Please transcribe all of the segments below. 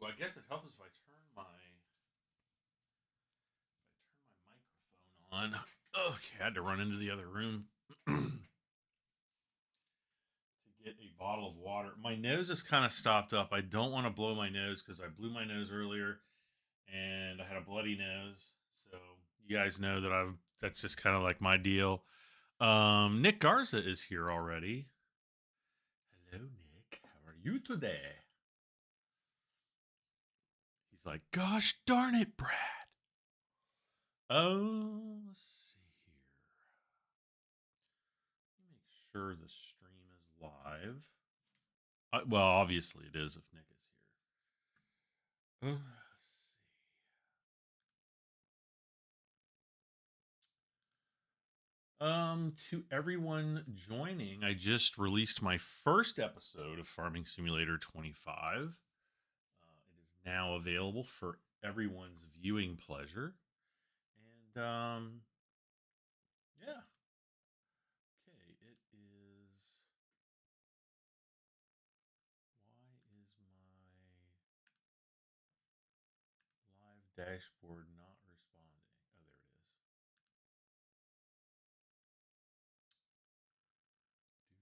I guess it helps if I turn my microphone on. Okay, I had to run into the other room to get a bottle of water. My nose is kind of stopped up. I don't want to blow my nose because I blew my nose earlier and I had a bloody nose. So you guys know that that's just kind of like my deal. Nick Garza is here already. Hello, Nick. How are you today? He's like, gosh darn it, Brad. Let's see here. Make sure the stream is live. Well, obviously it is if Nick is here. Let's see. To everyone joining, I just released my first episode of Farming Simulator 25. It is now available for everyone's viewing pleasure. And yeah. Okay, it is. Why is my live dashboard not responding?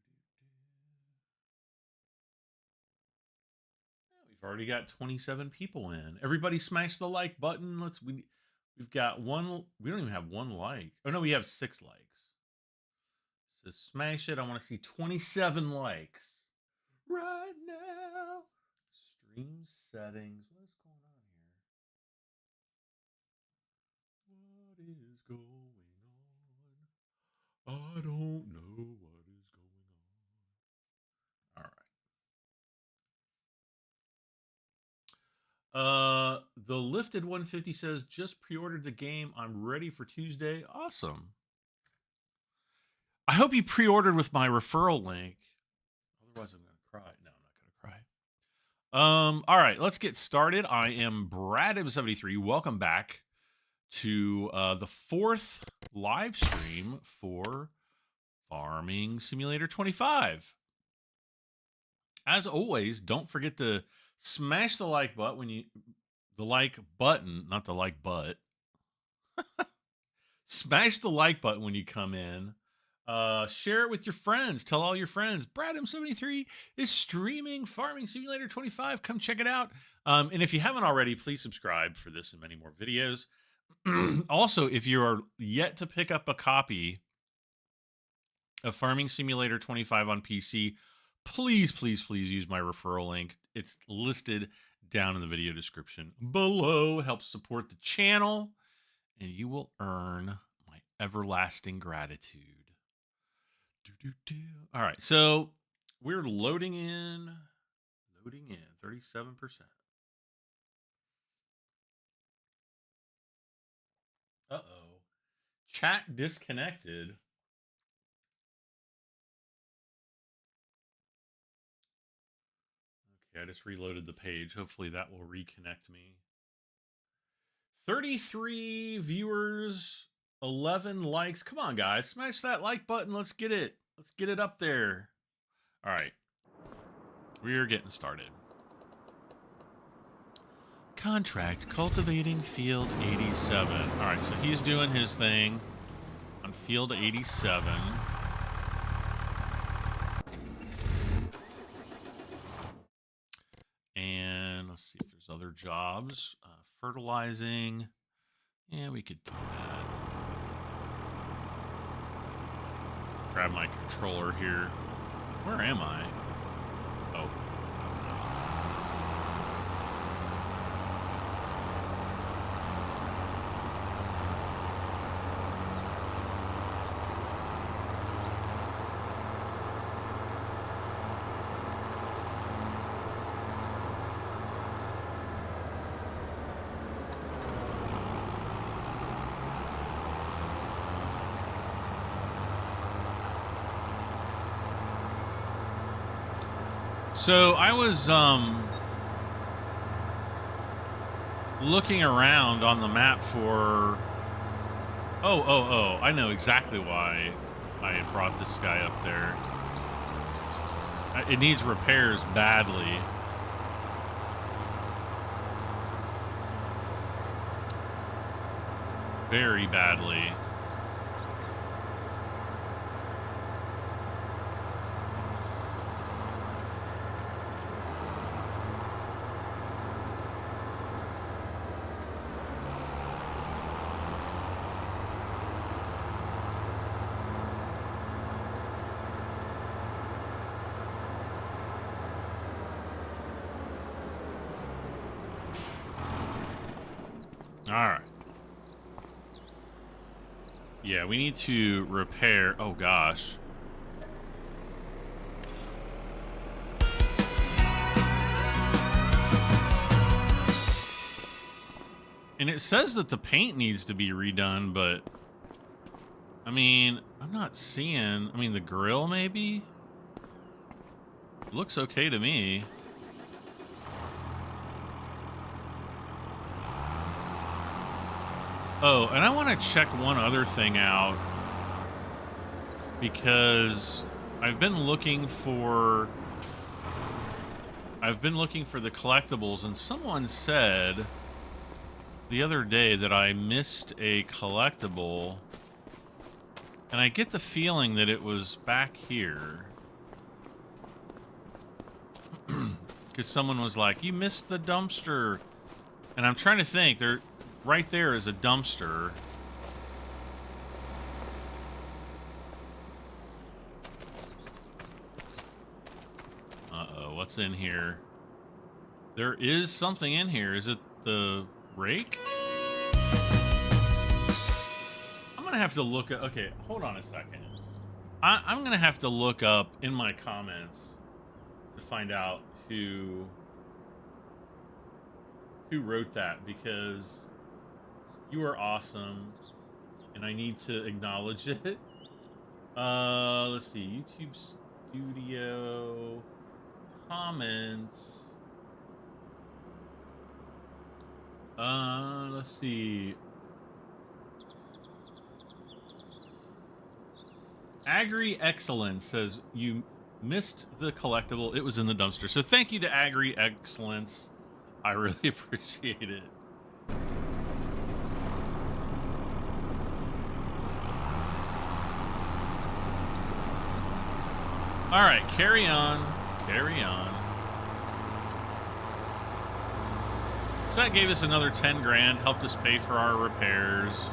Oh, there it is. We've already got 27 people in. Everybody smash the like button. We've got one. We don't even have one like. Oh no, we have 6 likes. So smash it. I want to see 27 likes right now. Stream settings. What's going on here? What is going on? I don't know what is going on. All right. The Lifted 150 says, just pre-ordered the game. I'm ready for Tuesday. Awesome. I hope you pre-ordered with my referral link. Otherwise, I'm going to cry. No, I'm not going to cry. All right, let's get started. I am Brad M73. Welcome back to the 4th live stream for Farming Simulator 25. As always, don't forget to smash the like button when you not the like butt. Smash the like button when you come in. Share it with your friends. Tell all your friends. Brad M73 is streaming Farming Simulator 25. Come check it out. And if you haven't already, please subscribe for this and many more videos. Also, if you are yet to pick up a copy of Farming Simulator 25 on PC, please use my referral link. It's listed down in the video description below. Helps support the channel, and you will earn my everlasting gratitude. All right, so we're loading in 37%. Uh-oh. Chat disconnected. Okay, I just reloaded the page. Hopefully that will reconnect me. 33 viewers, 11 likes. Come on, guys. Smash that like button. Let's get it. Let's get it up there. All right. We're getting started. Contract cultivating field 87. All right, so he's doing his thing on field 87. And let's see if there's other jobs. Fertilizing. Yeah, we could do that. Grab my controller here. Where am I? Oh. So I was looking around on the map for... Oh, I know exactly why I had brought this guy up there. It needs repairs badly. very badly. All right. Yeah, we need to repair. Oh, gosh. And it says that the paint needs to be redone, but I mean, I'm not seeing. I mean, the grill maybe? It looks okay to me. Oh, and I want to check one other thing out because I've been looking for the collectibles, and someone said the other day that I missed a collectible, and I get the feeling that it was back here. Because someone was like, you missed the dumpster. And I'm trying to think, right there is a dumpster. Uh-oh, what's in here? There is something in here. Is it the rake? I'm gonna have to look at, okay, hold on a second. I'm gonna have to look up in my comments to find out who wrote that, because you are awesome and I need to acknowledge it. Let's see, YouTube Studio comments. Let's see. Agri Excellence says you missed the collectible. It was in the dumpster. So thank you to Agri Excellence. I really appreciate it. All right, carry on. Carry on. So that gave us another 10 grand, helped us pay for our repairs.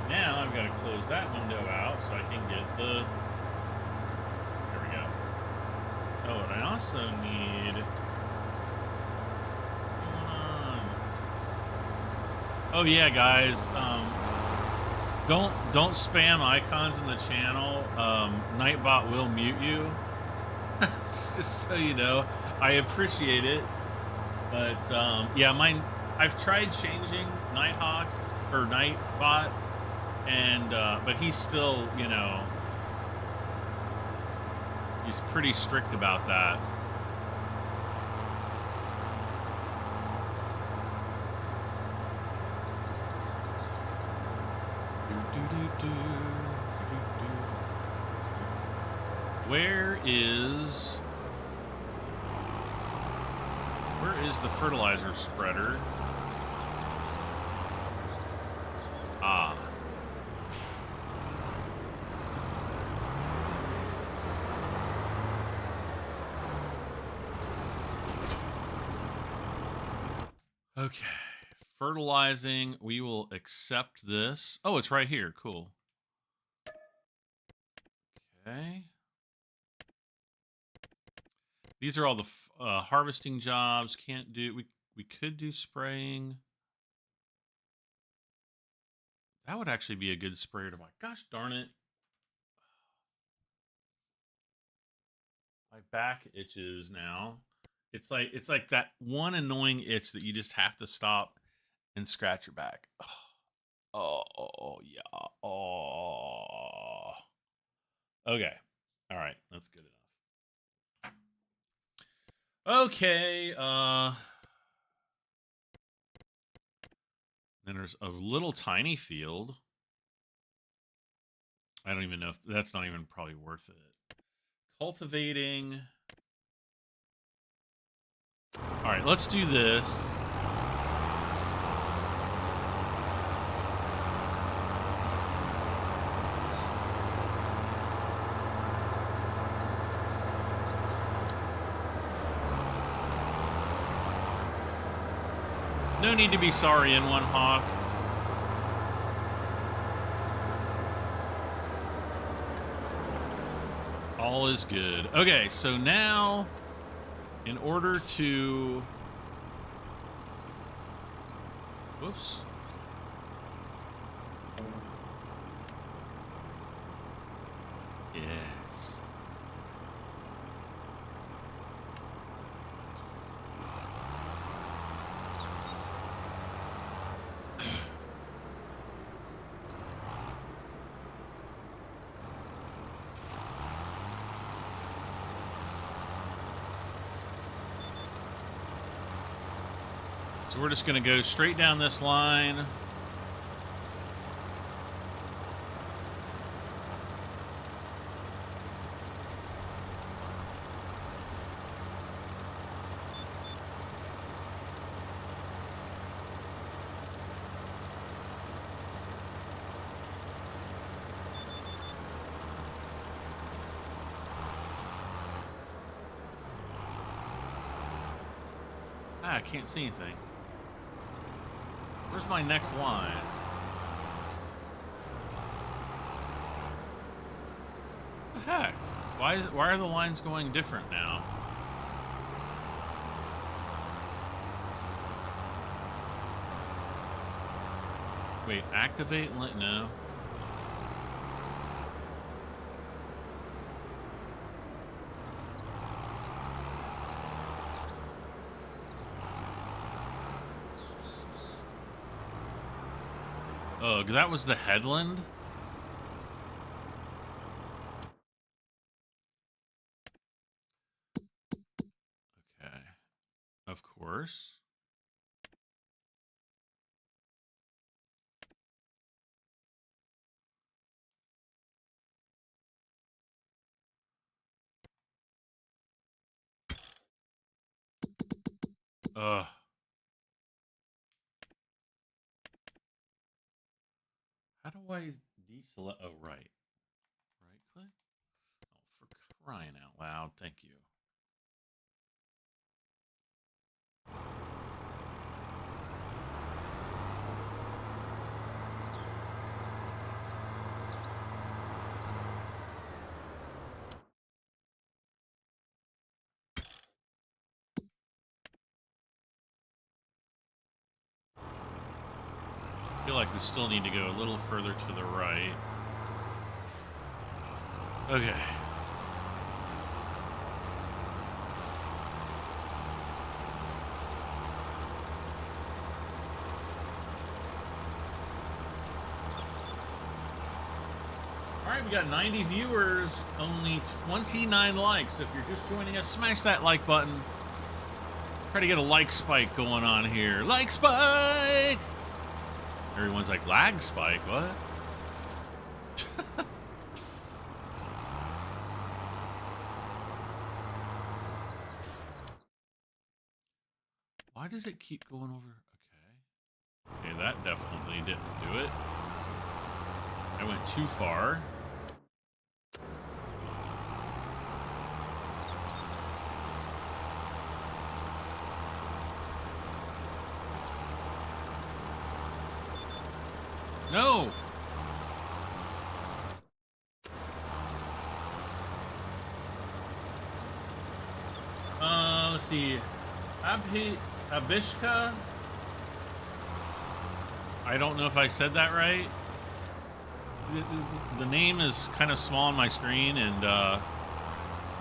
Now I've got to close that window out so I can get the... There we go. Oh, and I also need... What's going on? Oh yeah, guys. Don't spam icons in the channel. Nightbot will mute you. Just so you know, I appreciate it. But yeah, I've tried changing Nighthawk or Nightbot. And, but he's still, you know, he's pretty strict about that. Where is the fertilizer spreader? Ah. Okay, fertilizing. We will accept this. Oh, it's right here. Cool. Okay. These are all the harvesting jobs. Can't do. We could do spraying. That would actually be a good sprayer to buy. Gosh darn it! My back itches now. It's like that one annoying itch that you just have to stop and scratch your back. Oh yeah. Oh. Okay. All right. That's good enough. Okay. And there's a little tiny field. I don't even know if that's not even probably worth it. Cultivating. All right, let's do this. No need to be sorry in one, Hawk. All is good. Okay, so now, in order to... Whoops. Yes. So we're just going to go straight down this line. I can't see anything. Where's my next line? What the heck? Why are the lines going different now? Wait, activate and let no. Oh, that was the headland? Okay. Of course. Ugh. How do I deselect? Oh, right. Right click? Oh, for crying out loud. Thank you. I feel like we still need to go a little further to the right. Okay. All right, we got 90 viewers, only 29 likes. If you're just joining us, smash that like button. Try to get a like spike going on here. Like spike! Everyone's like, lag spike, what? Why does it keep going over? Okay. Okay, that definitely didn't do it. I went too far. No! Let's see. Abishka? I don't know if I said that right. The name is kind of small on my screen, and my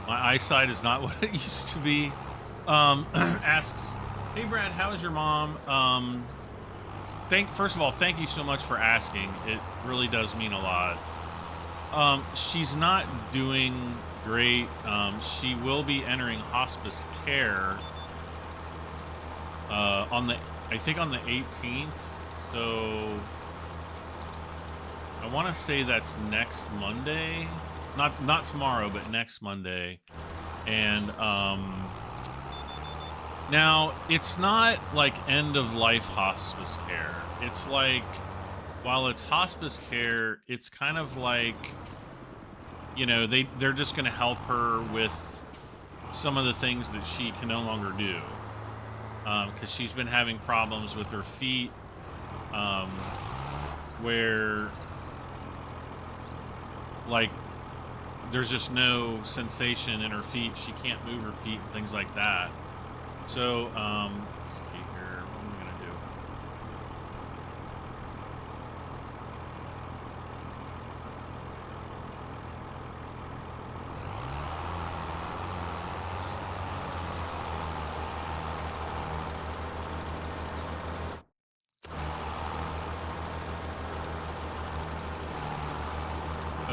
eyesight is not what it used to be. Asks, hey Brad, how is your mom? First of all, thank you so much for asking. It really does mean a lot. She's not doing great. She will be entering hospice care I think on the 18th. So I want to say that's next Monday, not tomorrow, but next Monday. And now it's not like end of life hospice care. It's like, while it's hospice care, it's kind of like, you know, they're just going to help her with some of the things that she can no longer do, because she's been having problems with her feet, where like there's just no sensation in her feet. She can't move her feet and things like that. So let's see here, what am I gonna do?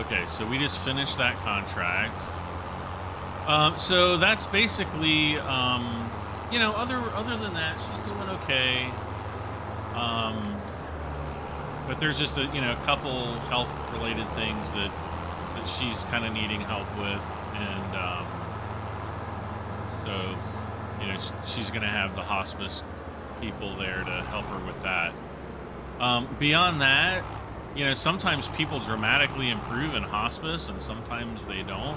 Okay, so we just finished that contract. So that's basically, you know, other than that, she's doing okay. But there's just a, you know, a couple health related things that she's kind of needing help with, and so, you know, she's gonna have the hospice people there to help her with that. Beyond that, you know, sometimes people dramatically improve in hospice, and sometimes they don't.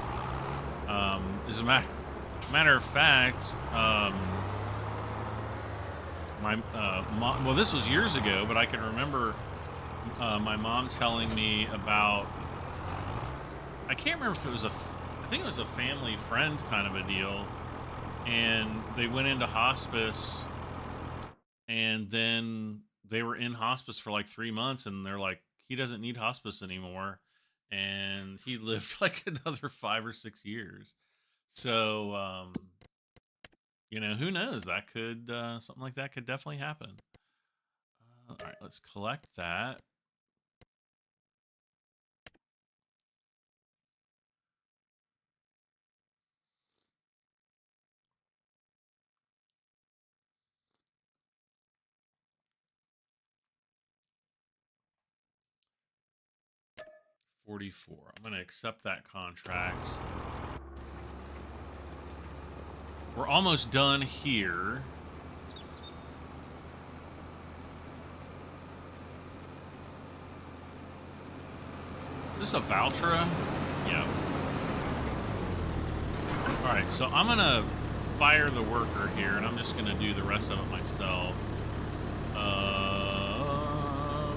As a matter of fact, my mom, well, this was years ago, but I can remember my mom telling me about, I can't remember if it was I think it was a family friend kind of a deal, and they went into hospice, and then they were in hospice for like 3 months, and they're like, he doesn't need hospice anymore, and he lived like another 5 or 6 years. So you know, who knows, that could something like that could definitely happen. All right, let's collect that. $44. I'm going to accept that contract. We're almost done here. Is this a Valtra? Yeah. All right, so I'm going to fire the worker here, and I'm just going to do the rest of it myself.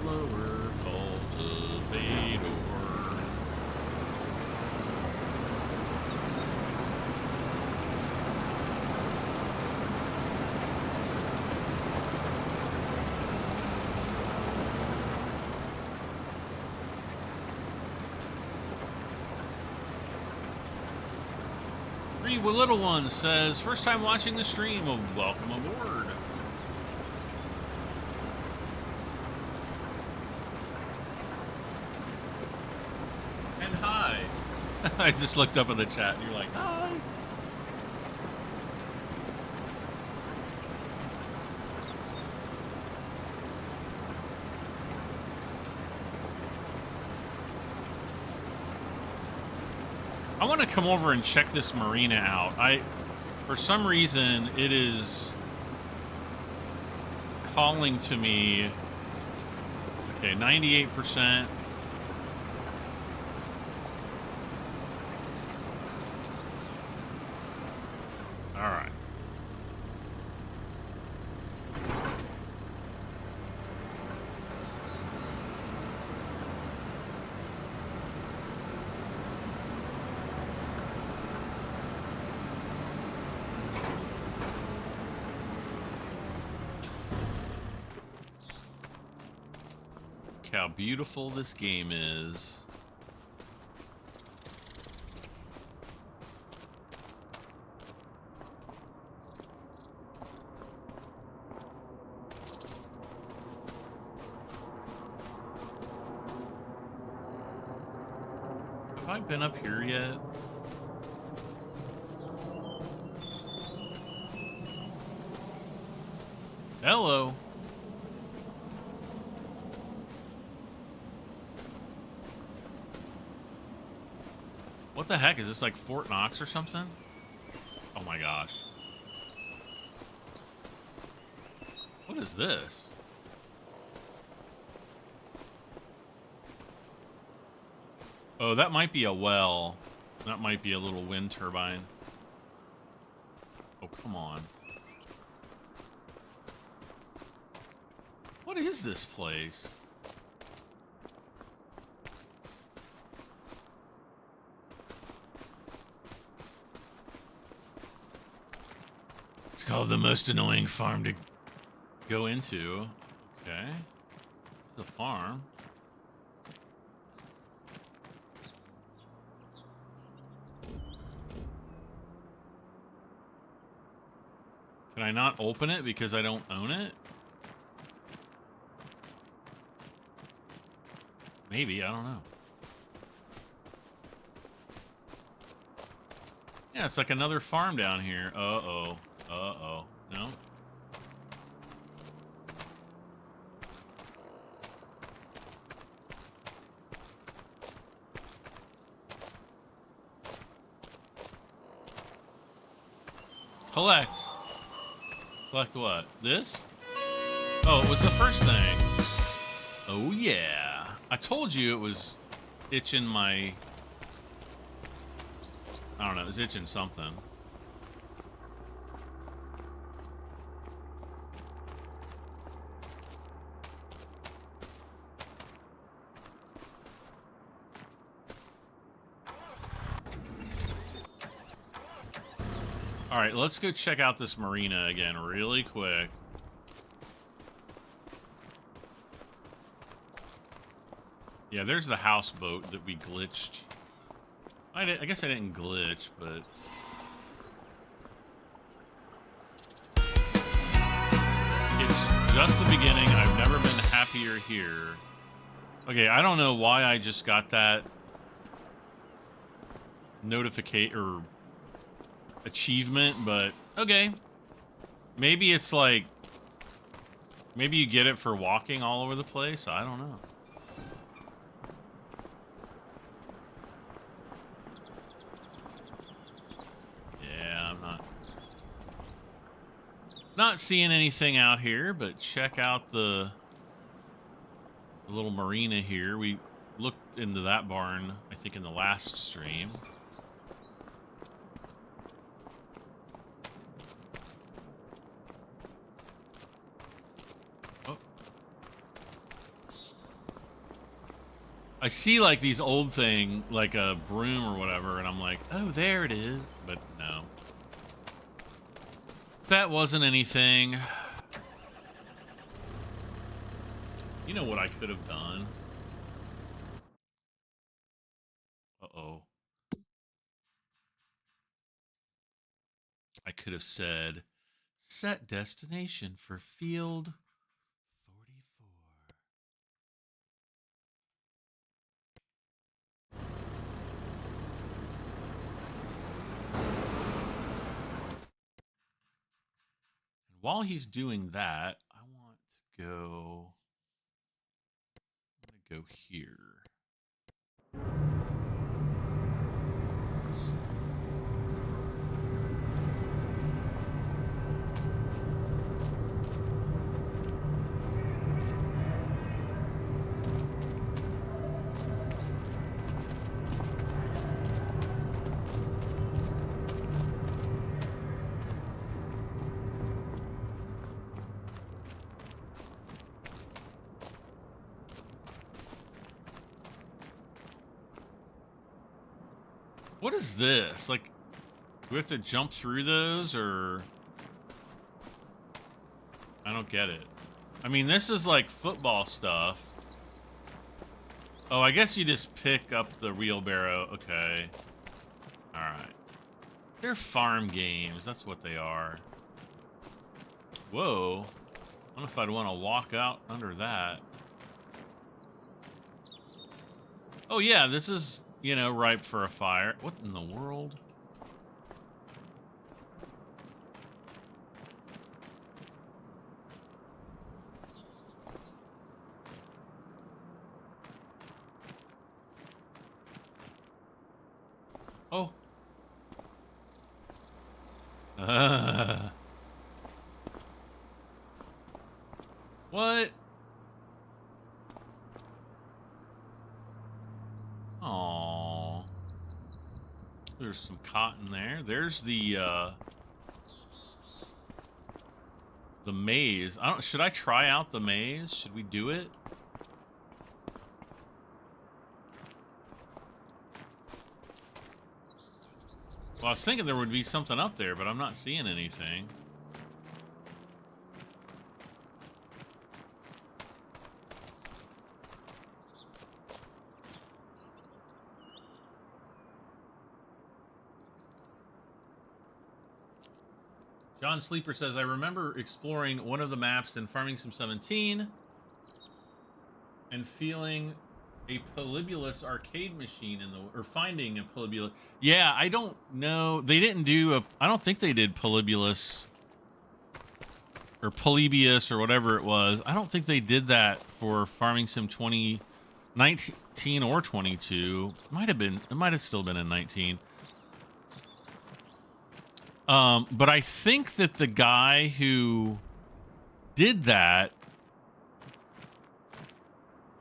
Lower cultivator. Little One says, first time watching the stream. Well, welcome aboard. And hi. I just looked up in the chat and you're like, hi. I want to come over and check this marina out. For some reason, it is calling to me. Okay, 98%. All right. How beautiful this game is. Have I been up here yet? Hello. What the heck? Is this like Fort Knox or something? Oh my gosh. What is this? Oh, that might be a well. That might be a little wind turbine. Oh, come on. What is this place? It's called the most annoying farm to go into. Okay. The farm. Can I not open it because I don't own it? Maybe, I don't know. Yeah, it's like another farm down here. Uh-oh. Uh-oh. No? Collect. Collect what? This? Oh, it was the first thing. Oh, yeah. I told you it was itching my... I don't know, it was itching something. All right, let's go check out this marina again really quick. Yeah, there's the houseboat that we glitched. I guess I didn't glitch, but... It's just the beginning. I've never been happier here. Okay, I don't know why I just got that notification or achievement, but okay. Maybe it's like... Maybe you get it for walking all over the place. I don't know. Not seeing anything out here, but check out the little marina here. We looked into that barn, I think, in the last stream. Oh. I see like these old thing, like a broom or whatever, and I'm like, oh, there it is. But no. That wasn't anything. You know what I could have done? Uh-oh. I could have said, set destination for field 44. While he's doing that, I want to go... I'm going to go here. What is this? Like, do we have to jump through those, or... I don't get it. I mean, this is like football stuff. Oh, I guess you just pick up the wheelbarrow. Okay. Alright. They're farm games. That's what they are. Whoa. I don't know if I'd want to walk out under that. Oh, yeah, this is... You know, ripe for a fire. What in the world? What? Oh, there's some cotton there. There's the maze. Should I try out the maze? Should we do it? Well, I was thinking there would be something up there, but I'm not seeing anything. John Sleeper says, I remember exploring one of the maps in Farming Sim 17 and feeling a Polybulus arcade machine or finding a Polybulus. Yeah, I don't know. They didn't do I don't think they did Polybulus or Polybius or whatever it was. I don't think they did that for Farming Sim 2019 or 22. It might have still been in 19. But I think that the guy who did that,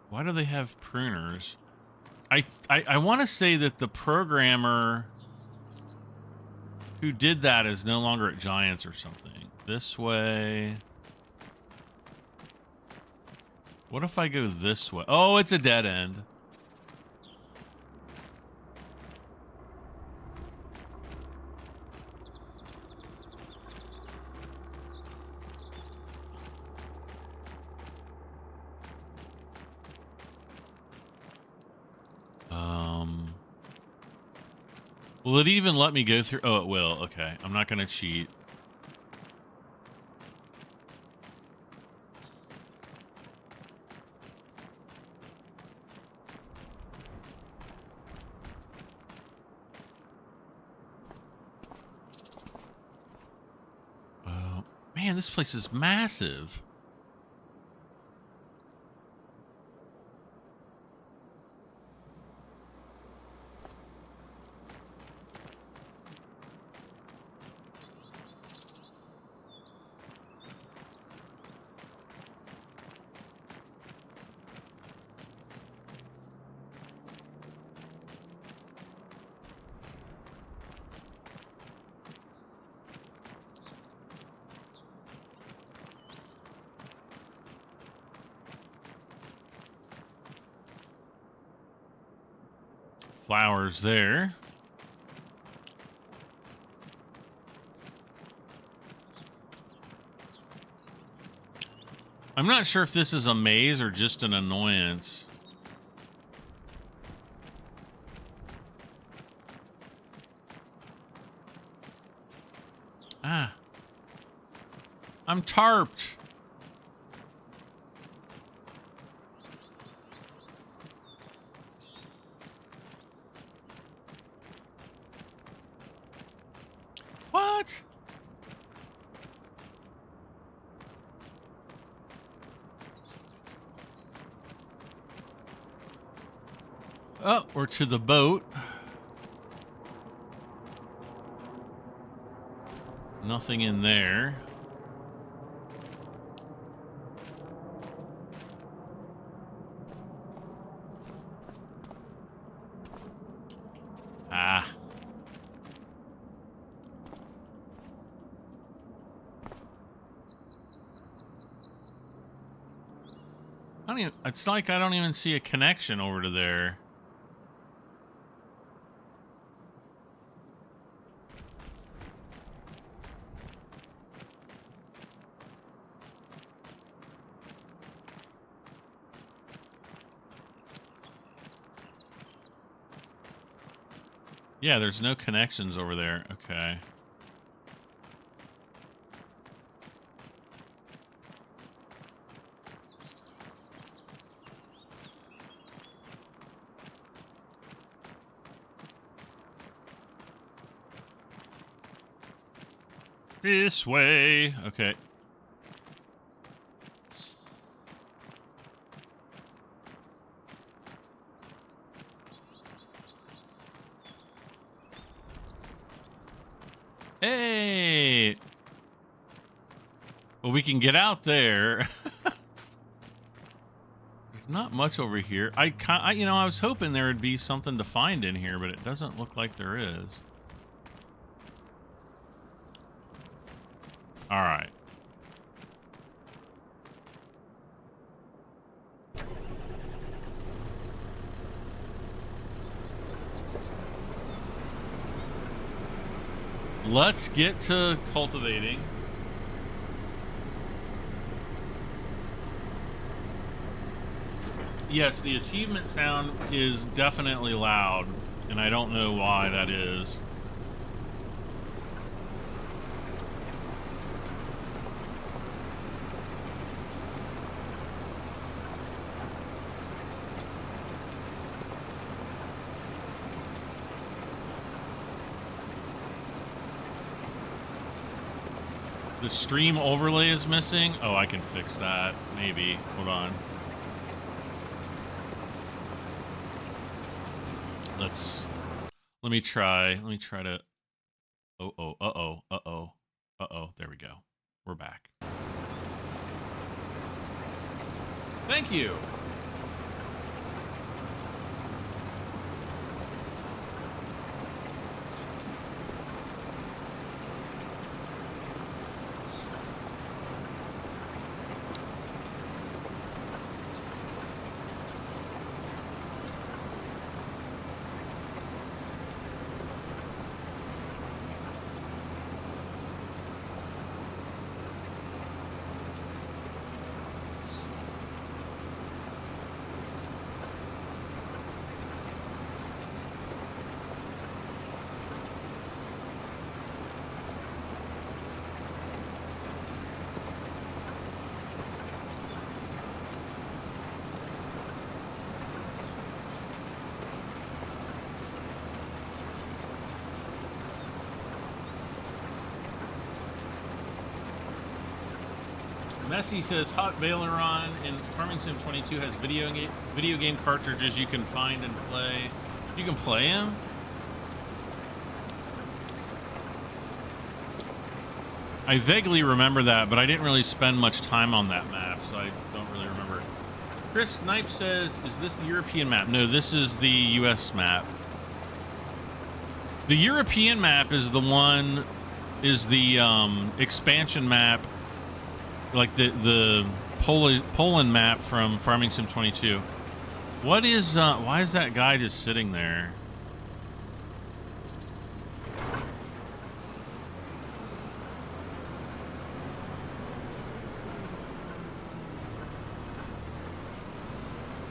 why do they have pruners? I want to say that the programmer who did that is no longer at Giants or something. This way. What if I go this way? Oh, it's a dead end. Will it even let me go through? Oh, it will. Okay. I'm not going to cheat. Oh, man, this place is massive. Flowers there. I'm not sure if this is a maze or just an annoyance. Ah. I'm tarped. What? Oh, we're to the boat. Nothing in there. Ah. It's like I don't even see a connection over to there. Yeah, there's no connections over there. Okay. This way. Okay. Hey. Well, we can get out there. There's not much over here. I was hoping there would be something to find in here, but it doesn't look like there is. All right. Let's get to cultivating. Yes, the achievement sound is definitely loud, and I don't know why that is. The stream overlay is missing. Oh, I can fix that. Maybe. Hold on. Let me try to. Uh-oh. There we go. We're back. Thank you. Messi says Hot Valeron and Farming Sim 22 has video game cartridges you can find and play. You can play them? I vaguely remember that, but I didn't really spend much time on that map, so I don't really remember. Chris Knipe says, is this the European map? No, this is the US map. The European map is the one, expansion map, like the Poland map from Farming Sim 22. What is, why is that guy just sitting there?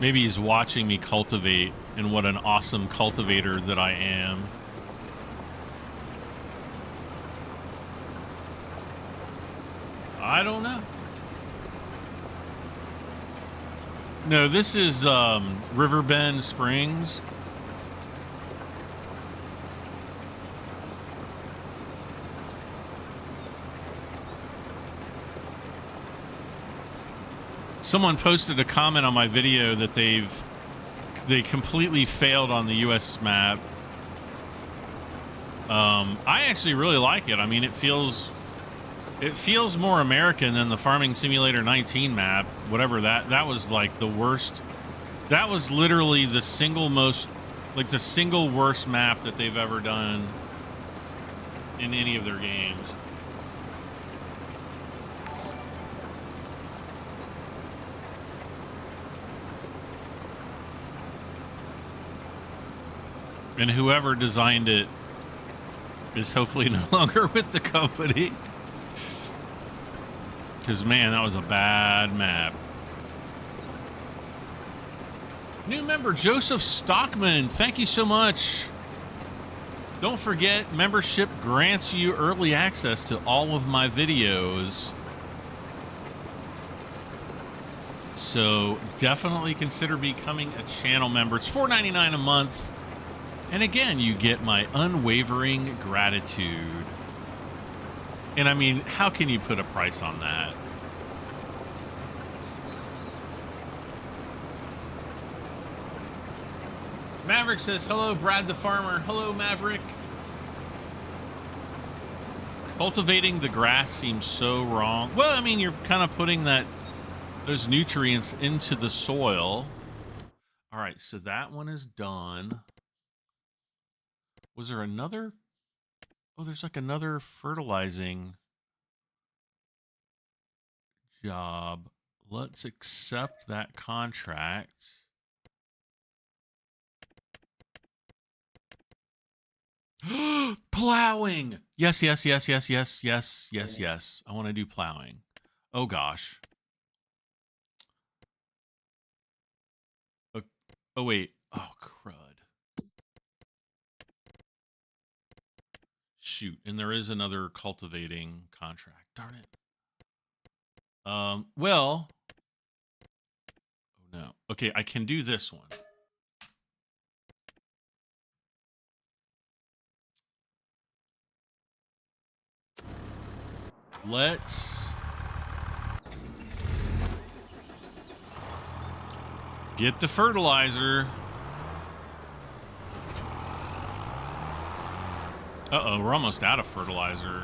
Maybe he's watching me cultivate, and what an awesome cultivator that I am. I don't know. No, this is Riverbend Springs. Someone posted a comment on my video that they completely failed on the US map. I actually really like it. I mean, it feels more American than the Farming Simulator 19 map. Whatever that was, like the worst. That was literally the single worst map that they've ever done in any of their games. And whoever designed it is hopefully no longer with the company. Because, man, that was a bad map. New member, Joseph Stockman. Thank you so much. Don't forget, membership grants you early access to all of my videos. So definitely consider becoming a channel member. It's $4.99 a month. And again, you get my unwavering gratitude. And I mean, how can you put a price on that? Maverick says, hello, Brad the Farmer. Hello, Maverick. Cultivating the grass seems so wrong. Well, I mean, you're kind of putting those nutrients into the soil. All right, so that one is done. Was there another? Oh, there's like another fertilizing job. Let's accept that contract. Plowing. Yes, yes, yes, yes, yes, yes, yes, yes. I want to do plowing. Oh gosh. Oh wait. Oh crud. Shoot. And there is another cultivating contract. Darn it. Well. Oh no. Okay, I can do this one. Let's get the fertilizer. Uh-oh, we're almost out of fertilizer.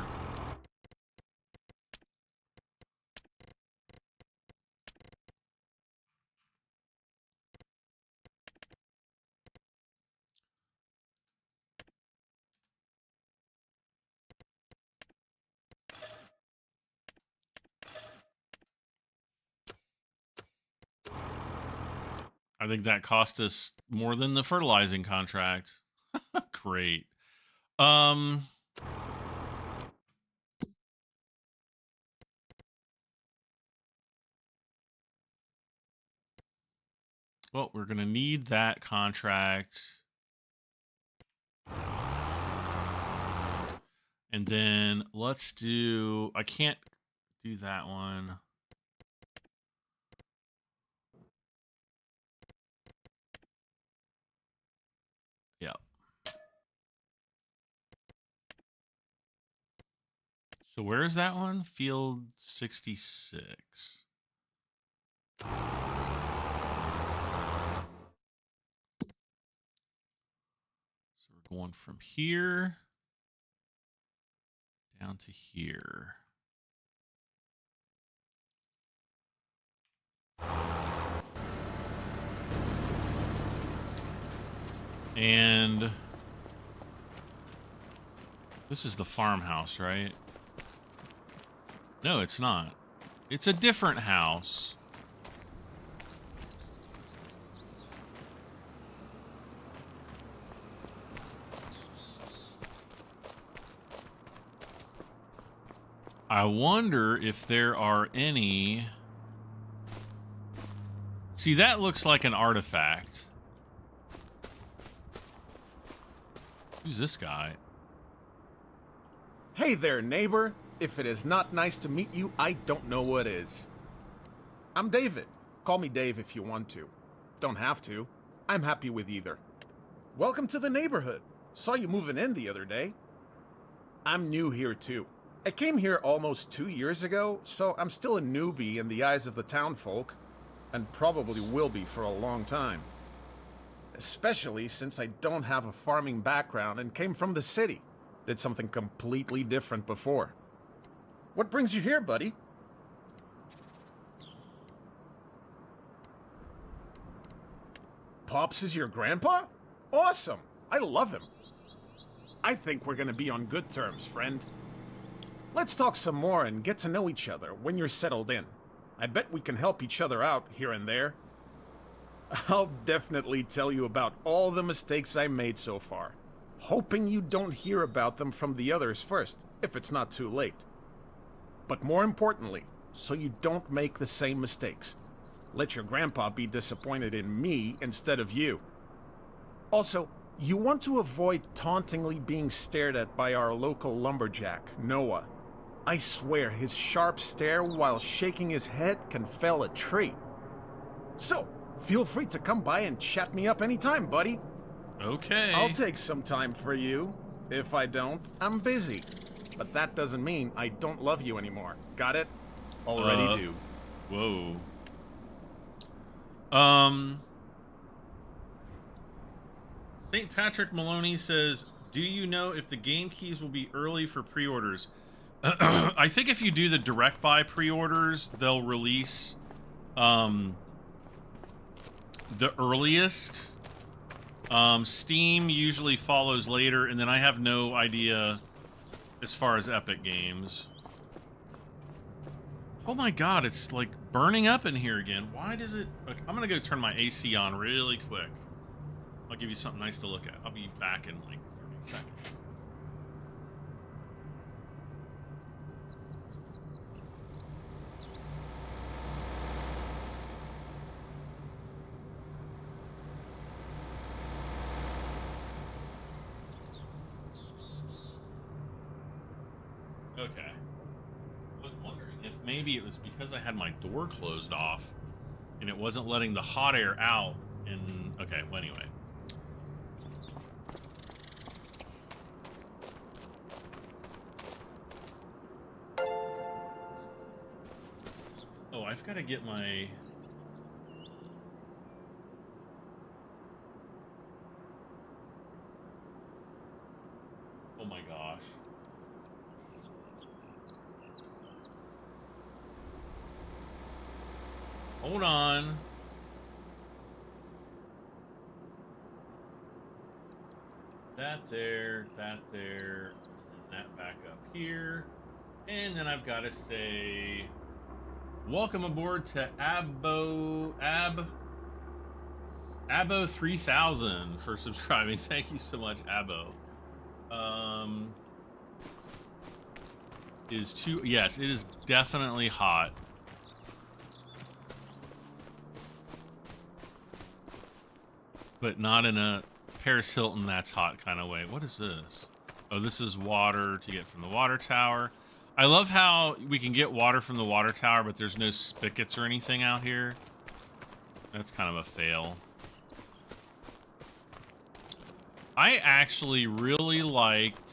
I think that cost us more than the fertilizing contract. Great. Well, we're going to need that contract. And then let's do... I can't do that one. Yeah. So where is that one? Field 66. So we're going from here down to here. And this is the farmhouse, right? No, it's not. It's a different house. I wonder if there are any... See, that looks like an artifact. Who's this guy? Hey there, neighbor. If it is not nice to meet you, I don't know what is. I'm David. Call me Dave if you want to. Don't have to. I'm happy with either. Welcome to the neighborhood. Saw you moving in the other day. I'm new here too. I came here almost 2 years ago, so I'm still a newbie in the eyes of the townfolk, and probably will be for a long time. Especially since I don't have a farming background and came from the city. Did something completely different before. What brings you here, buddy? Pops is your grandpa? Awesome! I love him. I think we're gonna be on good terms, friend. Let's talk some more and get to know each other when you're settled in. I bet we can help each other out here and there. I'll definitely tell you about all the mistakes I made so far. Hoping you don't hear about them from the others first, if it's not too late. But more importantly, so you don't make the same mistakes. Let your grandpa be disappointed in me instead of you. Also, you want to avoid tauntingly being stared at by our local lumberjack, Noah. I swear his sharp stare while shaking his head can fell a tree. So, feel free to come by and chat me up anytime, buddy. Okay. I'll take some time for you. If I don't, I'm busy. But that doesn't mean I don't love you anymore. Got it? Already do. Whoa. St. Patrick Maloney says, do you know if the game keys will be early for pre-orders? I think if you do the direct buy pre-orders, they'll release the earliest. Steam usually follows later, and then I have no idea as far as Epic Games. Oh my god, it's like burning up in here again. Why does it... Okay, I'm gonna go turn my AC on really quick. I'll give you something nice to look at. I'll be back in like 30 seconds. Okay. I was wondering if maybe it was because I had my door closed off and it wasn't letting the hot air out. And okay, well, anyway. Oh, I've got to get my... Oh my gosh. Hold on. That there, and that back up here. And then I've got to say, welcome aboard to Abo 3000 for subscribing. Thank you so much, Abo. Yes, it is definitely hot. But not in a Paris Hilton that's hot kind of way. What is this? Oh, this is water to get from the water tower. I love how we can get water from the water tower, but there's no spigots or anything out here. That's kind of a fail. I actually really liked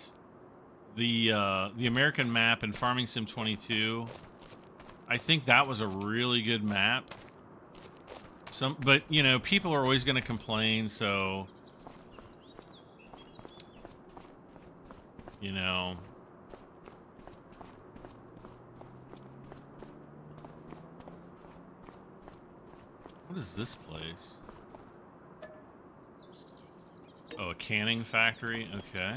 the American map in Farming Sim 22. I think that was a really good map. But you know, people are always going to complain, so you know. What is this place? Oh, a canning factory. Okay.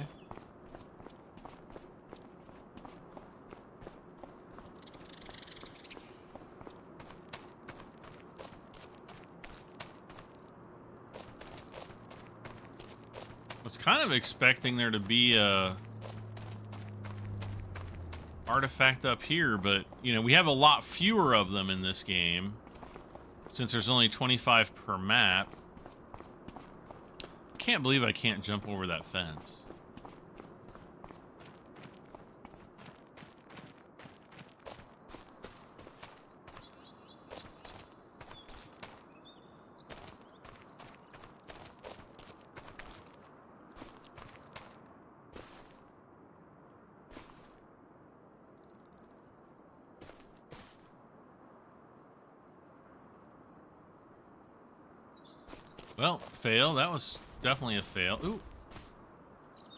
I was kind of expecting there to be a artifact up here, but you know, we have a lot fewer of them in this game since there's only 25 per map. Can't believe I can't jump over that fence. Well, fail. That was definitely a fail. Ooh.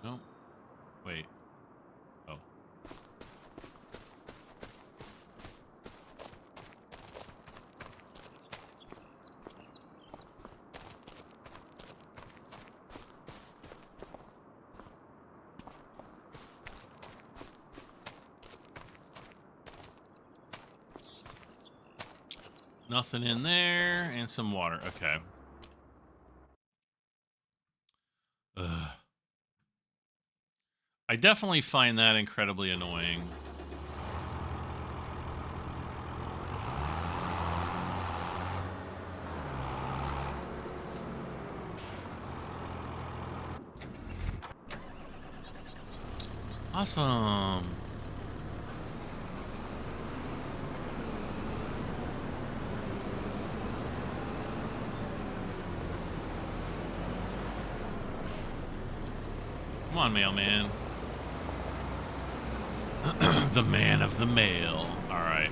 No. Wait. Oh. Nothing in there, and some water. Okay. Ugh. I definitely find that incredibly annoying. Awesome. Come on, mailman. The man of the mail. All right.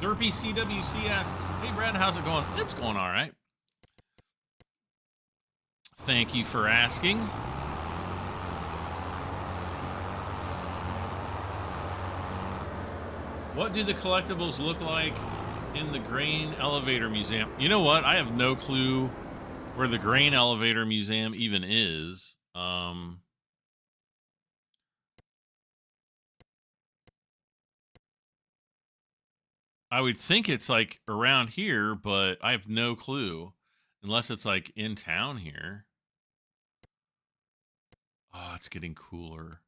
Derpy CWC asks, hey Brad, how's it going? It's going all right. Thank you for asking. What do the collectibles look like in the Grain Elevator Museum? You know what? I have no clue where the Grain Elevator Museum even is. I would think it's like around here, but I have no clue unless it's like in town here. Oh, it's getting cooler.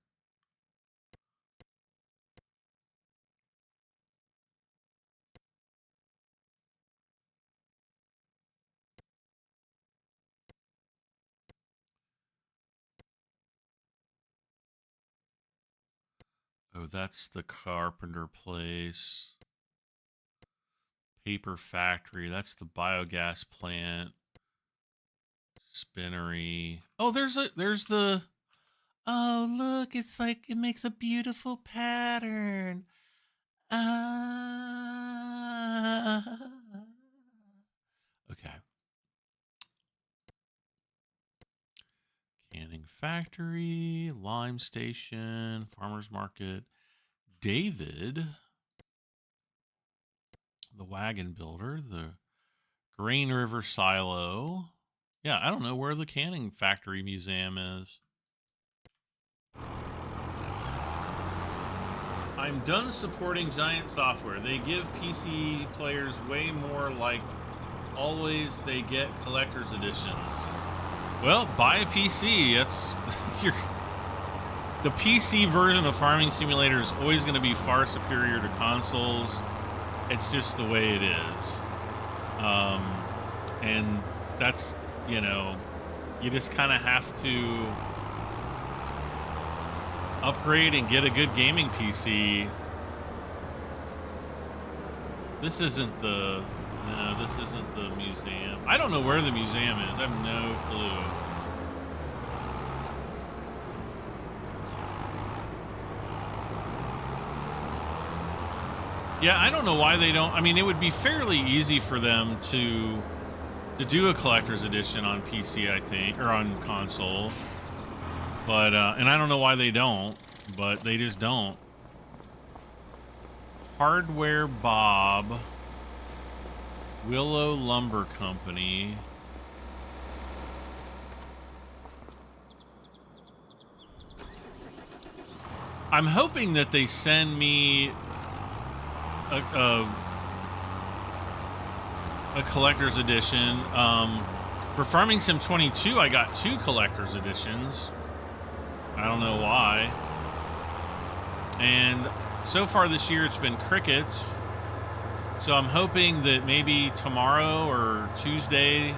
Oh, that's the carpenter place. Paper factory. That's the biogas plant. Spinnery. Oh, there's the. Oh, look! It's like it makes a beautiful pattern. Okay. Canning factory, lime station, farmers market. David, the wagon builder, the Grain River silo. Yeah, I don't know where the canning factory museum is. I'm done supporting Giant Software. They give PC players way more, like always they get collector's editions. Well, buy a PC. That's the PC version of Farming Simulator is always going to be far superior to consoles. It's just the way it is. And that's, you know, you just kind of have to upgrade and get a good gaming PC. This isn't the museum. I don't know where the museum is. I have no clue. Yeah, I don't know why they don't. I mean, it would be fairly easy for them to do a collector's edition on PC, I think, or on console. But, and I don't know why they don't, but they just don't. Hardware Bob, Willow Lumber Company. I'm hoping that they send me a collector's edition. For Farming Sim 22, I got 2 collector's editions. I don't know why. And so far this year, it's been crickets. So I'm hoping that maybe tomorrow or Tuesday,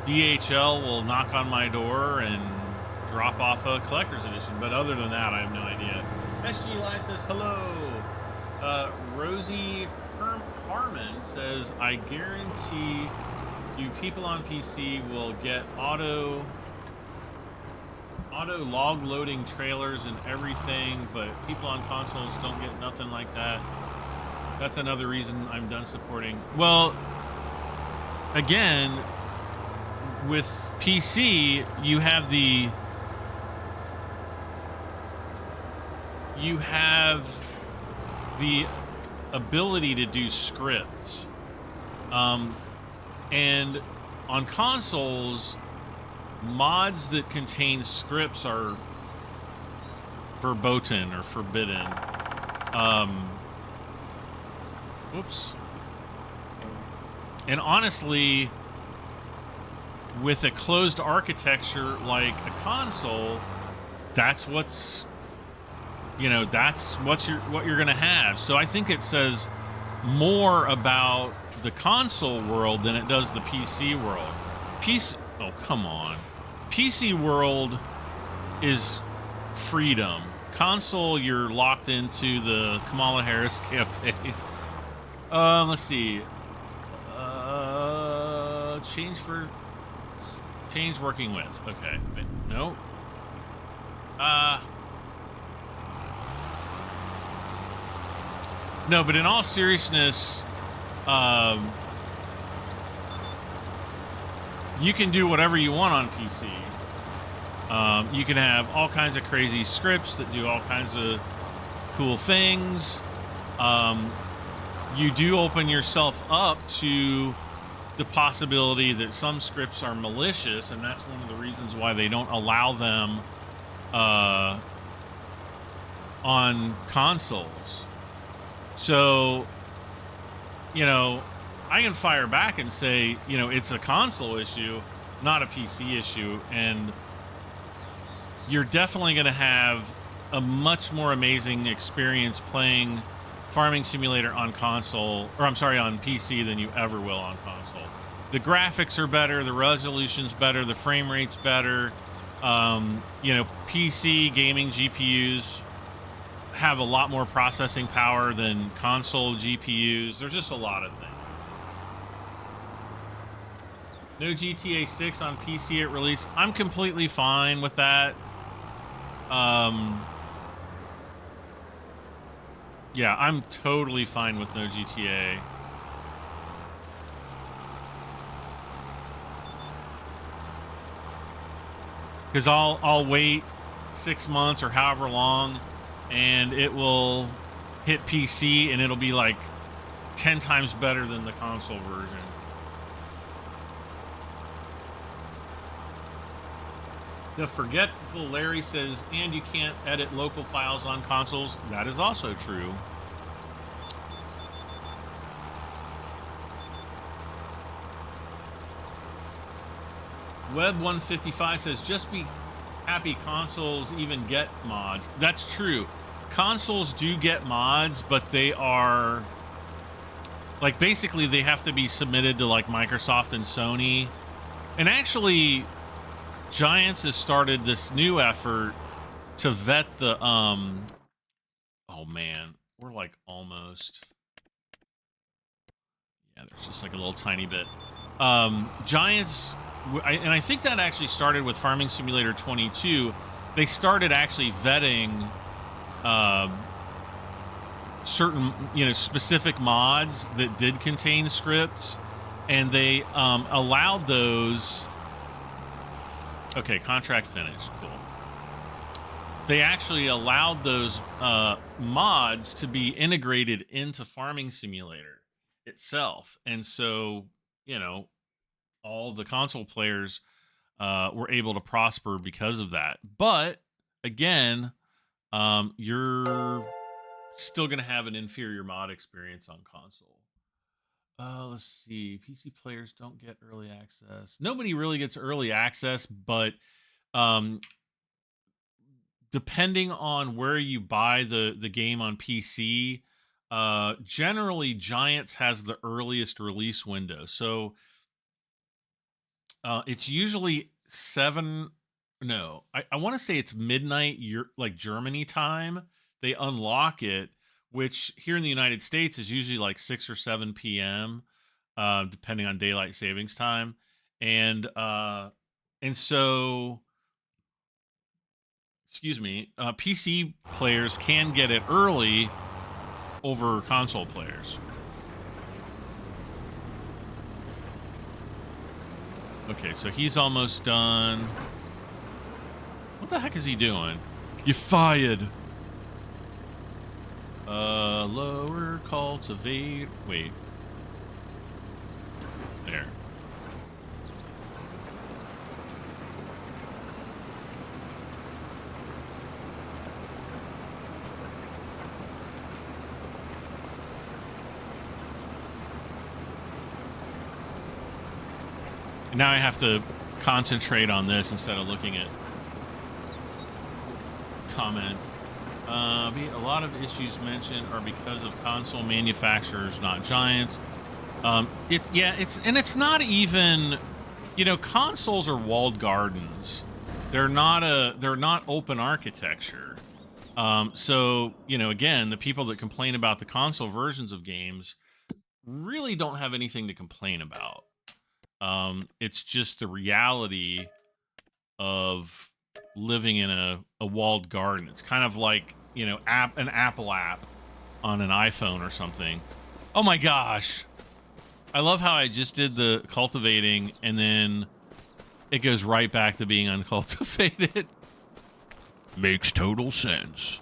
DHL will knock on my door and drop off a collector's edition. But other than that, I have no idea. SG Live says hello. Rosie Harmon says, I guarantee you people on PC will get auto log loading trailers and everything, but people on consoles don't get nothing like that. That's another reason I'm done supporting. Well, again, with PC, you have the ability to do scripts. And on consoles, mods that contain scripts are verboten or forbidden. Whoops. And honestly, with a closed architecture like a console, that's what's, you know, that's what you're gonna have. So I think it says more about the console world than it does the PC world. Oh, come on. PC world is freedom. Console, you're locked into the Kamala Harris campaign. Let's see. Change working with. Okay. No. No, but in all seriousness, you can do whatever you want on PC. You can have all kinds of crazy scripts that do all kinds of cool things. You do open yourself up to the possibility that some scripts are malicious, and that's one of the reasons why they don't allow them on consoles. So, you know, I can fire back and say, you know, it's a console issue, not a PC issue, and you're definitely going to have a much more amazing experience playing Farming Simulator on console, or I'm sorry, on PC than you ever will on console. The graphics are better, the resolution's better, the frame rate's better. You know, PC gaming GPUs have a lot more processing power than console GPUs. There's just a lot of things. No GTA 6 on PC at release. I'm completely fine with that. Yeah, I'm totally fine with no GTA. Because I'll wait 6 months or however long, and it will hit PC, and it'll be like 10 times better than the console version. The forgetful Larry says, and you can't edit local files on consoles. That is also true. Web155 says, just be happy consoles even get mods. That's true. Consoles do get mods, but they are like, basically they have to be submitted to like Microsoft and Sony. And actually, Giants has started this new effort to vet the oh man, we're like almost, yeah, there's just like a little tiny bit. Giants, and I think that actually started with Farming Simulator 22. They started actually vetting certain, you know, specific mods that did contain scripts, and they allowed those. Okay, contract finished. Cool. They actually allowed those mods to be integrated into Farming Simulator itself. And so, you know, all the console players were able to prosper because of that. But, again, you're still going to have an inferior mod experience on console. Let's see. PC players don't get early access. Nobody really gets early access, but depending on where you buy the game on PC, generally Giants has the earliest release window. So it's usually I want to say it's midnight, like Germany time. They unlock it, which here in the United States is usually like 6 or 7 p.m., depending on daylight savings time. And so, excuse me, PC players can get it early over console players. Okay, so he's almost done. What the heck is he doing? You fired. Lower cultivate. Wait. There. Now I have to concentrate on this instead of looking at comments. A lot of issues mentioned are because of console manufacturers, not Giants. It's not even, you know, consoles are walled gardens. They're not open architecture. So, you know, again, the people that complain about the console versions of games really don't have anything to complain about. It's just the reality of living in a walled garden. It's kind of like, you know, an Apple app on an iPhone or something. Oh my gosh. I love how I just did the cultivating and then it goes right back to being uncultivated. Makes total sense.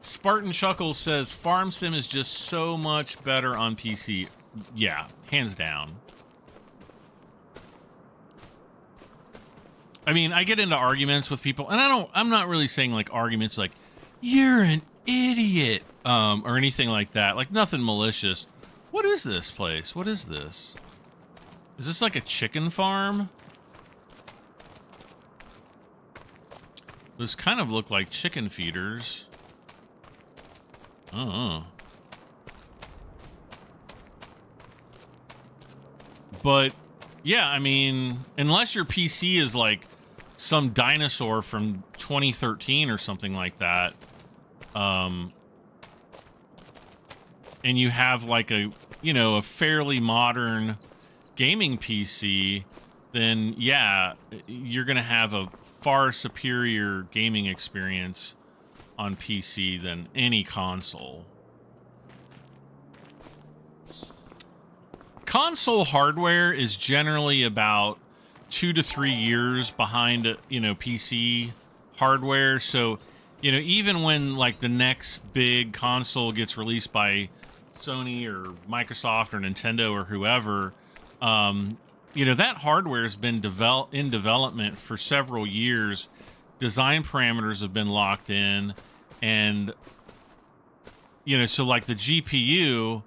Spartan Chuckles says Farm Sim is just so much better on PC. Yeah, hands down. I mean, I get into arguments with people, and I'm not really saying like arguments like, you're an idiot, or anything like that. Like nothing malicious. What is this place? What is this? Is this like a chicken farm? Those kind of look like chicken feeders. Oh. But yeah, I mean, unless your PC is like some dinosaur from 2013 or something like that, and you have like a, you know, a fairly modern gaming PC, then yeah, you're gonna have a far superior gaming experience on PC than any console. Console hardware is generally about 2 to 3 years behind, you know, PC hardware. So, you know, even when like the next big console gets released by Sony or Microsoft or Nintendo or whoever, you know, that hardware has been in development for several years. Design parameters have been locked in, and you know, so like the GPU,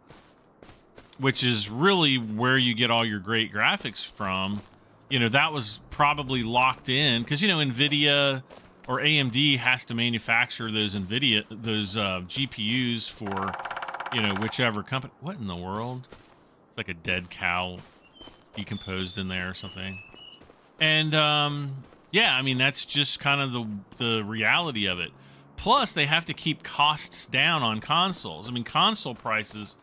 which is really where you get all your great graphics from, you know, that was probably locked in because, you know, NVIDIA or AMD has to manufacture those GPUs for, you know, whichever company. What in the world? It's like a dead cow decomposed in there or something. And yeah, I mean, that's just kind of the reality of it. Plus, they have to keep costs down on consoles. I mean, console prices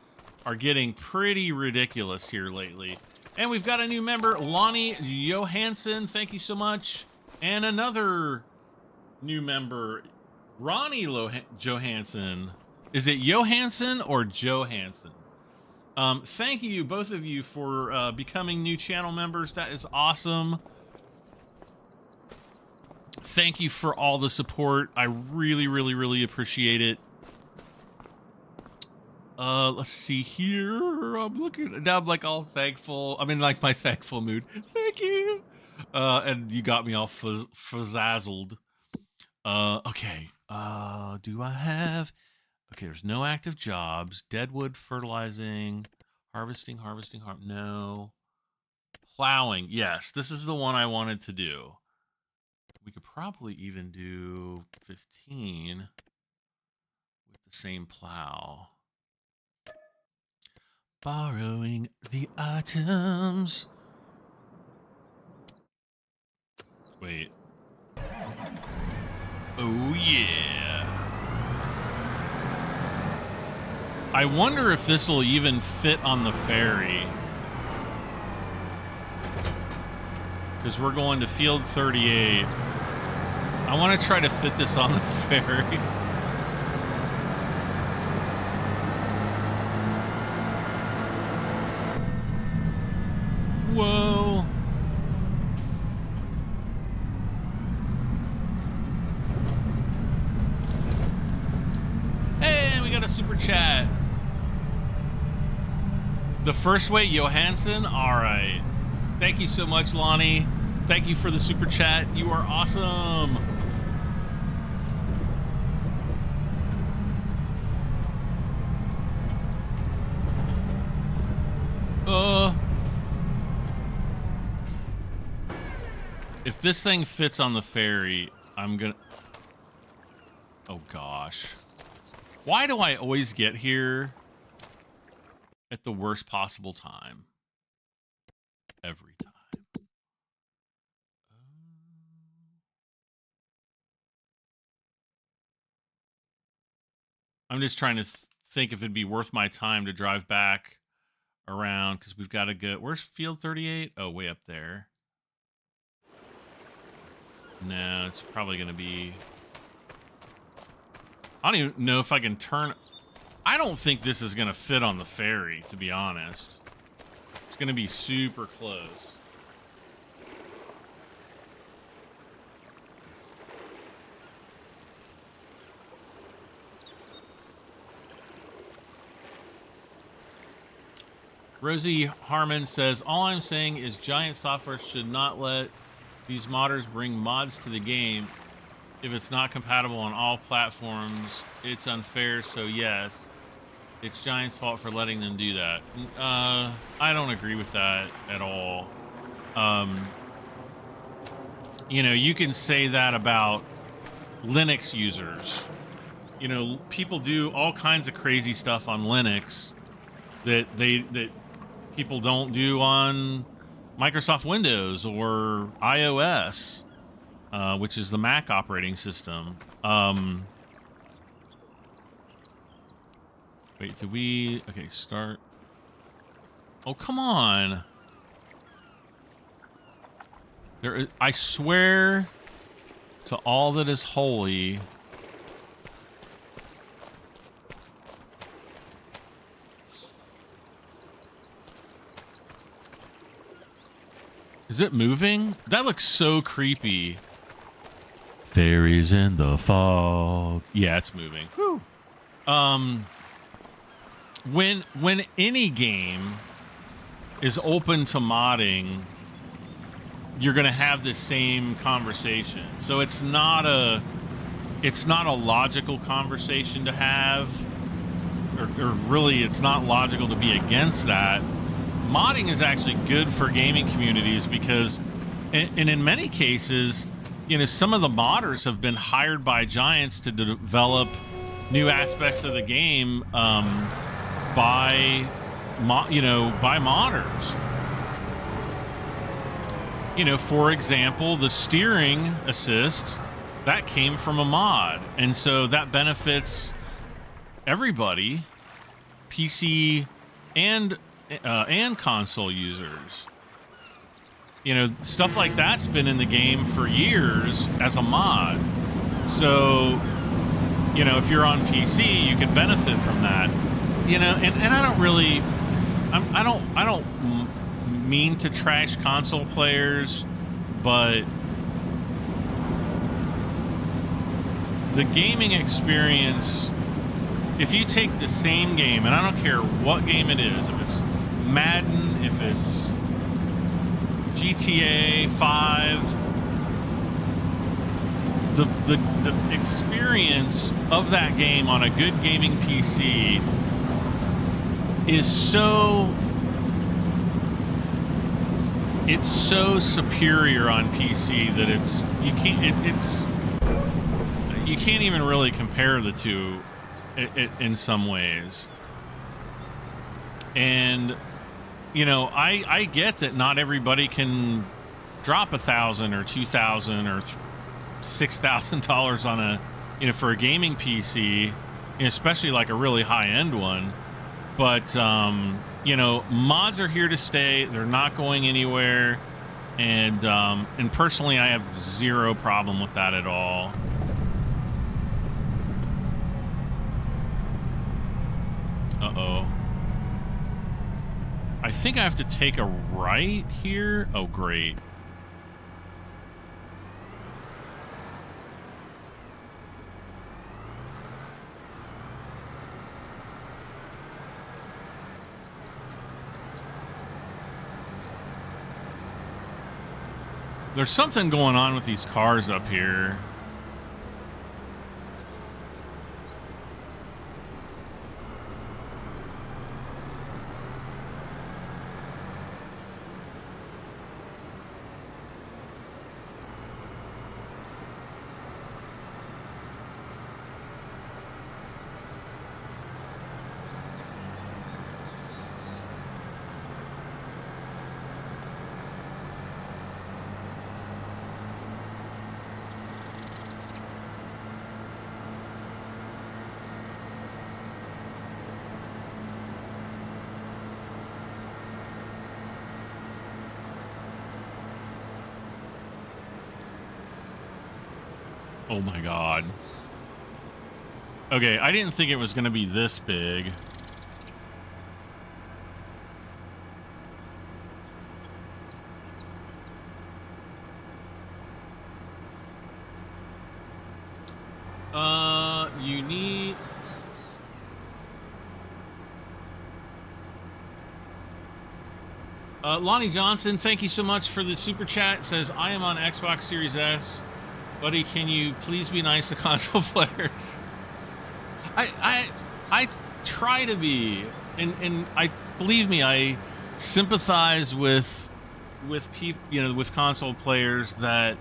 are getting pretty ridiculous here lately. And we've got a new member, Lonnie Johansson. Thank you so much. And another new member, Ronnie Johansson. Is it Johansson or Johansson? Thank you, both of you, for becoming new channel members. That is awesome. Thank you for all the support. I really, really, really appreciate it. Let's see here. I'm looking now. I'm like all thankful. I'm in like my thankful mood. Thank you. And you got me all fuzzazzled. Okay. Do I have? Okay. There's no active jobs. Deadwood, fertilizing, harvesting. No. Plowing. Yes, this is the one I wanted to do. We could probably even do 15 with the same plow. Borrowing the items. Wait. Oh, yeah. I wonder if this will even fit on the ferry. Because we're going to Field 38. I want to try to fit this on the ferry. Whoa. Hey, we got a super chat. The first way, Johansson? All right. Thank you so much, Lonnie. Thank you for the super chat. You are awesome. If this thing fits on the ferry, I'm gonna... Oh, gosh. Why do I always get here at the worst possible time? Every time. I'm just trying to think if it'd be worth my time to drive back around, because we've got to go... Where's Field 38? Oh, way up there. No, it's probably going to be... I don't even know if I can turn... I don't think this is going to fit on the ferry, to be honest. It's going to be super close. Rosie Harmon says, all I'm saying is Giant Software should not let these modders bring mods to the game. If it's not compatible on all platforms, it's unfair, so yes. It's Giant's fault for letting them do that. I don't agree with that at all. You know, you can say that about Linux users. You know, people do all kinds of crazy stuff on Linux that people don't do on Microsoft Windows or iOS, which is the Mac operating system. Wait, did we... Okay, start. Oh, come on. I swear to all that is holy. Is it moving? That looks so creepy. Fairies in the fog. Yeah, it's moving. Whew. When any game is open to modding, you're going to have this same conversation. So it's not a logical conversation to have, or really it's not logical to be against that. Modding is actually good for gaming communities because, and in many cases, you know, some of the modders have been hired by Giants to develop new aspects of the game by modders. You know, for example, the steering assist, that came from a mod. And so that benefits everybody, PC and console users. You know, stuff like that's been in the game for years as a mod. So, you know, if you're on PC, you can benefit from that. You know, and I don't really, I don't mean to trash console players, but the gaming experience, if you take the same game, and I don't care what game it is, if it's Madden, if it's GTA 5, the experience of that game on a good gaming PC is so superior on PC that you can't even really compare the two in some ways. And you know, I get that not everybody can drop $1,000 or $2,000 or $6,000 on a, you know, for a gaming PC, you know, especially like a really high-end one. But you know, mods are here to stay. They're not going anywhere, and personally, I have zero problem with that at all. Uh-oh. I think I have to take a right here. Oh, great. There's something going on with these cars up here. Oh my god. Okay, I didn't think it was going to be this big. You need... Lonnie Johnson, thank you so much for the super chat. It says, I am on Xbox Series S. Buddy, can you please be nice to console players? I try to be, and I believe me, I sympathize with people, you know, with console players that,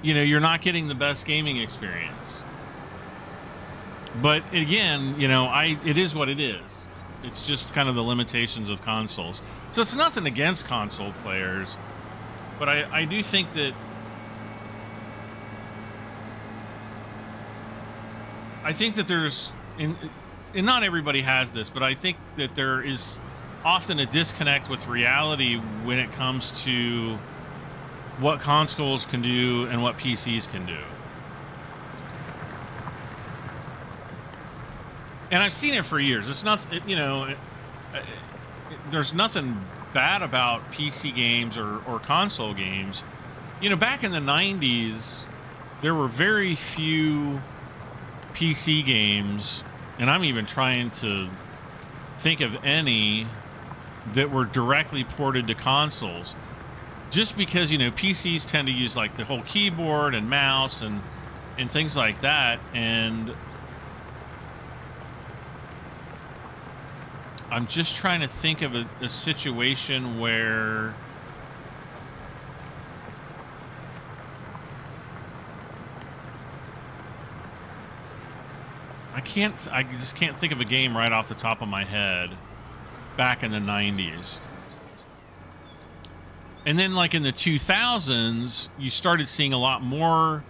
you know, you're not getting the best gaming experience. But again, you know, it is what it is. It's just kind of the limitations of consoles. So it's nothing against console players, but I do think that there's, and not everybody has this, but I think that there is often a disconnect with reality when it comes to what consoles can do and what PCs can do. And I've seen it for years. It's not, you know, there's nothing bad about PC games or console games. You know, back in the 90s, there were very few PC games, and I'm even trying to think of any that were directly ported to consoles. Just because, you know, PCs tend to use like the whole keyboard and mouse and things like that, and I'm just trying to think of a situation where I just can't think of a game right off the top of my head back in the 90s. And then like in the 2000s, you started seeing a lot more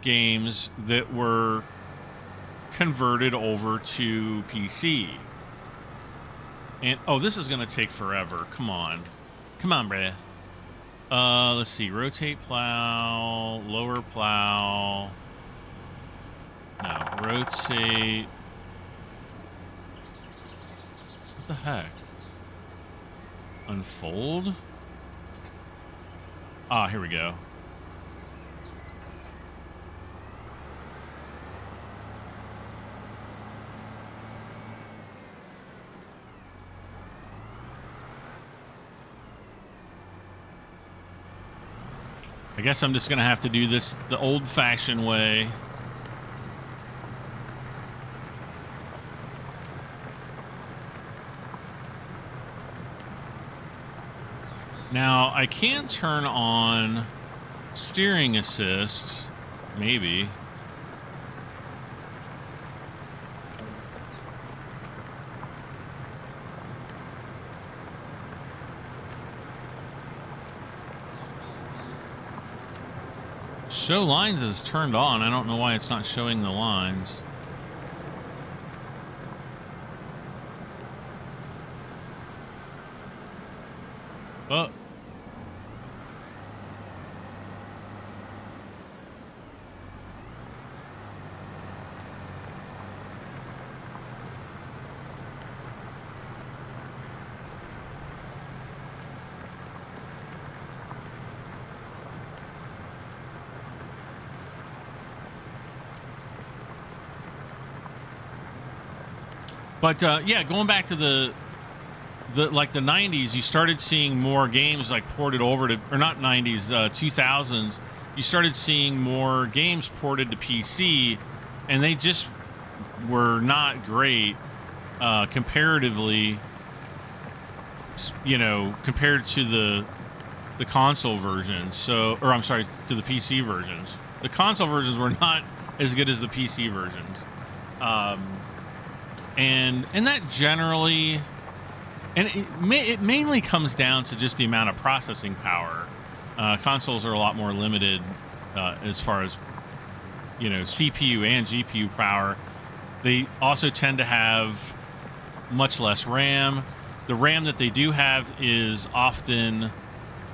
games that were converted over to PC. And, oh, this is going to take forever. Come on. Come on, bruh. Let's see. Rotate plow, lower plow. No, rotate. What the heck? Unfold? Ah, here we go. I guess I'm just going to have to do this the old-fashioned way. Now, I can turn on steering assist, maybe. Show lines is turned on. I don't know why it's not showing the lines. Oh. But yeah, going back to the 90s, you started seeing more games like ported over to, or not 90s, 2000s. You started seeing more games ported to PC, and they just were not great comparatively. You know, compared to the console versions. So, or I'm sorry, to the PC versions. The console versions were not as good as the PC versions. And that generally, and it mainly comes down to just the amount of processing power. Consoles are a lot more limited as far as, you know, CPU and GPU power. They also tend to have much less RAM. The RAM that they do have is often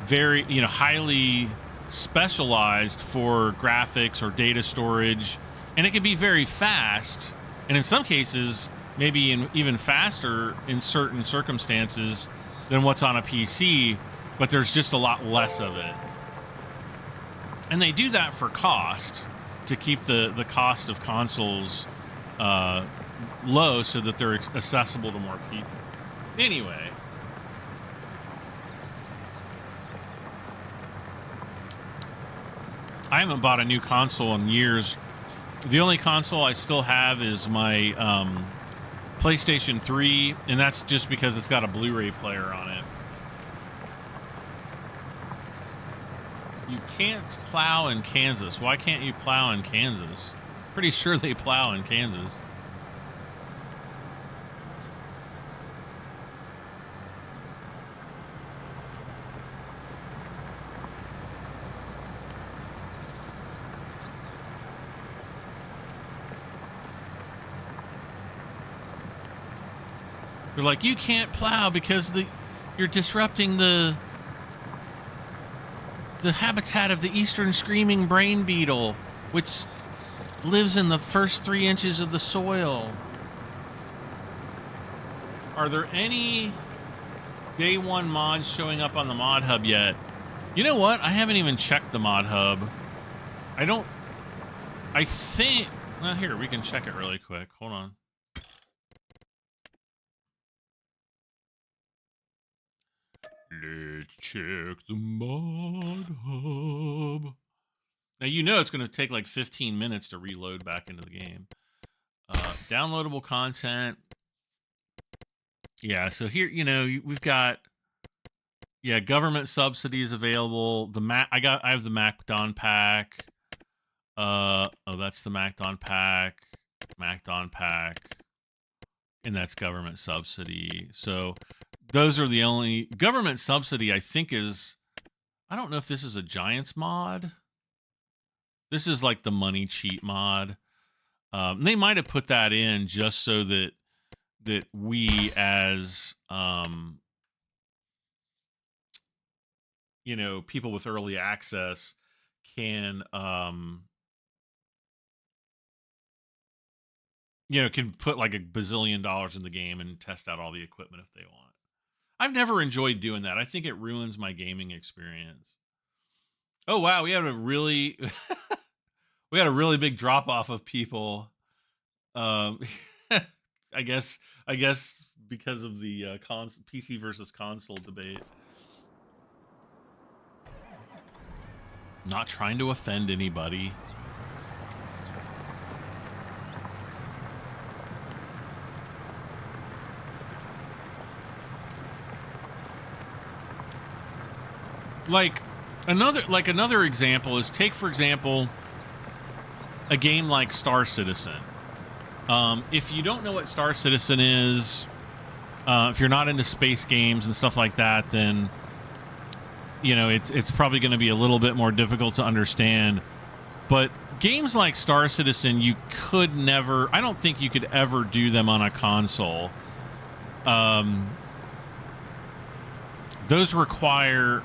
very, you know, highly specialized for graphics or data storage, and it can be very fast, and in some cases maybe even faster in certain circumstances than what's on a PC, but there's just a lot less of it. And they do that for cost, to keep the cost of consoles low so that they're accessible to more people. Anyway, I haven't bought a new console in years. The only console I still have is my PlayStation 3, and that's just because it's got a Blu-ray player on it. You can't plow in Kansas. Why can't you plow in Kansas? Pretty sure they plow in Kansas. They're like, you can't plow because you're disrupting the habitat of the eastern screaming brain beetle, which lives in the first 3 inches of the soil. Are there any day one mods showing up on the mod hub yet? You know what? I haven't even checked the mod hub. I think, well, here, we can check it really quick. Hold on. Let's check the mod hub. Now, you know it's going to take like 15 minutes to reload back into the game. Downloadable content. Yeah, so here, you know, we've got, yeah, government subsidies available. I have the MacDon pack. Oh, that's the MacDon pack. MacDon pack. And that's government subsidy. So those are the only government subsidy, I think, is, I don't know if this is a Giants mod. This is like the money cheat mod. They might have put that in just so that we as you know, people with early access can you know, can put like $1 bazillion in the game and test out all the equipment if they want. I've never enjoyed doing that. I think it ruins my gaming experience. Oh wow, we had a really we had a really big drop off of people. I guess because of the PC versus console debate. Not trying to offend anybody. Like another example is, take for example a game like Star Citizen. If you don't know what Star Citizen is, if you're not into space games and stuff like that, then you know it's probably going to be a little bit more difficult to understand. But games like Star Citizen, you could never, I don't think you could ever do them on a console. Those require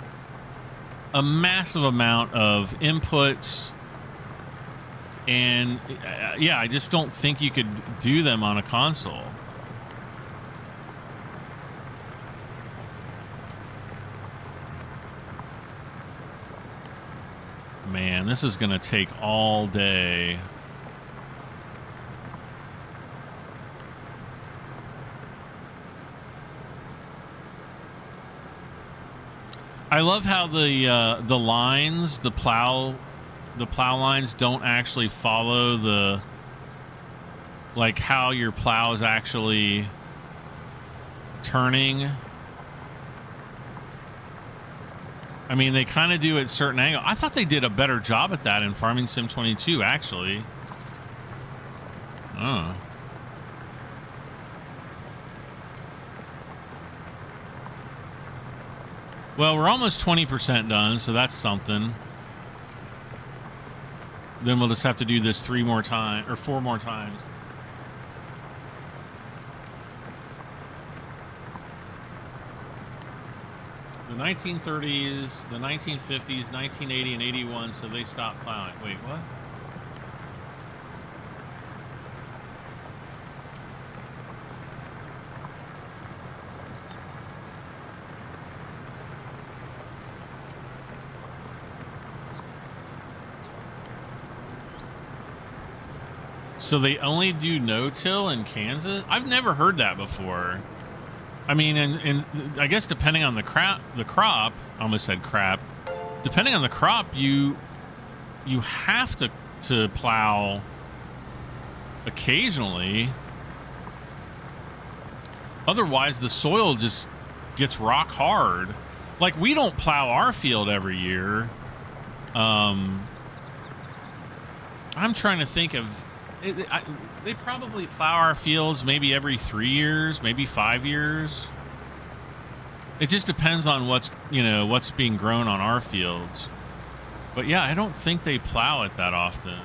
a massive amount of inputs, and yeah, I just don't think you could do them on a console. Man, this is gonna take all day. I love how the lines, the plow lines don't actually follow the, like, how your plow is actually turning. I mean, they kind of do at certain angle. I thought they did a better job at that in Farming Sim 22, actually. Oh. Well, we're almost 20% done, so that's something. Then we'll just have to do this 4 more times. The 1930s, the 1950s, 1980 and 81, so they stopped plowing. Wait, what? So they only do no-till in Kansas? I've never heard that before. I mean, and I guess depending on the crop, I almost said crap. Depending on the crop, you have to plow occasionally. Otherwise, the soil just gets rock hard. Like, we don't plow our field every year. I'm trying to think of... they probably plow our fields maybe every 3 years, maybe 5 years. It just depends on what's being grown on our fields. But yeah, I don't think they plow it that often.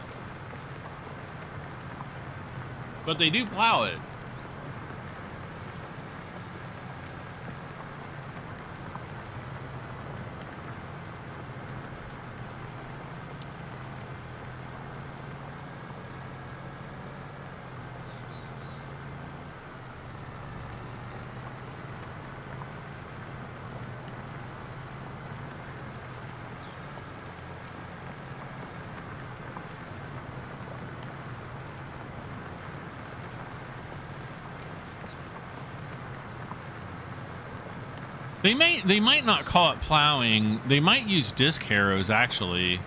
But they do plow it. They might not call it plowing. They might use disc harrows, actually.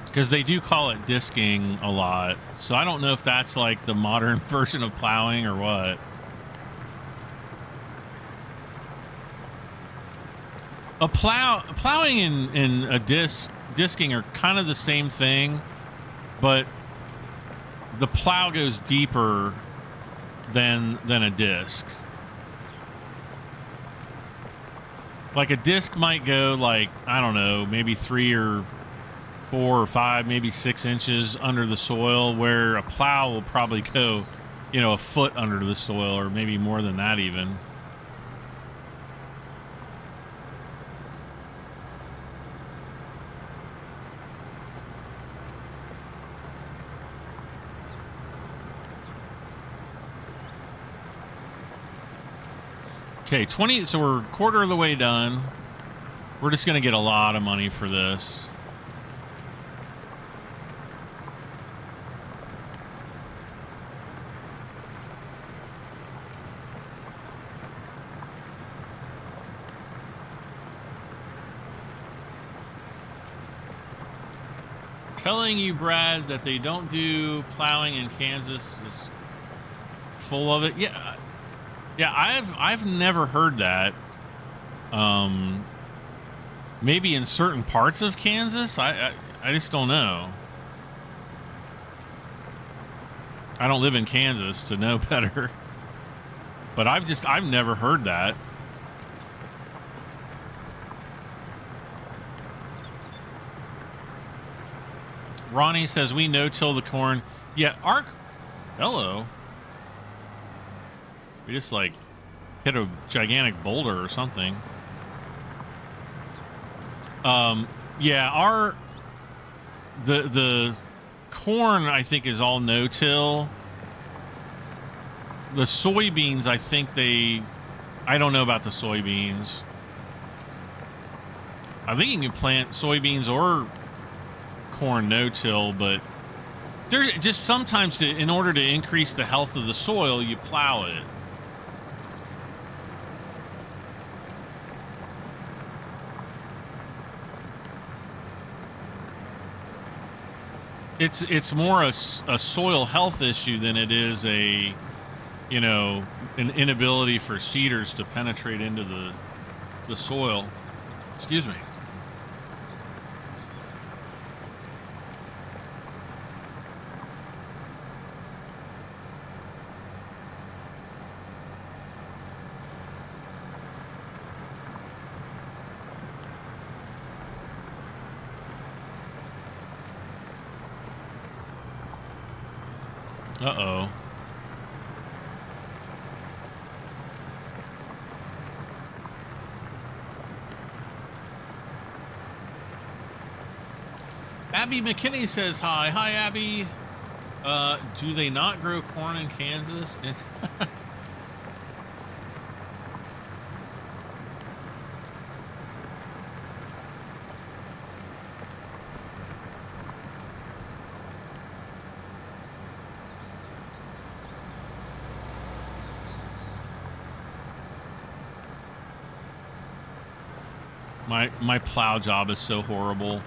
Because they do call it disking a lot. So I don't know if that's like the modern version of plowing or what. Plowing and a disking are kind of the same thing, but the plow goes deeper than a disc. Like a disc might go like, I don't know, maybe 3 or 4 or 5, maybe 6 inches under the soil, where a plow will probably go, a foot under the soil, or maybe more than that even. Okay, 20, so we're a quarter of the way done. We're just going to get a lot of money for this. Telling you, Brad, that they don't do plowing in Kansas is full of it. Yeah. Yeah, I've never heard that. Maybe in certain parts of Kansas. I just don't know. I don't live in Kansas to know better. But I've never heard that. Ronnie says we no-till the corn. Yeah, hello. We just like hit a gigantic boulder or something. Yeah, the corn I think is all no-till. The soybeans, I think I don't know about the soybeans. I think you can plant soybeans or corn no-till, but there's just sometimes in order to increase the health of the soil, you plow it. It's more a soil health issue than it is an inability for seeders to penetrate into the soil. Excuse me. Uh-oh. Abby McKinney says hi. Hi, Abby. Do they not grow corn in Kansas? My plow job is so horrible.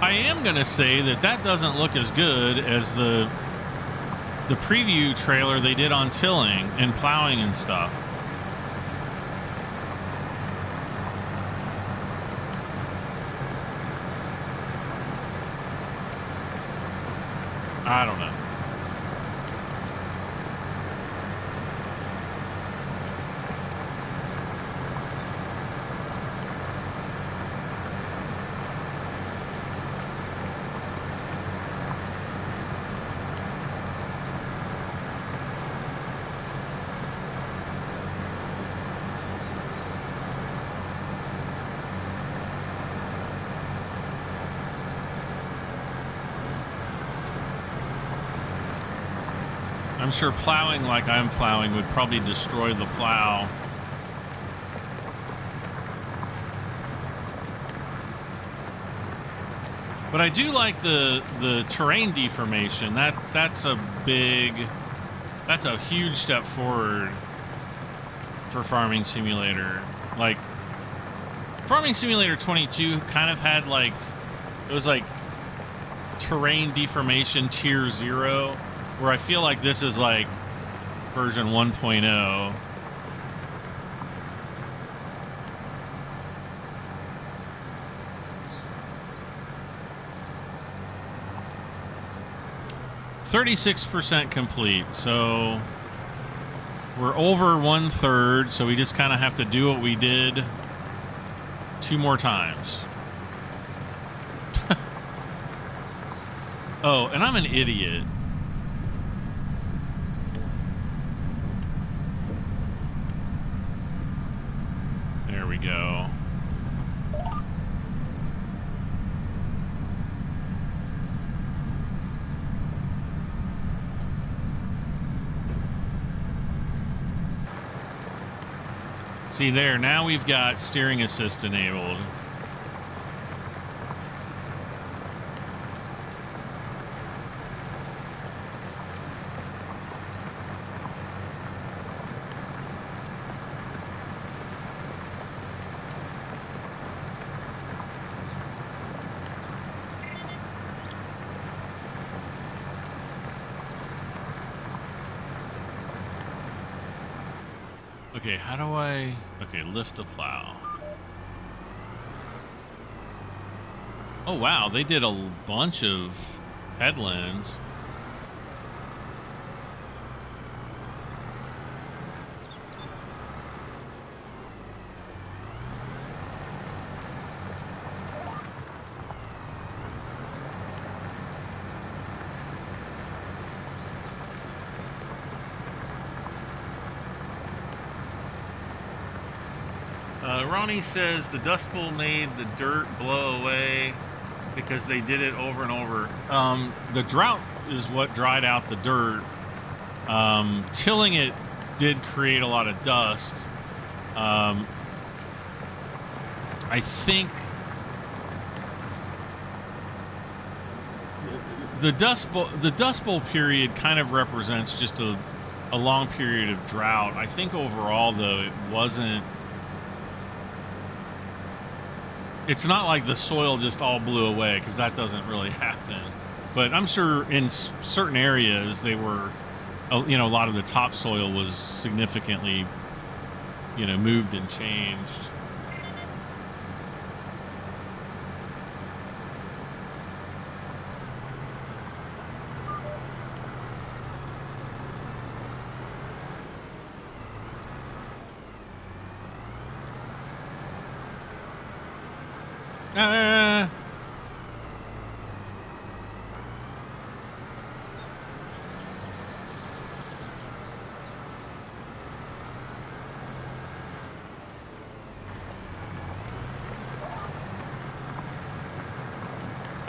I am gonna say that doesn't look as good as the preview trailer they did on tilling and plowing and stuff. I don't know. I'm sure plowing like I'm plowing would probably destroy the plow. But I do like the terrain deformation. That's a huge step forward for Farming Simulator. Like Farming Simulator 22 kind of had like, it was like terrain deformation tier 0, where I feel like this is like version 1.0. %, complete, so we're over 1/3, so we just kind of have to do what we did 2 more times. Oh, and I'm an idiot. There we go. See there, now we've got steering assist enabled. Okay, how do I... Okay, lift the plow. Oh, wow, they did a bunch of headlands. Ronnie says the Dust Bowl made the dirt blow away because they did it over and over. The drought is what dried out the dirt. Tilling it did create a lot of dust. I think the Dust Bowl period kind of represents just a long period of drought. I think overall, though, it wasn't... It's not like the soil just all blew away, because that doesn't really happen. But I'm sure in certain areas they were, you know, a lot of the topsoil was significantly, you know, moved and changed.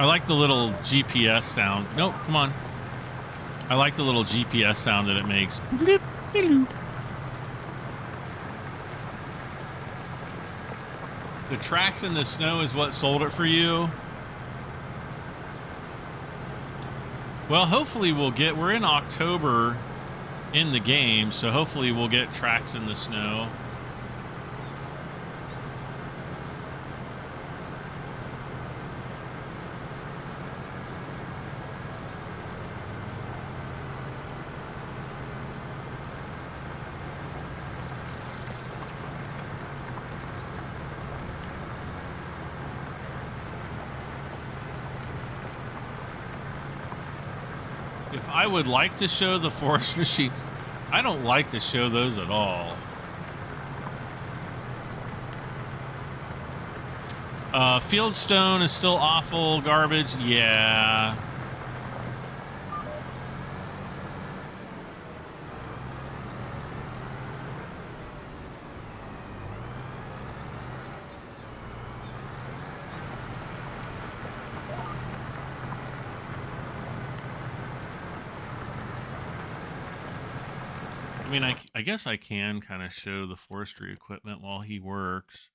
I like the little GPS sound. Nope, come on. I like the little GPS sound that it makes. Bloop, bloop. The tracks in the snow is what sold it for you. Well, hopefully we're in October in the game, so hopefully we'll get tracks in the snow. If I would like to show the forest machines, I don't like to show those at all. Fieldstone is still awful garbage. Yeah. I mean, I guess I can kind of show the forestry equipment while he works.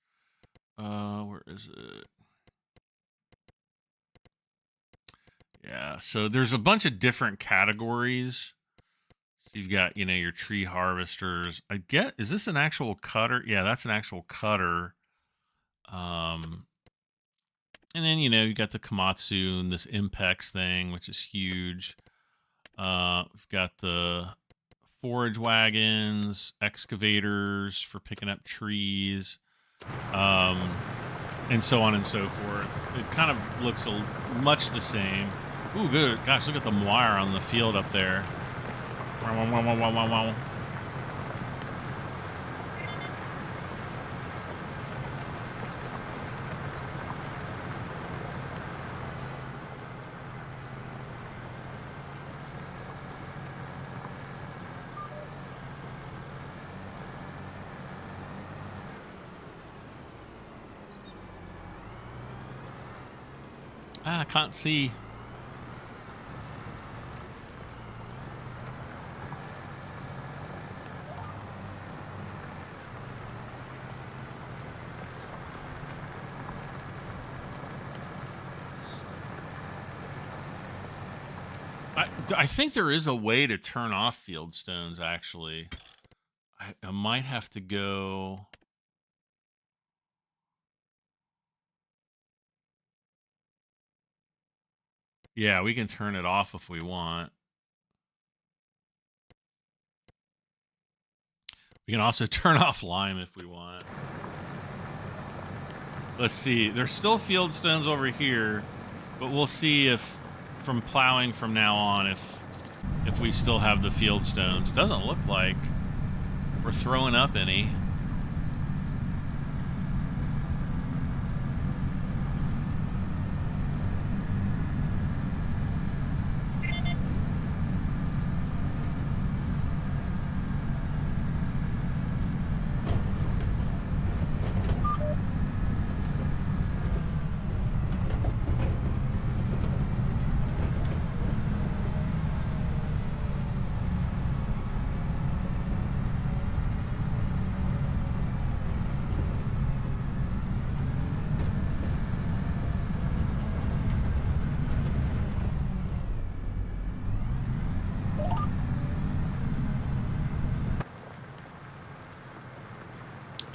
Where is it? Yeah, so there's a bunch of different categories. So you've got, your tree harvesters. Is this an actual cutter? Yeah, that's an actual cutter. And then, you got the Komatsu and this Impex thing, which is huge. We've got the forage wagons, excavators for picking up trees, and so on and so forth. It kind of looks much the same. Ooh, good. Gosh, look at the wire on the field up there. Wow, wow, wow, wow, wow, wow. I can't see. I think there is a way to turn off fieldstones, actually. I might have to go... Yeah, we can turn it off if we want. We can also turn off lime if we want. Let's see. There's still fieldstones over here, but we'll see if from plowing from now on if we still have the fieldstones. Doesn't look like we're throwing up any.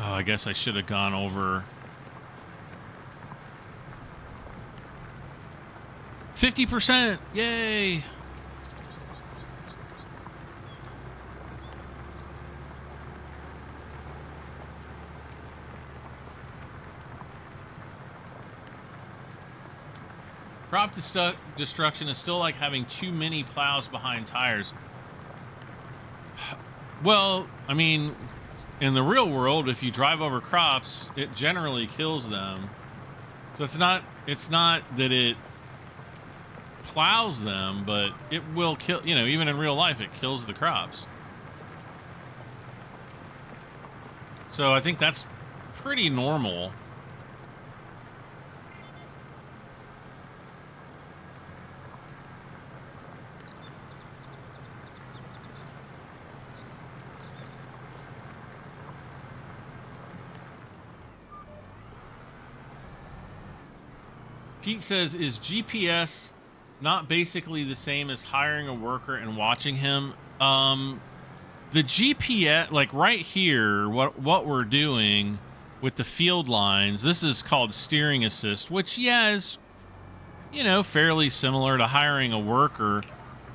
I guess I should have gone over 50%. Yay. Crop destruction is still like having too many plows behind tires. Well, I mean, in the real world, if you drive over crops, it generally kills them. So it's not that it plows them, but it will kill, even in real life, it kills the crops. So I think that's pretty normal. Pete says, is GPS not basically the same as hiring a worker and watching him? The GPS, like right here, what we're doing with the field lines, this is called steering assist, which, yeah, is, you know, fairly similar to hiring a worker.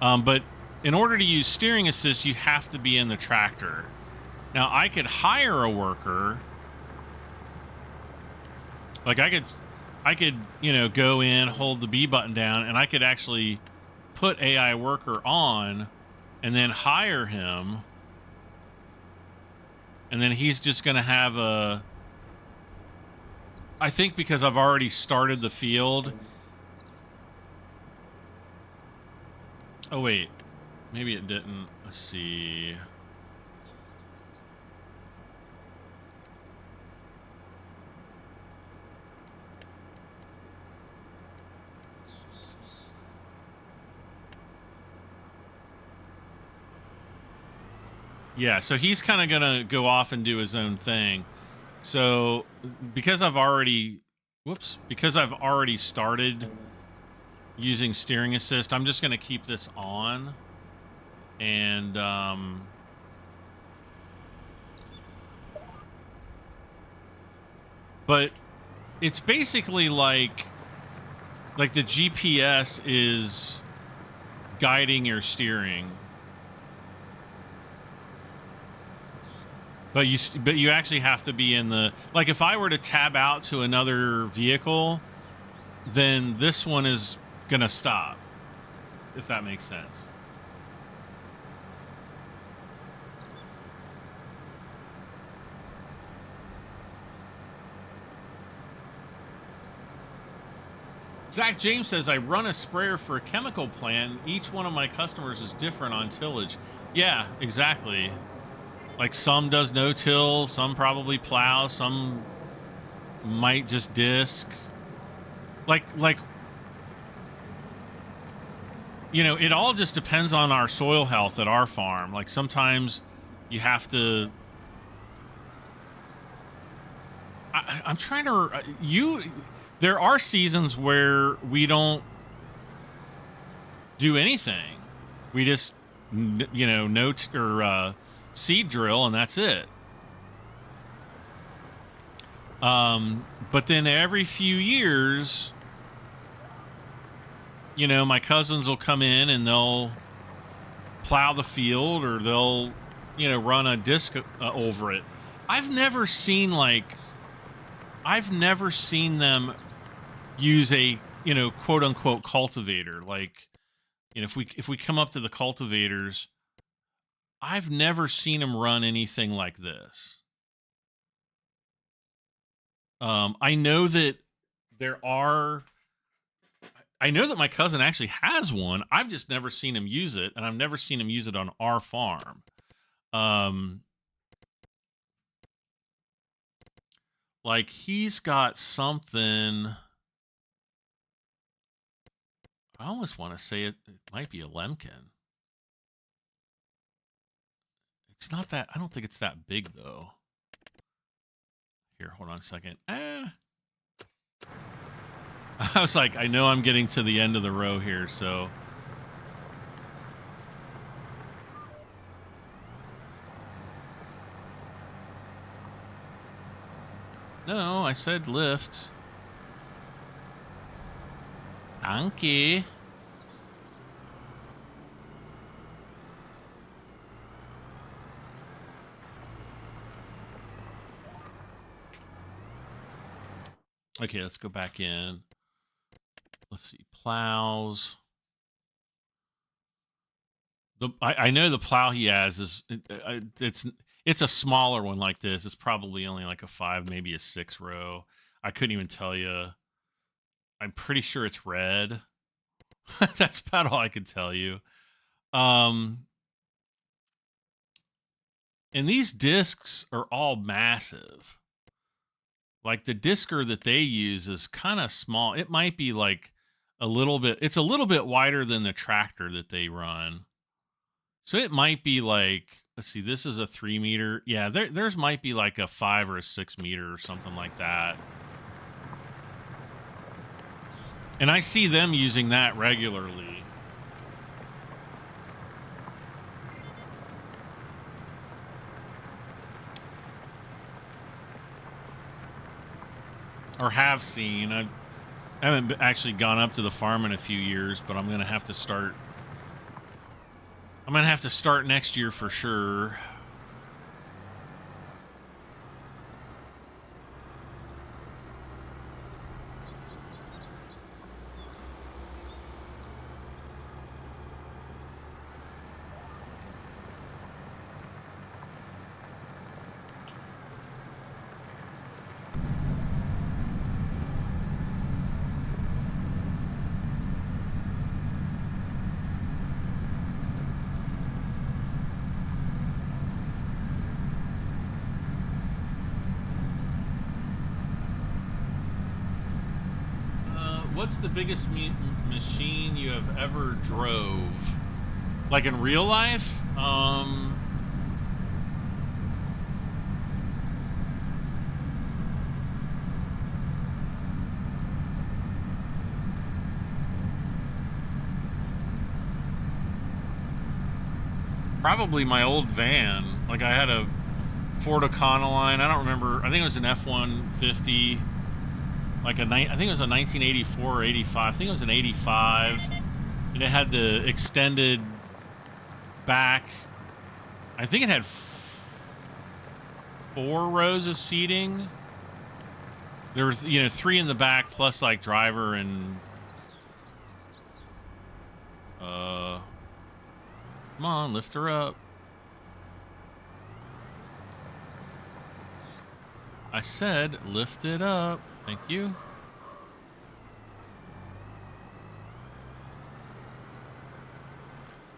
But in order to use steering assist, you have to be in the tractor. Now, I could hire a worker. Like, I could, you know, go in, hold the B button down, and I could actually put AI worker on and then hire him. And then he's just going to have a... I think because I've already started the field. Oh, wait. Maybe it didn't. Let's see. Yeah, so he's kind of going to go off and do his own thing. So because I've already, because I've already started using steering assist, I'm just going to keep this on. And but it's basically like the GPS is guiding your steering. But you actually have to be in the, like, if I were to tab out to another vehicle, then this one is gonna stop, if that makes sense. Zach James says, I run a sprayer for a chemical plant. Each one of my customers is different on tillage. Yeah, exactly. Like, some does no-till, some probably plow, some might just disc. Like, you know, it all just depends on our soil health at our farm. Like, sometimes you have to... I'm trying to... There are seasons where we don't do anything. We just, you know, seed drill, and that's it. But then every few years, you know, my cousins will come in and they'll plow the field, or they'll, you know, run a disc over it. I've never seen them use a, you know, quote unquote cultivator. Like, you know, if we come up to the cultivators, I've never seen them run anything like this. I know that my cousin actually has one. I've just never seen him use it, and I've never seen him use it on our farm. Like, he's got something. I almost want to say it might be a Lemkin. It's not that, I don't think it's that big, though. Here, hold on a second. I was like, I know I'm getting to the end of the row here, so... No, I said lift. Anki. Okay, let's go back in. Let's see, plows. I know the plow he has is it's a smaller one like this. It's probably only like a 5, maybe a 6 row. I couldn't even tell you. I'm pretty sure it's red. That's about all I could tell you. And these discs are all massive. Like, the discer that they use is kind of small. It might be like a little bit, it's a little bit wider than the tractor that they run. So it might be like, let's see, this is a 3 meter. Yeah, theirs might be like a 5 or a 6 meter or something like that. And I see them using that regularly. Or have seen. I haven't actually gone up to the farm in a few years, but I'm going to have to start. I'm going to have to start next year for sure. What's the biggest machine you have ever drove? Like in real life? Probably my old van. Like I had a Ford Econoline. I don't remember. I think it was an F-150. Like I think it was a 1984 or 85. I think it was an 85, and it had the extended back. I think it had 4 rows of seating. There was, 3 in the back plus like driver and come on, lift her up. I said lift it up. Thank you.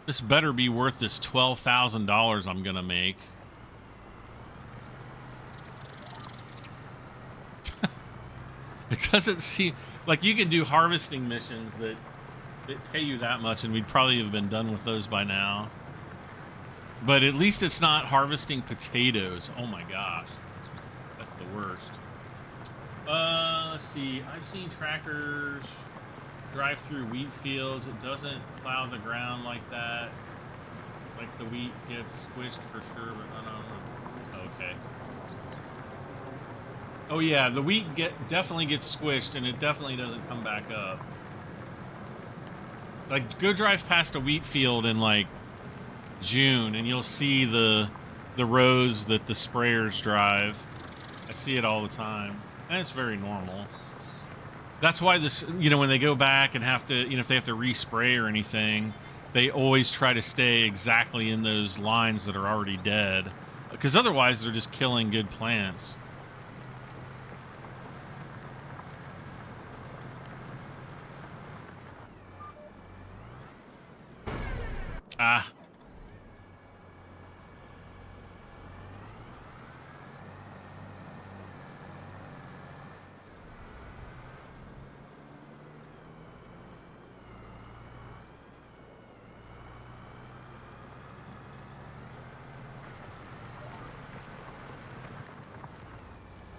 This better be worth this $12,000 I'm gonna make. It doesn't seem like you can do harvesting missions that pay you that much, and we'd probably have been done with those by now. But at least it's not harvesting potatoes. Oh my gosh, that's the worst. Let's see. I've seen tractors drive through wheat fields. It doesn't plow the ground like that. Like the wheat gets squished for sure, but I don't know. Okay. Oh yeah, the wheat definitely gets squished, and it definitely doesn't come back up. Like, go drive past a wheat field in like June, and you'll see the rows that the sprayers drive. I see it all the time. And it's very normal. That's why this, when they go back and have to, if they have to respray or anything, they always try to stay exactly in those lines that are already dead. Because otherwise they're just killing good plants. Ah.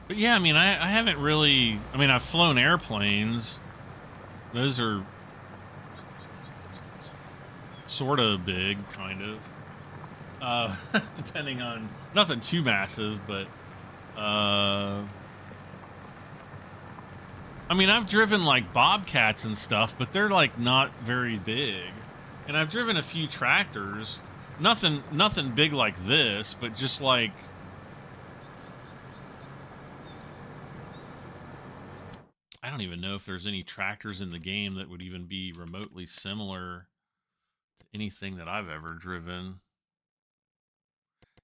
But yeah, I mean, I haven't really... I mean, I've flown airplanes. Those are sort of big, kind of. Depending on... Nothing too massive, but... I mean, I've driven, like, Bobcats and stuff, but they're, like, not very big. And I've driven a few tractors. Nothing big like this, but just, like... I don't even know if there's any tractors in the game that would even be remotely similar to anything that I've ever driven.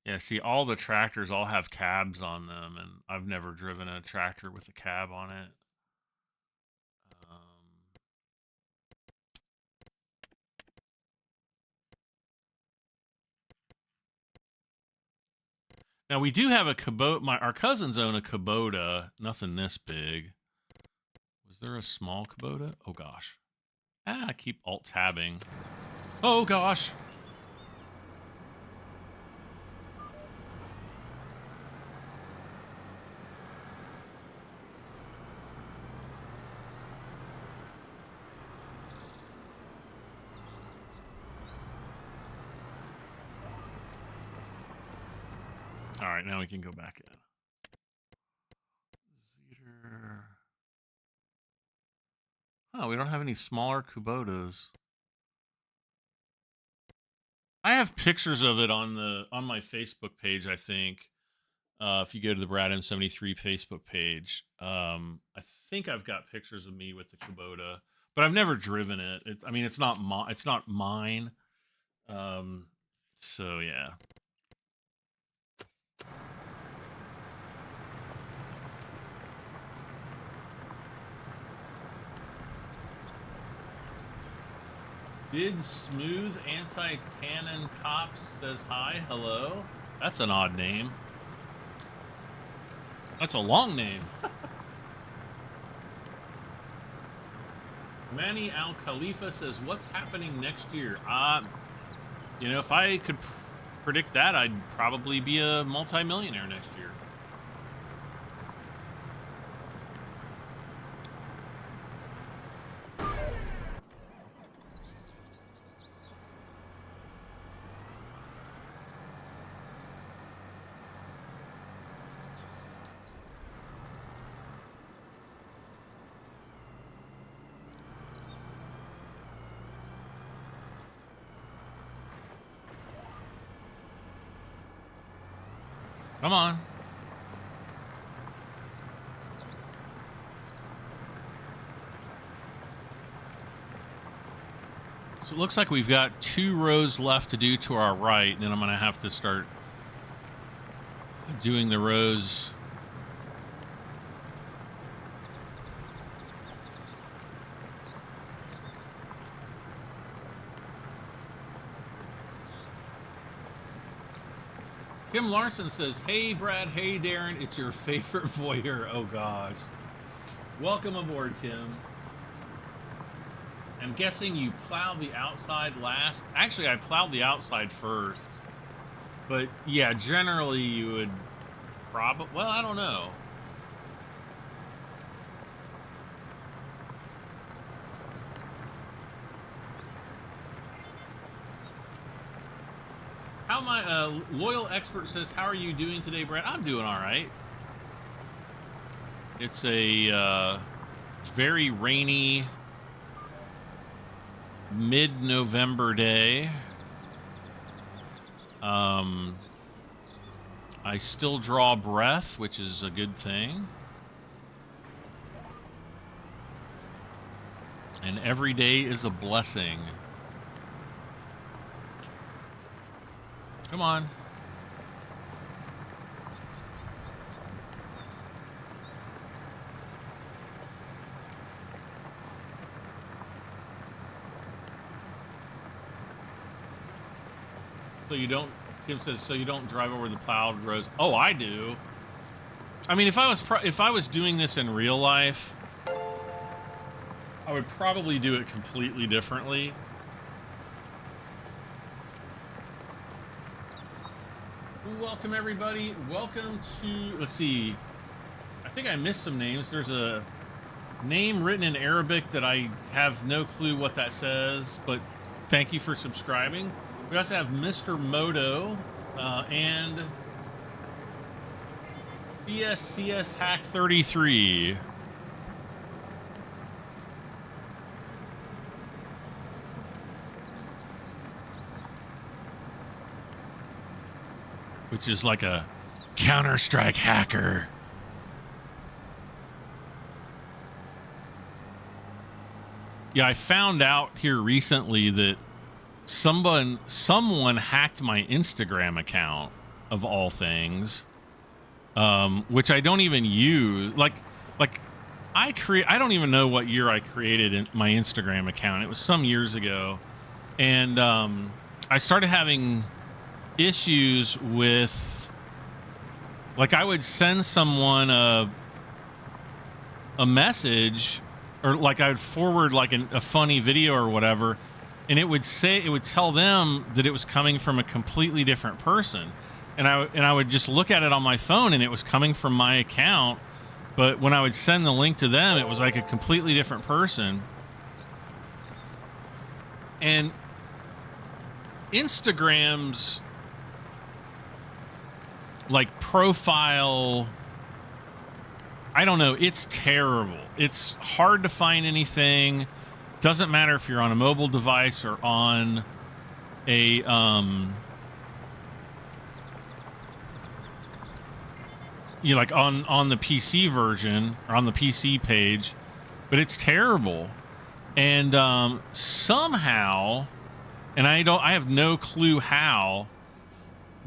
Yeah, see, all the tractors all have cabs on them, and I've never driven a tractor with a cab on it. Now, we do have a Kubota. Our cousins own a Kubota. Nothing this big. Was there a small Kubota? Oh, gosh. I keep alt-tabbing. Oh, gosh. All right, now we can go back in. Zeter. Oh, we don't have any smaller Kubotas. I have pictures of it on my Facebook page, I think. If you go to the Brad M73 Facebook page, I think I've got pictures of me with the Kubota, but I've never driven it. I mean, it's not mine. So yeah. Did Smooth Anti-Tannin Cops says hi, hello. That's an odd name. That's a long name. Manny Al Khalifa says, what's happening next year? You know, if I could predict that, I'd probably be a multi-millionaire next year. Come on. So it looks like we've got 2 rows left to do to our right, and then I'm going to have to start doing the rows. Kim Larson says, hey, Brad, hey, Darren, it's your favorite voyeur. Oh, gosh. Welcome aboard, Kim. I'm guessing you plowed the outside last. Actually, I plowed the outside first. But, yeah, generally you would probably... Well, I don't know. How my loyal expert says, how are you doing today, Brad? I'm doing all right. It's a very rainy mid-November day. I still draw breath, which is a good thing. And every day is a blessing. Come on. So you don't, Kim says, so you don't drive over the plowed roads. Oh, I do. I mean, if I was doing this in real life, I would probably do it completely differently. Welcome, everybody. Welcome to, let's see, I think I missed some names. There's a name written in Arabic that I have no clue what that says, but thank you for subscribing. We also have Mr. Moto and CSCS Hack 33. Which is like a Counter-Strike hacker. Yeah, I found out here recently that someone hacked my Instagram account, of all things, which I don't even use. I don't even know what year I created my Instagram account. It was some years ago, and I started having issues with, like, I would send someone a message, or like I would forward like a funny video or whatever, and it would tell them that it was coming from a completely different person, and I would just look at it on my phone and it was coming from my account, but when I would send the link to them, it was like a completely different person. And like profile. I don't know. It's terrible. It's hard to find anything. Doesn't matter if you're on a mobile device or on a you like on the PC version or on the PC page, but it's terrible. And somehow, and I have no clue how,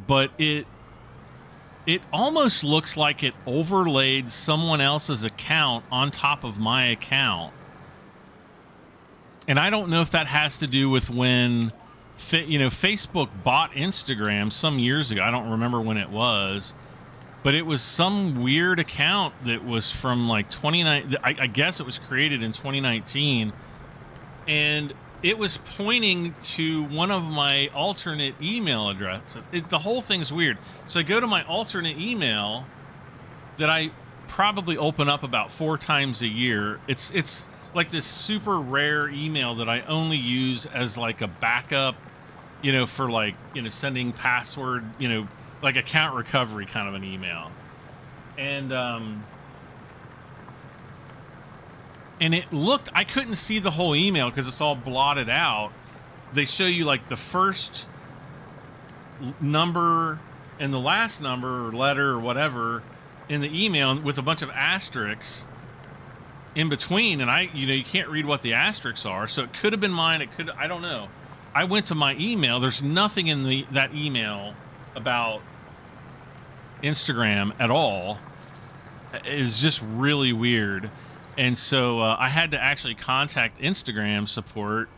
but it almost looks like it overlaid someone else's account on top of my account. And I don't know if that has to do with when, Facebook bought Instagram some years ago. I don't remember when it was, but it was some weird account that was from like 29. I guess it was created in 2019, and it was pointing to one of my alternate email addresses. The whole thing's weird. So I go to my alternate email that I probably open up about 4 times a year. It's like this super rare email that I only use as like a backup, for like, sending password, like account recovery kind of an email. And it looked, I couldn't see the whole email because it's all blotted out. They show you like the first number and the last number or letter or whatever in the email with a bunch of asterisks in between. And you can't read what the asterisks are. So it could have been mine. I don't know. I went to my email. There's nothing in that email about Instagram at all. It's just really weird. And so I had to actually contact Instagram support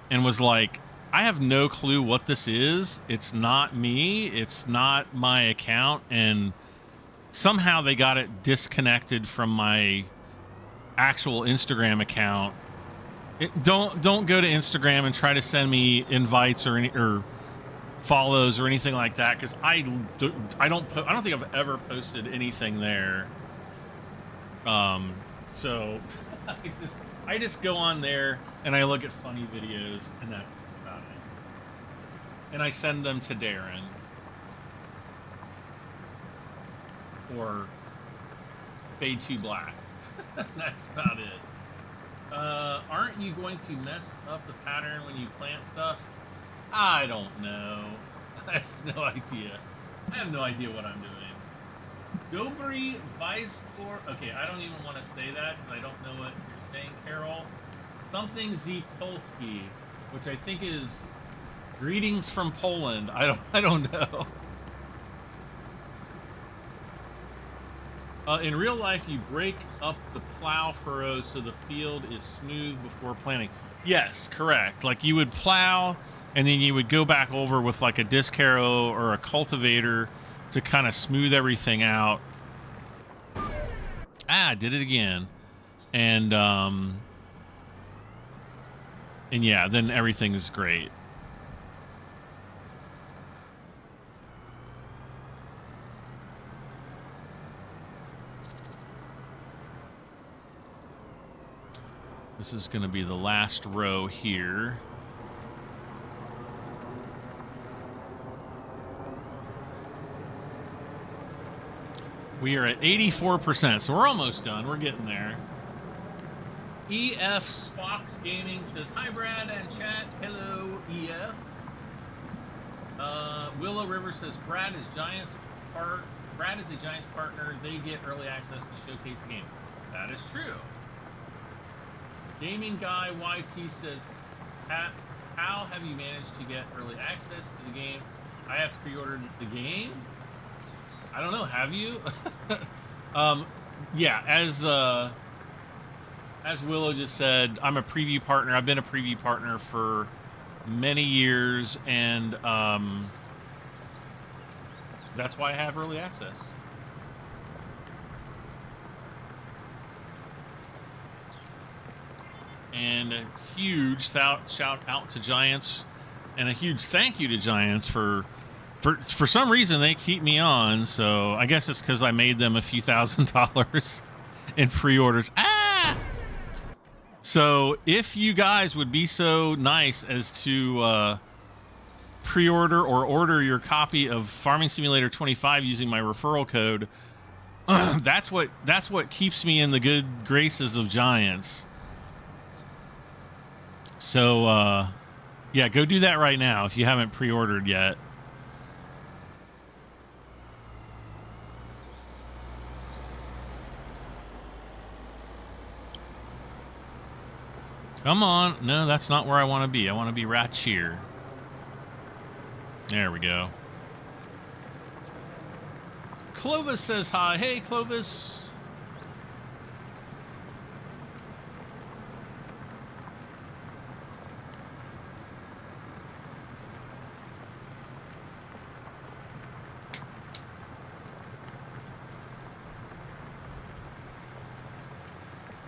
and was like, I have no clue what this is. It's not me. It's not my account. And somehow they got it disconnected from my actual Instagram account. Don't go to Instagram and try to send me invites or follows or anything like that, because I don't think I've ever posted anything there. So I just go on there and I look at funny videos, and that's about it. And I send them to Darren or Fade to Black. That's about it. Aren't you going to mess up the pattern when you plant stuff? I don't know. I have no idea. I have no idea what I'm doing. Dobry Weisbor. Okay, I don't even want to say that because I don't know what you're saying, Carol. Something Zipolski, which I think is greetings from Poland. I don't know. In real life, you break up the plow furrows so the field is smooth before planting. Yes, correct. Like you would plow, and then you would go back over with like a disc harrow or a cultivator to kind of smooth everything out. I did it again. And yeah, then everything is great. This is going to be the last row here. We are at 84%, so we're almost done. We're getting there. EF Spox Gaming says, hi, Brad and chat. Hello, EF. Willow River says, Brad is a Giants partner. They get early access to showcase the game. That is true. Gaming Guy YT says, how have you managed to get early access to the game? I have pre-ordered the game. I don't know. Have you? Yeah. As Willow just said, I'm a preview partner. I've been a preview partner for many years, and that's why I have early access. And a huge shout out to Giants, and a huge thank you to Giants for some reason they keep me on. So I guess it's because I made them a few $1,000s in pre-orders. So if you guys would be so nice as to pre-order or order your copy of Farming Simulator 25 using my referral code, that's what keeps me in the good graces of Giants. So, yeah, go do that right now if you haven't pre-ordered yet. Come on. No, that's not where I want to be. I want to be right here. There we go. Clovis says hi. Hey, Clovis.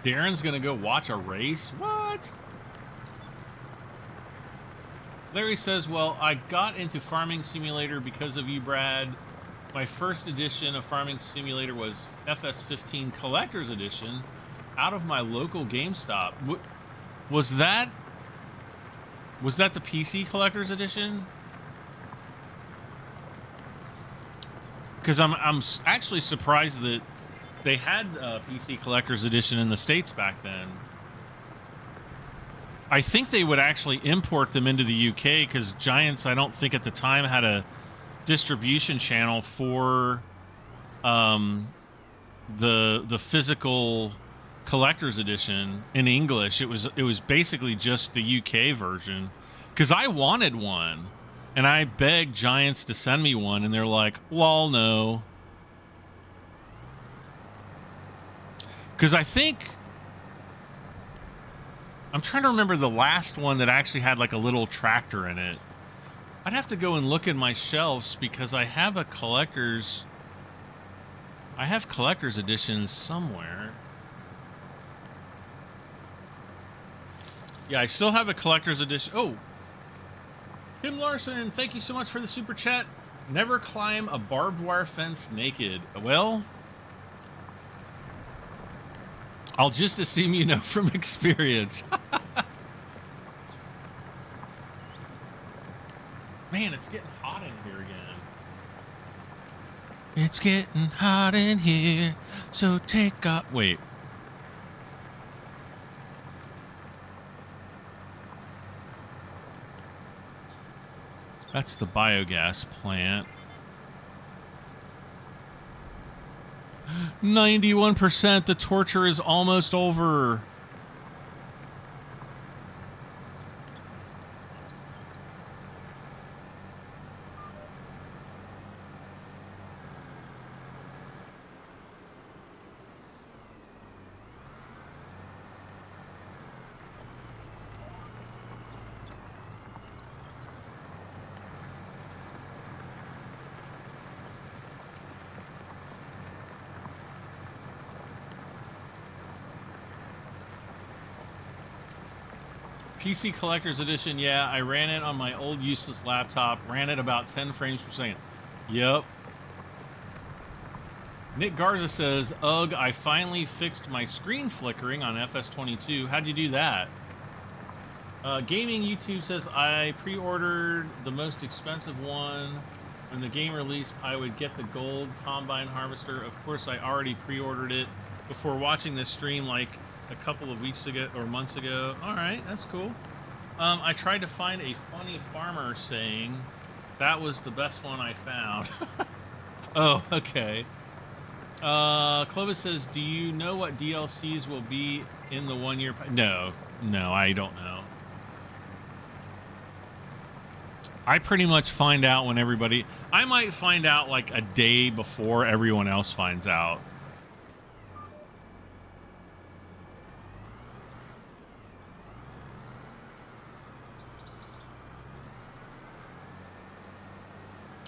Darren's gonna go watch a race? What? Larry says, well, I got into Farming Simulator because of you, Brad. My first edition of Farming Simulator was FS15 Collector's Edition out of my local GameStop. Was that the PC Collector's Edition? Because I'm actually surprised that they had a PC Collector's Edition in the States back then. I think they would actually import them into the UK because Giants, I don't think at the time, had a distribution channel for the physical Collector's Edition in English. It was basically just the UK version because I wanted one and I begged Giants to send me one and they're like, lol, no. Because I think, I'm trying to remember the last one that actually had like a little tractor in it. I'd have to go and look in my shelves because I have a collector's editions somewhere. Yeah, I still have a collector's edition. Oh, Kim Larson, thank you so much for the super chat. Never climb a barbed wire fence naked. Well, I'll just assume you know from experience. Man, it's getting hot in here again. It's getting hot in here, so take off. Wait. That's the biogas plant. 91%. The torture is almost over. PC Collector's Edition, yeah, I ran it on my old useless laptop, ran it about 10 frames per second. Yep. Nick Garza says, ugh, I finally fixed my screen flickering on FS22. How'd you do that? Gaming YouTube says, I pre-ordered the most expensive one. When the game released, I would get the gold Combine Harvester. Of course, I already pre-ordered it before watching this stream like a couple of weeks ago or months ago. All right, that's cool. I tried to find a funny farmer saying that was the best one I found. Oh, okay. Clovis says, do you know what DLCs will be in the 1 year? No, I don't know. I pretty much find out when everybody, I might find out like a day before everyone else finds out.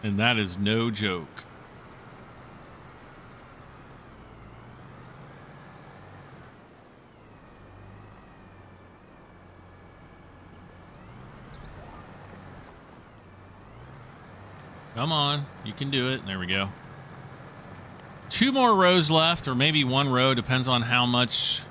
And that is no joke. Come on, you can do it. There we go. 2 more rows left, or maybe 1 row, depends on how much.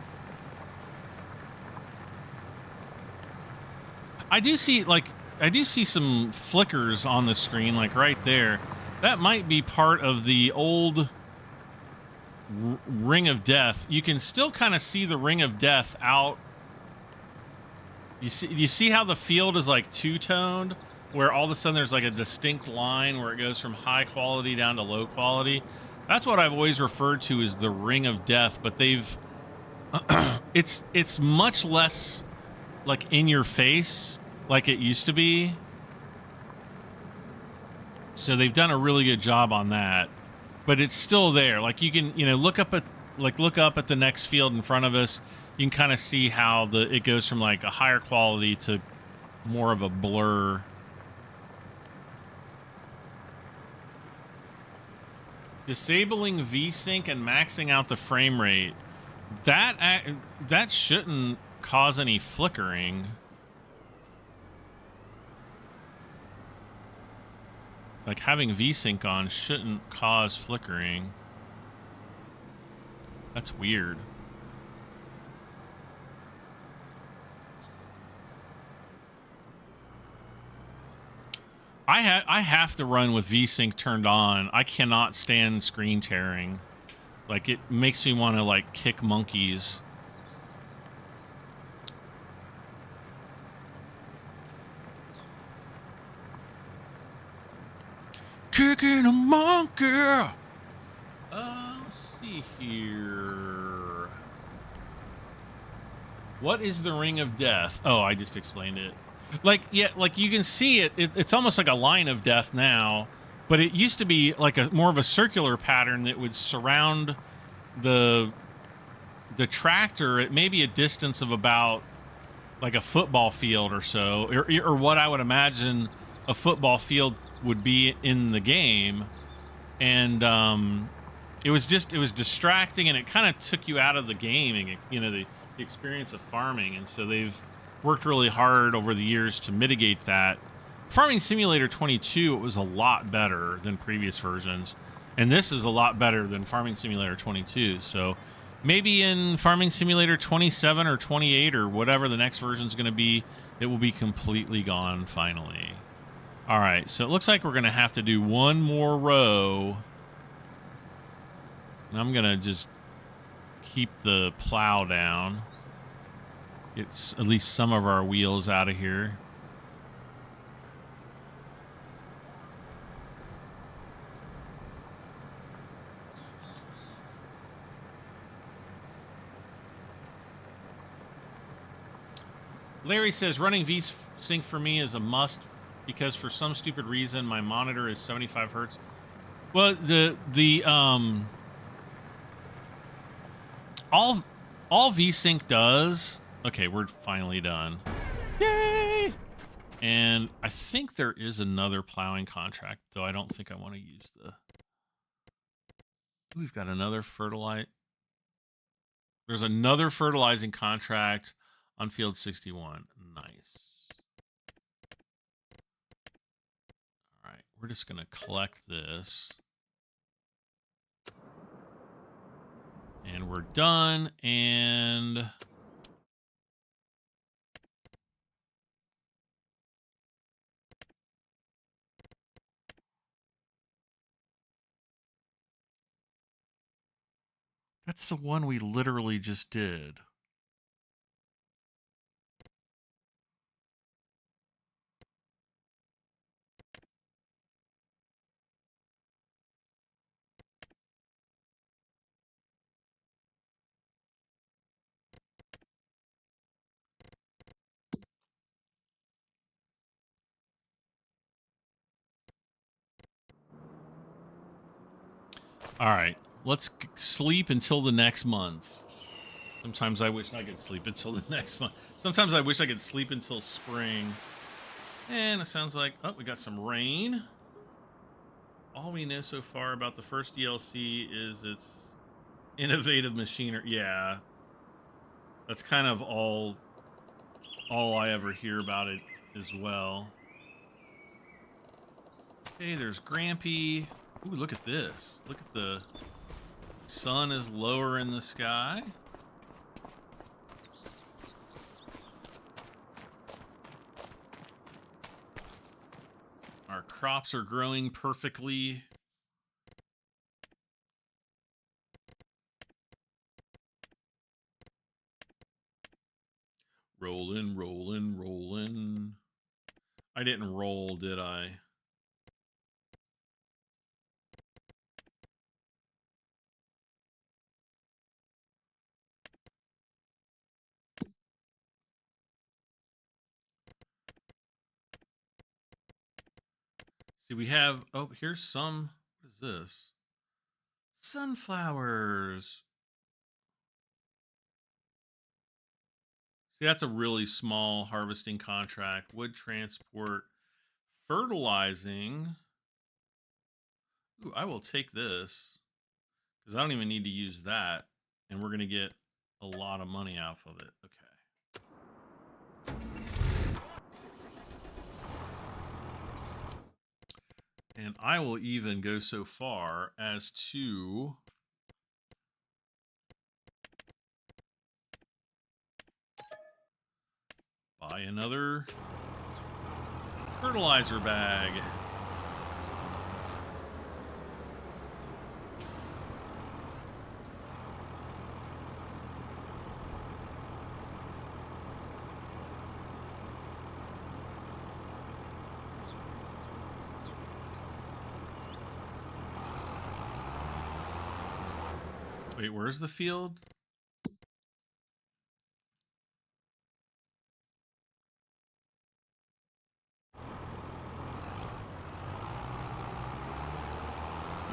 I do see, like, I do see some flickers on the screen, like right there. That might be part of the old ring of death. You can still kind of see the ring of death out. You see how the field is like two-toned, where all of a sudden there's like a distinct line where it goes from high quality down to low quality. That's what I've always referred to as the ring of death, but they've it's much less like in your face like it used to be. So they've done a really good job on that. But it's still there. Like you can, look up at the next field in front of us. You can kind of see how it goes from like a higher quality to more of a blur. Disabling VSync and maxing out the frame rate. That shouldn't cause any flickering. Like having VSync on shouldn't cause flickering. That's weird. I have to run with VSync turned on. I cannot stand screen tearing. Like it makes me want to like kick monkeys. Kicking a monkey. Let's see here. What is the ring of death? Oh, I just explained it. Like, yeah, like you can see it. It's almost like a line of death now, but it used to be like a more of a circular pattern that would surround the tractor at maybe a distance of about like a football field or so, or what I would imagine a football field would be in the game. And it was distracting, and it kind of took you out of the game, and the experience of farming. And so they've worked really hard over the years to mitigate that. Farming Simulator 22, it was a lot better than previous versions, and this is a lot better than Farming Simulator 22. So maybe in Farming Simulator 27 or 28 or whatever the next version is going to be, it will be completely gone finally. All right, so it looks like we're going to have to do one more row. And I'm going to just keep the plow down. Get at least some of our wheels out of here. Larry says running VSync for me is a must because for some stupid reason my monitor is 75 hertz. Well, all VSync does. Okay, we're finally done. Yay! And I think there is another plowing contract, though I don't think I want to use the... We've got another fertilize. There's another fertilizing contract on field 61. Nice. All right, we're just going to collect this. And we're done, and... That's the one we literally just did. All right, let's sleep until the next month. Sometimes I wish I could sleep until the next month. Sometimes I wish I could sleep until spring. And it sounds like, oh, we got some rain. All we know so far about the first DLC is its innovative machinery. Yeah, that's kind of all I ever hear about it as well. Okay, there's Grampy. Ooh, look at this. Look at the sun is lower in the sky. crops are growing perfectly. Rolling, rolling, rolling. I didn't roll, did I? See, we have, oh, here's some, what is this? Sunflowers. See, that's a really small harvesting contract. Wood transport, fertilizing. Ooh, I will take this because I don't even need to use that. And we're going to get a lot of money off of it. Okay. And I will even go so far as to buy another fertilizer bag. Wait, where's the field? I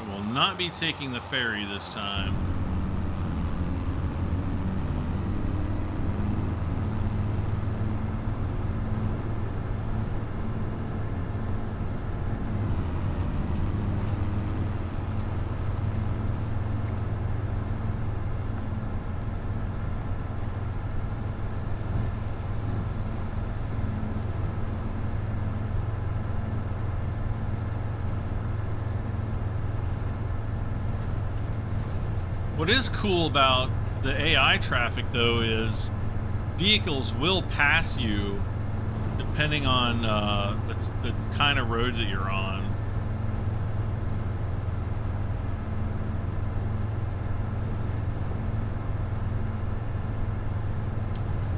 will not be taking the ferry this time. What is cool about the AI traffic, though, is vehicles will pass you depending on the kind of road that you're on.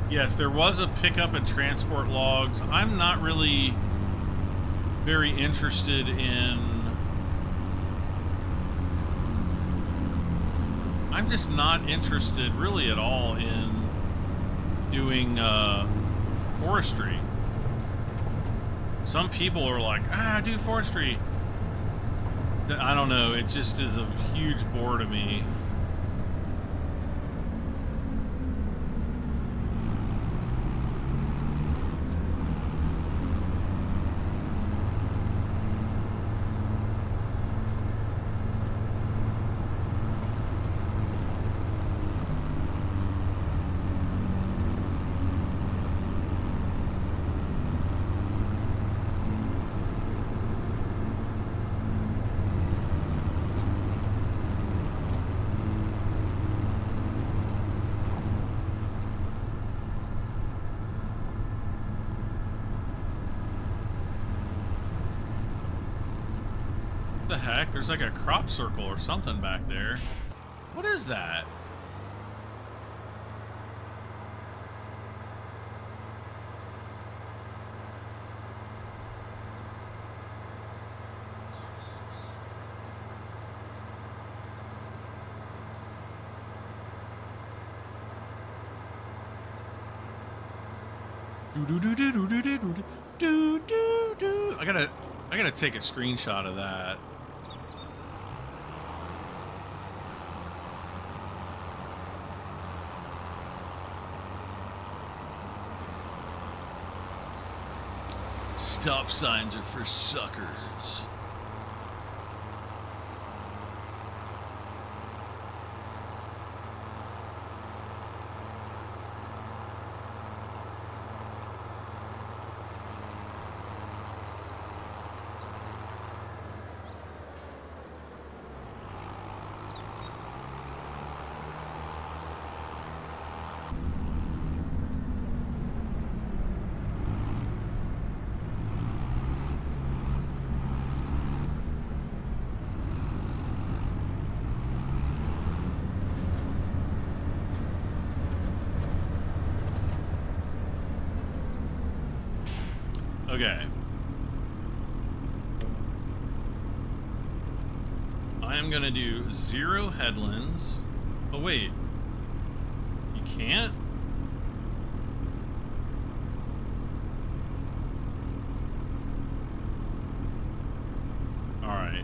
Yes, there was a pickup and transport logs. I'm not really very interested in... I'm just not interested really at all in doing forestry. Some people are like, do forestry. I don't know, it just is a huge bore to me. The heck? There's like a crop circle or something back there. What is that? I gotta take a screenshot of that. Stop signs are for suckers. Okay. I am gonna do 0 headlands. Oh wait, you can't? All right.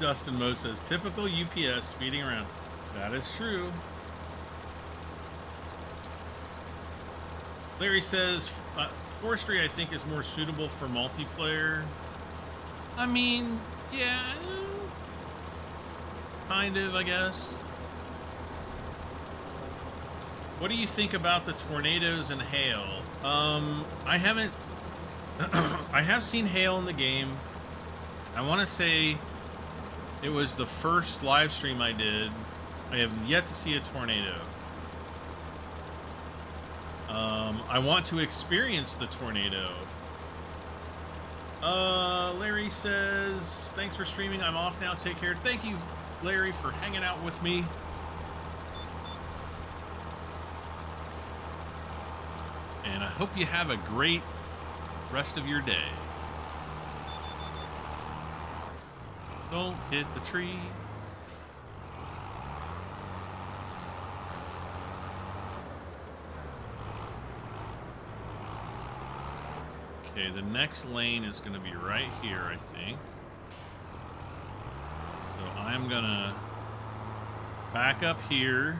Dustin Mo says, typical UPS speeding around. That is true. Larry says, forestry I think is more suitable for multiplayer. I mean, yeah, kind of, I guess. What do you think about the tornadoes and hail? I haven't, I have seen hail in the game. I want to say it was the first live stream I did. I have yet to see a tornado. I want to experience the tornado. Larry says, thanks for streaming. I'm off now. Take care. Thank you, Larry, for hanging out with me. And I hope you have a great rest of your day. Don't hit the tree. Okay, the next lane is going to be right here, I think. So I'm going to back up here.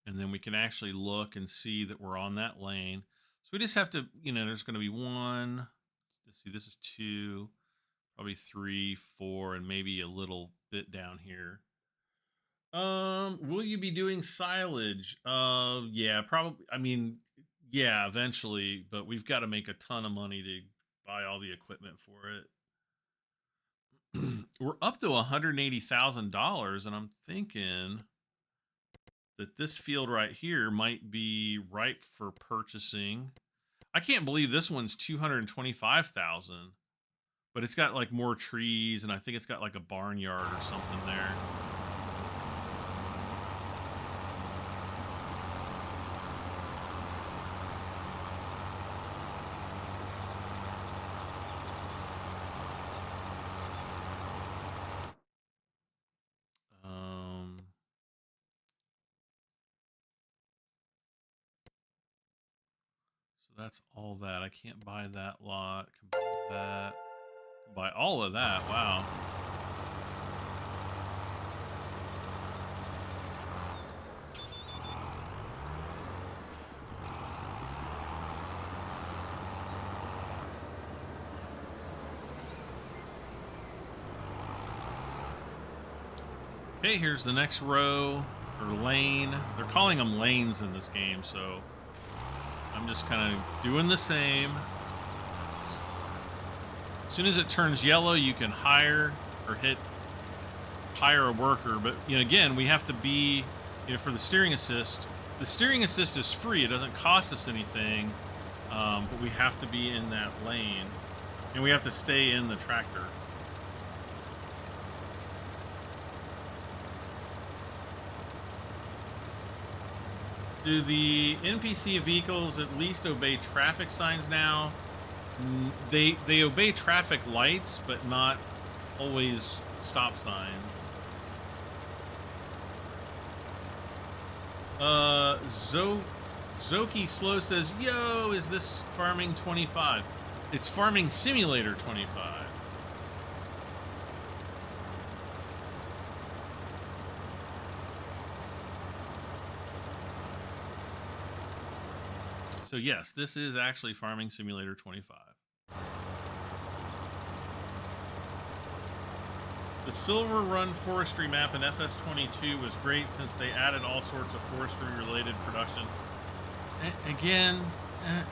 And then we can actually look and see that we're on that lane. So we just have to, you know, there's going to be 1. Let's see, this is 2, probably 3, 4, and maybe a little bit down here. Will you be doing silage? Yeah, probably. I mean, yeah, eventually, but we've got to make a ton of money to buy all the equipment for it. We're up to $180,000, and I'm thinking that this field right here might be ripe for purchasing. I can't believe this one's 225,000, but it's got like more trees, and I think it's got like a barnyard or something there. That's all that. I can't buy that lot. Can buy that. Can buy all of that. Wow. Okay, here's the next row or lane. They're calling them lanes in this game, so I'm just kind of doing the same. As soon as it turns yellow, you can hire or hire a worker. But, you know, again, we have to be, you know, for the steering assist. The steering assist is free. It doesn't cost us anything, but we have to be in that lane. And we have to stay in the tractor. Do the NPC vehicles at least obey traffic signs now? They obey traffic lights, but not always stop signs. Zoki Slow says, yo, is this Farming 25? It's Farming Simulator 25. So yes, this is actually Farming Simulator 25. The Silver Run Forestry map in FS22 was great since they added all sorts of forestry-related production. Again,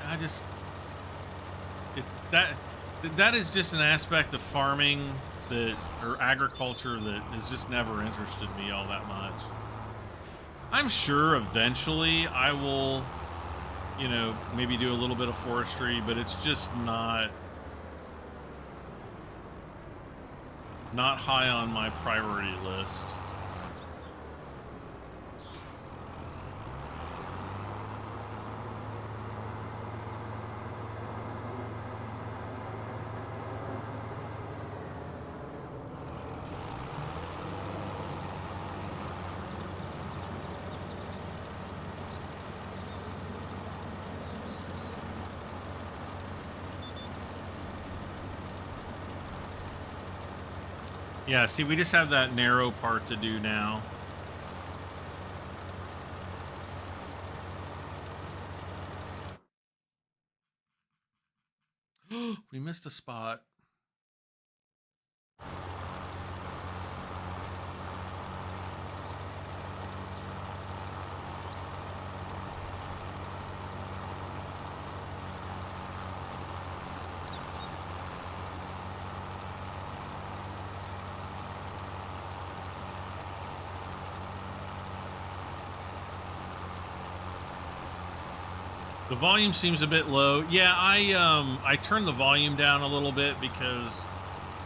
I just... That is just an aspect of farming or agriculture that has just never interested me all that much. I'm sure eventually I will, you know, maybe do a little bit of forestry, but it's just not high on my priority list. Yeah, see, we just have that narrow part to do now. We missed a spot. The volume seems a bit low. Yeah, I turned the volume down a little bit because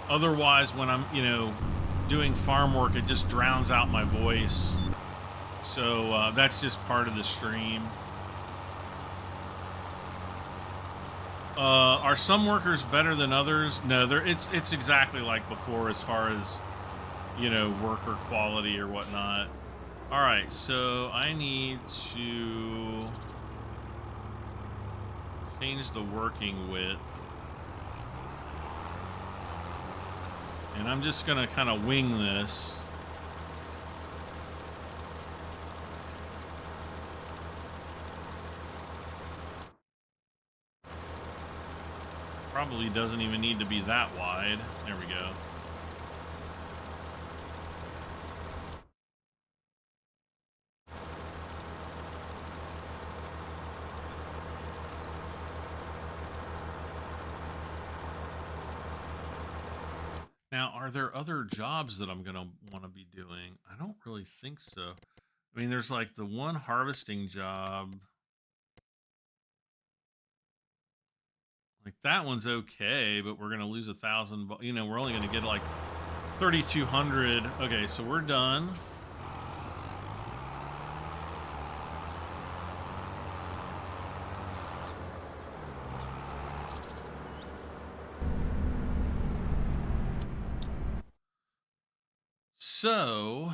otherwise when I'm, you know, doing farm work, it just drowns out my voice. So that's just part of the stream. Are some workers better than others? No, it's exactly like before as far as, you know, worker quality or whatnot. All right, so I need to change the working width. And I'm just gonna kind of wing this. Probably doesn't even need to be that wide. There we go. Now, are there other jobs that I'm going to want to be doing? I don't really think so. I mean, there's like the one harvesting job. Like that one's okay, but we're going to lose 1,000. You know, we're only going to get like 3,200. Okay, so we're done. So,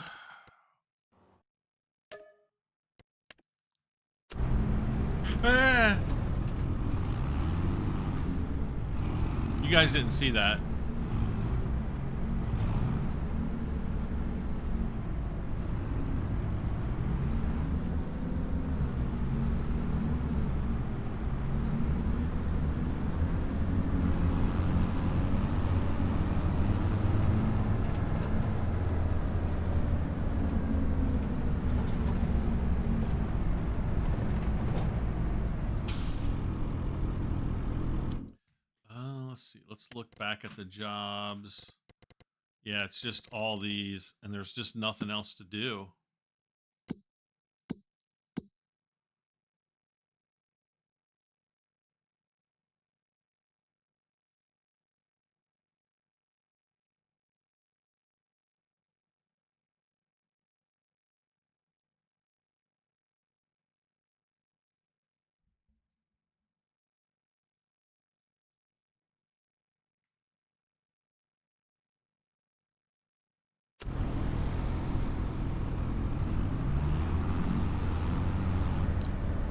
you guys didn't see that. Let's look back at the jobs. Yeah, it's just all these, and there's just nothing else to do.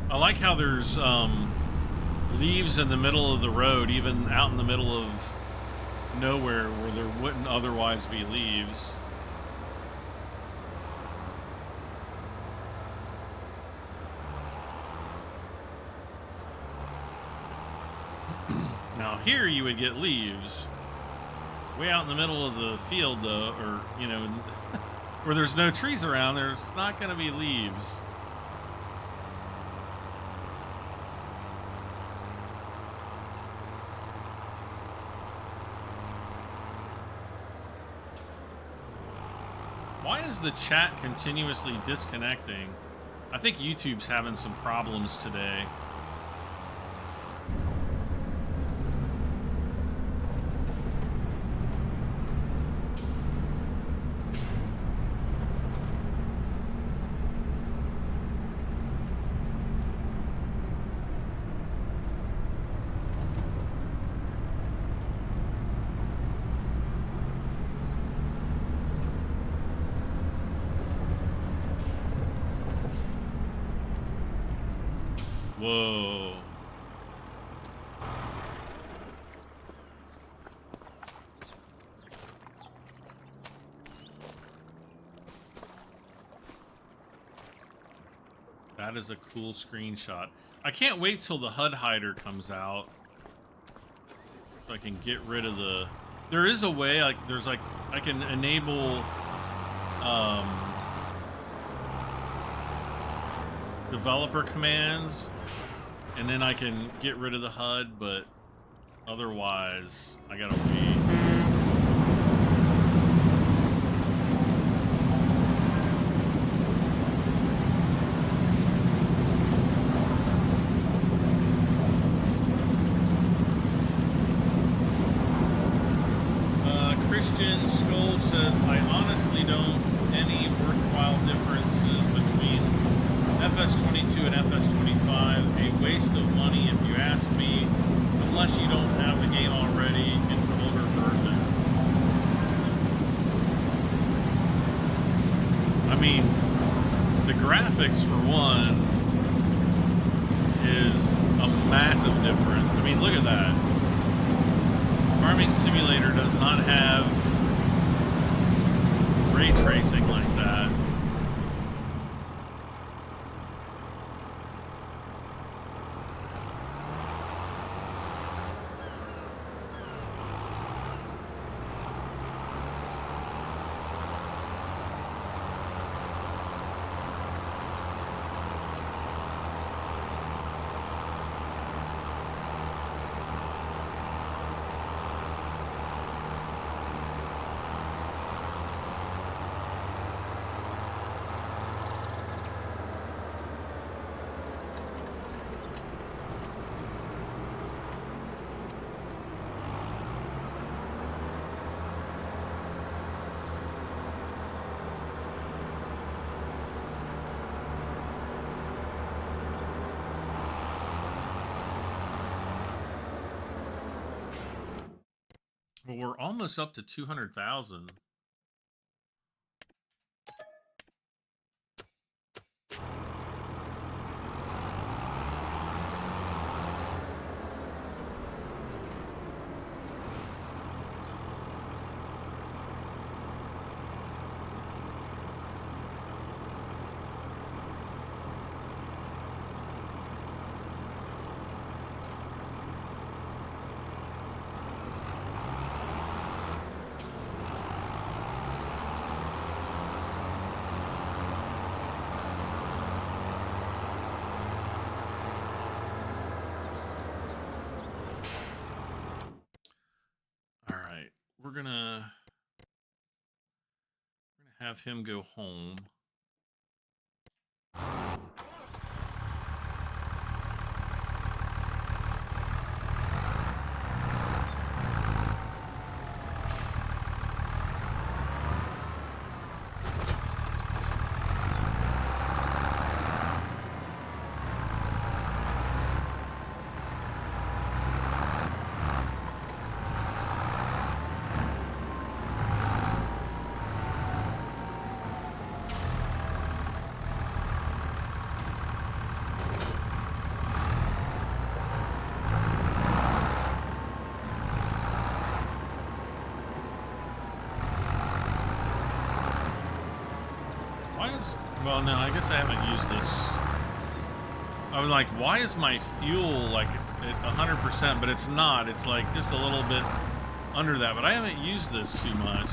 I like how there's leaves in the middle of the road, even out in the middle of nowhere where there wouldn't otherwise be leaves. here you would get leaves. Way out in the middle of the field, though, or, you know, where there's no trees around, there's not going to be leaves. Why is the chat continuously disconnecting? I think YouTube's having some problems today. Whoa. That is a cool screenshot. I can't wait till the HUD hider comes out so I can get rid of the... There is a way, like, there's like, I can enable developer commands, and then I can get rid of the HUD, but otherwise I gotta wait. Christian Scold says, I honestly don't any worthwhile differences between FS22 and FS25. A waste of money if you ask me, unless you don't have the game already in the older version. I mean, the graphics for one is a massive difference. I mean, look at that. Farming Simulator does not have ray tracing like that. Well, we're almost up to 200,000. We're gonna have him go home. Well, no, I guess I haven't used this. I was like, why is my fuel, like, at 100%, but it's not. It's like just a little bit under that, but I haven't used this too much.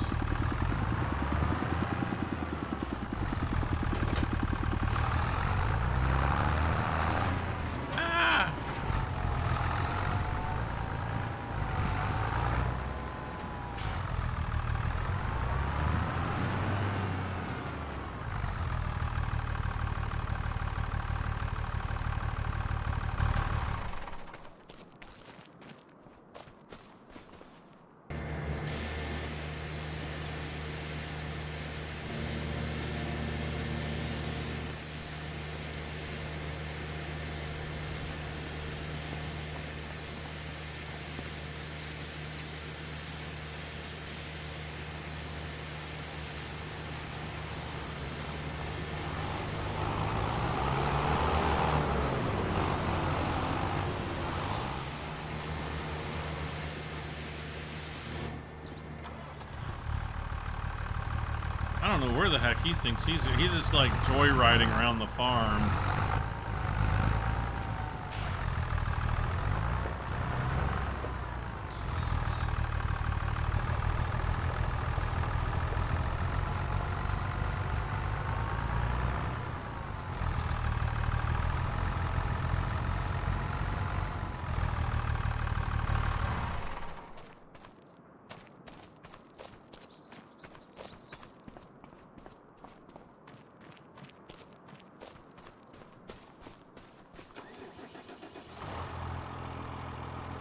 I don't know where the heck he thinks he's just like joyriding around the farm.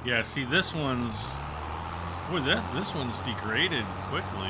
Yeah, see, this one's... Boy, this one's degraded quickly.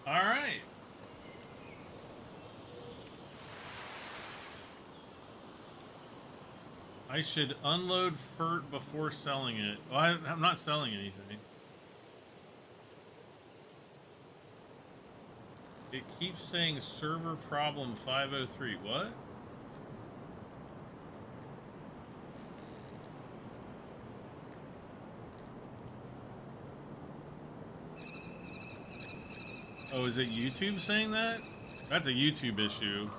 All right. I should unload FERT before selling it. Well, I'm not selling anything. It keeps saying server problem 503. What? Oh, is it YouTube saying that? That's a YouTube issue.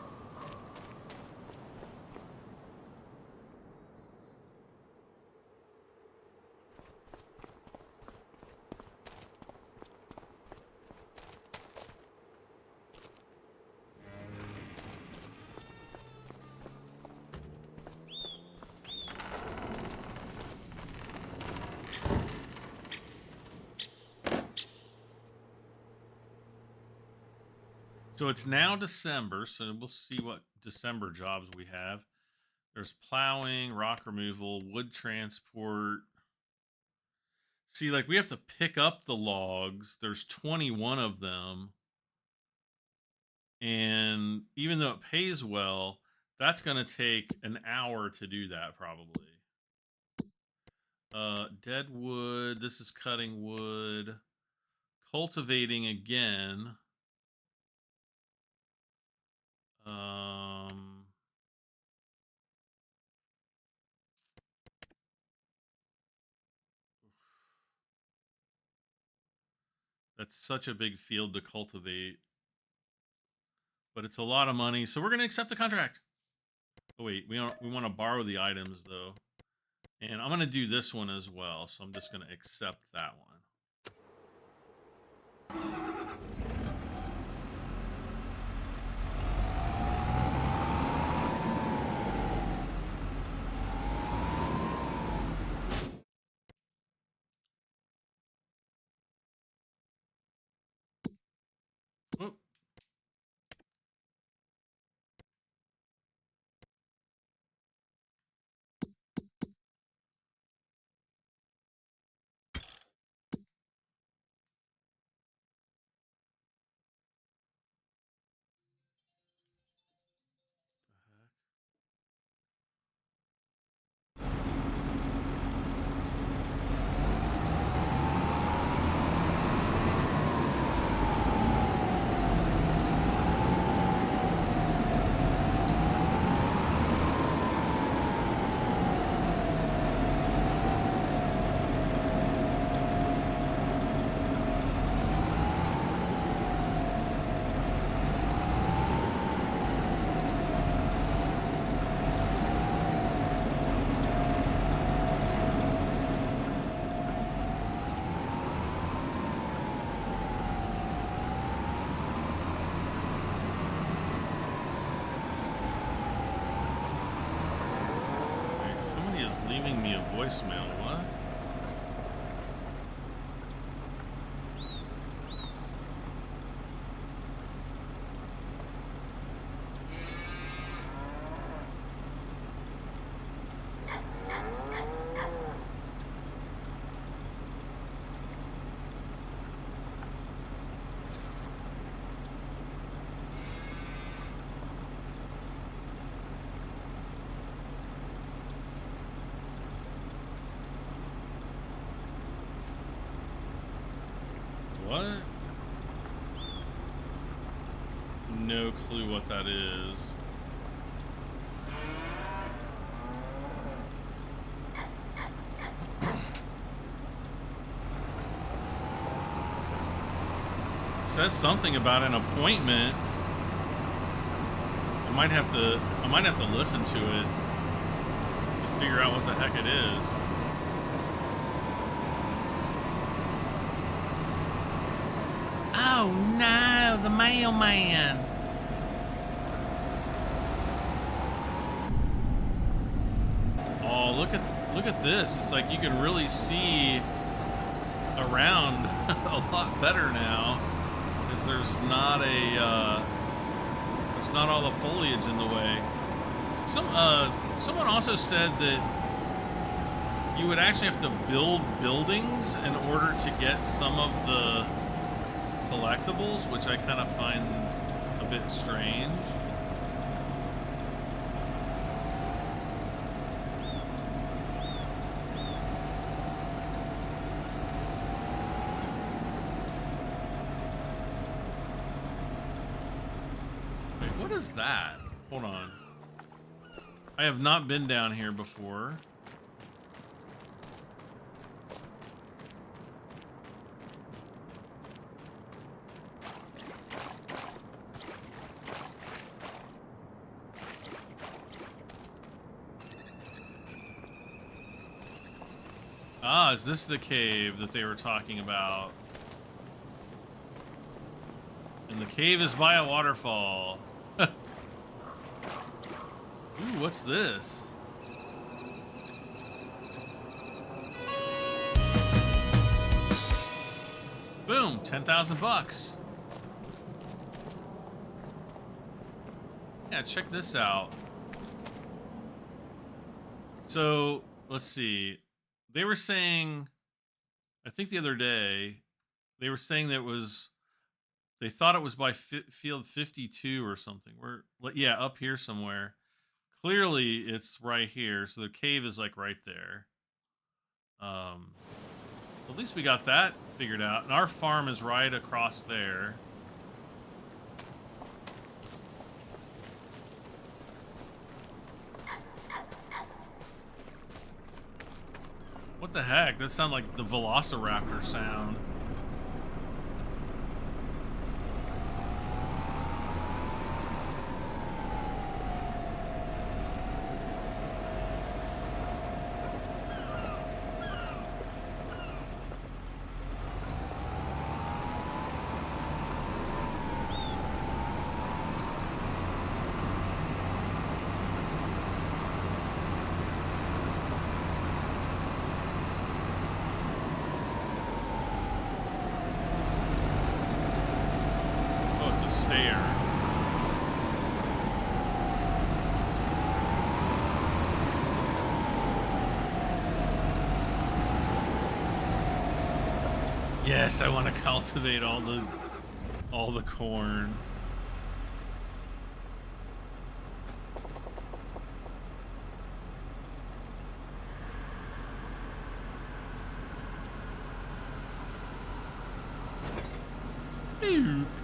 So it's now December, so we'll see what December jobs we have. There's plowing, rock removal, wood transport. See, like, we have to pick up the logs. There's 21 of them. And even though it pays well, that's going to take an hour to do that, probably. Dead wood. This is cutting wood. Cultivating again. That's such a big field to cultivate. But it's a lot of money, so we're going to accept the contract. Oh, wait, we want to borrow the items, though. And I'm going to do this one as well, so I'm just going to accept that one. Oh. Leaving me a voicemail. What? What? No clue what that is. It says something about an appointment. I might have to listen to it to figure out what the heck it is. Oh no, the mailman. Oh, look at this. It's like you can really see around a lot better now, because there's not all the foliage in the way. Someone also said that you would actually have to build buildings in order to get some of the collectibles, which I kind of find a bit strange. Wait, what is that? Hold on. I have not been down here before. Ah, is this the cave that they were talking about? And the cave is by a waterfall. Ooh, what's this? Boom, 10,000 bucks. Yeah, check this out. So, let's see. They were saying, I think the other day, they were saying that it was, they thought it was by field 52 or something. Yeah, up here somewhere. Clearly, it's right here. So the cave is like right there. At least we got that figured out. And our farm is right across there. What the heck? That sounded like the Velociraptor sound. stair. Yes, I want to cultivate all the corn.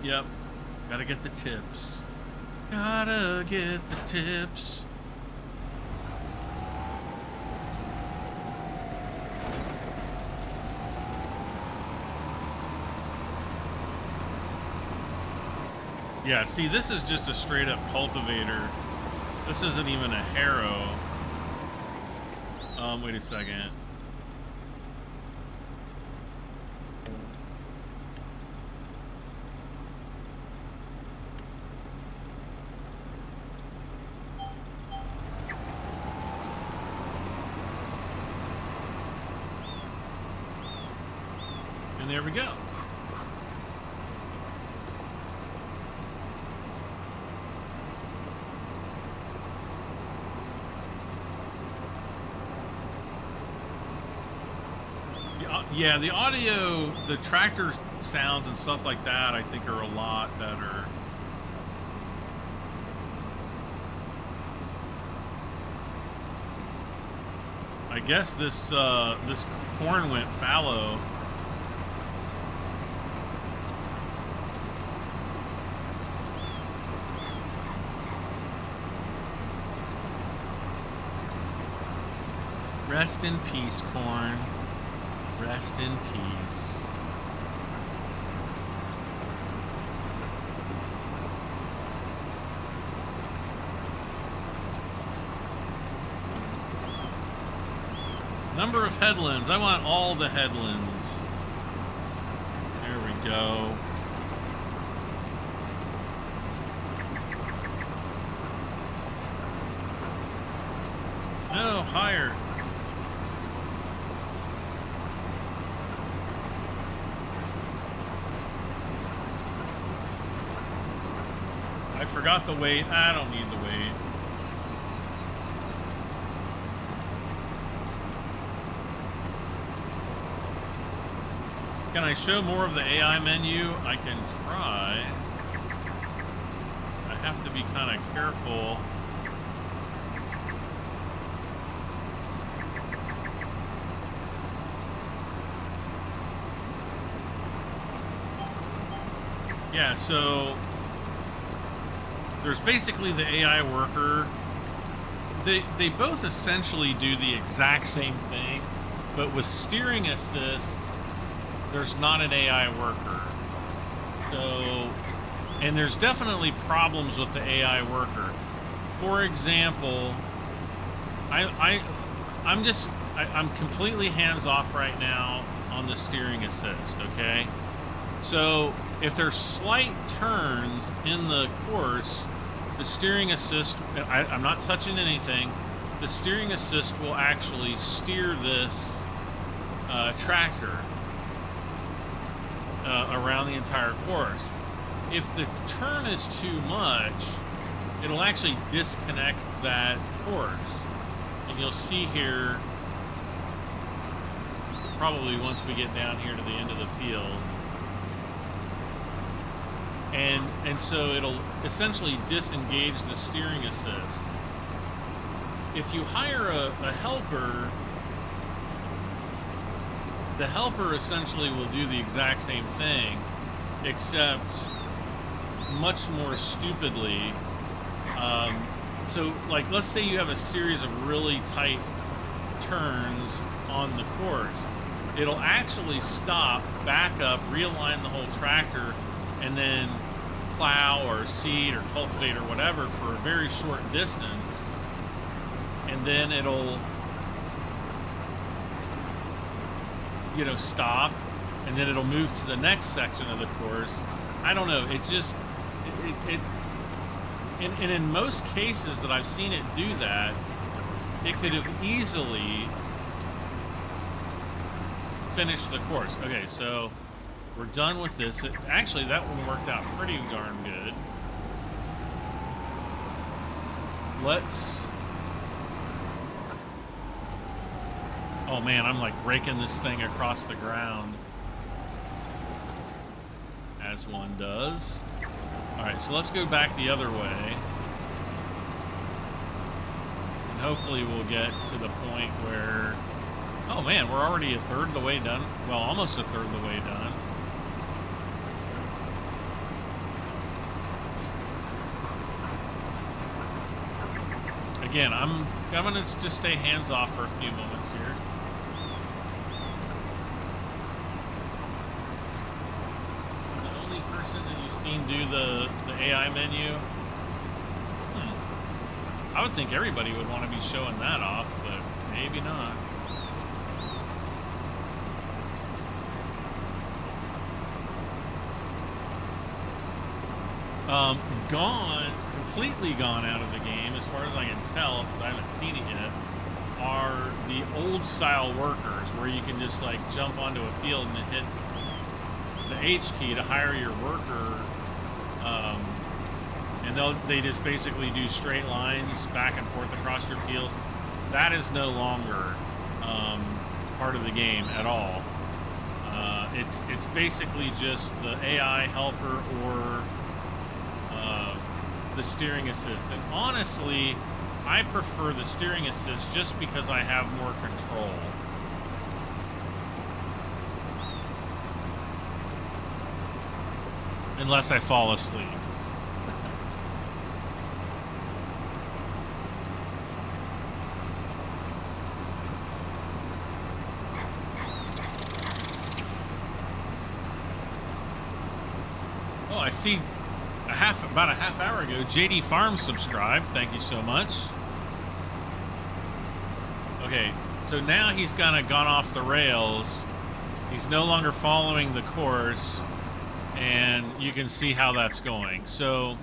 Yep. Gotta get the tips. Gotta get the tips. Yeah, see, this is just a straight up cultivator. This isn't even a harrow. Wait a second. And there we go. Yeah, the audio, the tractor sounds and stuff like that, I think are a lot better. I guess this this corn went fallow. Rest in peace, corn. Rest in peace. Number of headlands. I want all the headlands. There we go. No, higher. I forgot the weight. I don't need the weight. Can I show more of the AI menu? I can try. I have to be kind of careful. Yeah, so there's basically the AI worker. They both essentially do the exact same thing, but with steering assist, there's not an AI worker. So, and there's definitely problems with the AI worker. For example, I'm completely hands off right now on the steering assist, okay? So if there's slight turns in the course, the steering assist, I'm not touching anything, the steering assist will actually steer this tractor around the entire course. If the turn is too much, it'll actually disconnect that course. And you'll see here, probably once we get down here to the end of the field, and so it'll essentially disengage the steering assist. If you hire a helper, the helper essentially will do the exact same thing, except much more stupidly. So, like, let's say you have a series of really tight turns on the course. It'll actually stop, back up, realign the whole tractor, and then plow or seed or cultivate or whatever for a very short distance, and then it'll, you know, stop, and then it'll move to the next section of the course. I don't know, it just and in most cases that I've seen it do that, it could have easily finished the course. Okay, so We're done with this. Actually, that one worked out pretty darn good. Let's... Oh man, I'm like breaking this thing across the ground. As one does. Alright, so let's go back the other way. And hopefully we'll get to the point where... Oh man, we're already a third of the way done. Well, almost a third of the way done. Again, I'm gonna just stay hands off for a few moments here. The only person that you've seen do the AI menu, I would think everybody would want to be showing that off, but maybe not. Completely gone out of the game, as far as I can tell, because I haven't seen it yet, are the old style workers, where you can just like jump onto a field and hit the H key to hire your worker, and they just basically do straight lines back and forth across your field. That is no longer part of the game at all. It's basically just the AI helper or the steering assist. And honestly, I prefer the steering assist just because I have more control. Unless I fall asleep. Oh, I see. About a half hour ago, JD Farms subscribed. Thank you so much. Okay, so now he's kind of gone off the rails. He's no longer following the course, and you can see how that's going. So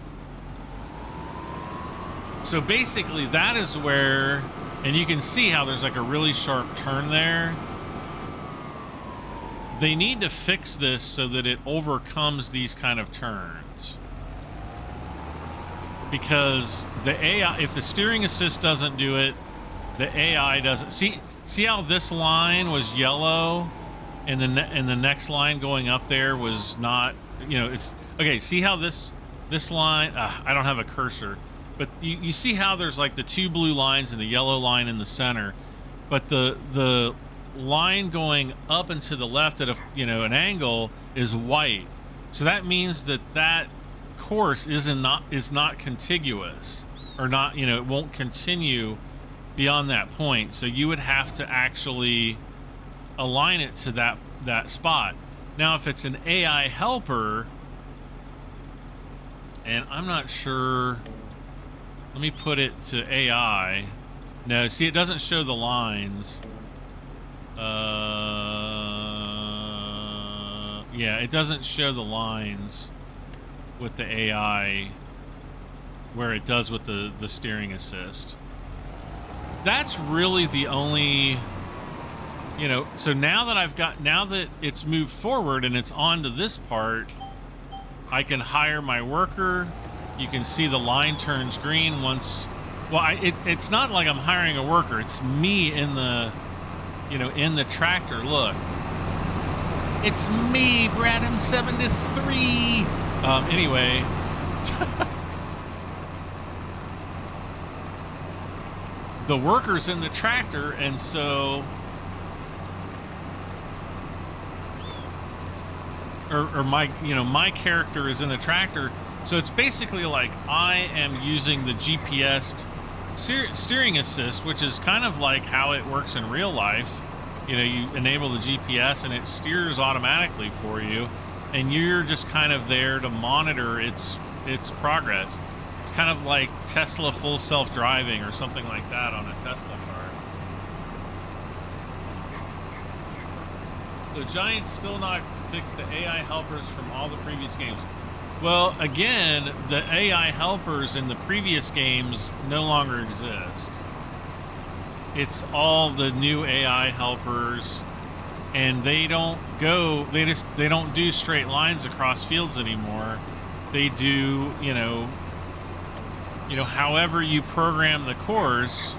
basically, that is where, and you can see how there's like a really sharp turn there. They need to fix this so that it overcomes these kind of turns. Because the AI, if the steering assist doesn't do it, the AI doesn't. See how this line was yellow, and the next line going up there was not. You know, it's okay. See how this line? I don't have a cursor, but you see how there's like the two blue lines and the yellow line in the center, but the line going up and to the left at an angle is white. So that means that course is not contiguous, or not, it won't continue beyond that point. So you would have to actually align it to that spot. Now if it's an AI helper, and I'm not sure, let me put it to AI. No, see, it doesn't show the lines. Yeah, it doesn't show the lines with the AI where it does with the steering assist. That's really the only, so now that it's moved forward and it's on to this part, I can hire my worker. You can see the line turns green once, well, it's not like I'm hiring a worker. It's me in the, in the tractor. Look, it's me, Bradham73. Anyway, the worker's in the tractor, and so, or my character is in the tractor. So it's basically like I am using the GPS steering assist, which is kind of like how it works in real life. You enable the GPS and it steers automatically for you, and you're just kind of there to monitor its progress. It's kind of like Tesla full self-driving or something like that on a Tesla car. The Giants still not fixed the AI helpers from all the previous games. Well, again, the AI helpers in the previous games no longer exist. It's all the new AI helpers and they don't do straight lines across fields anymore. They do, however you program the course.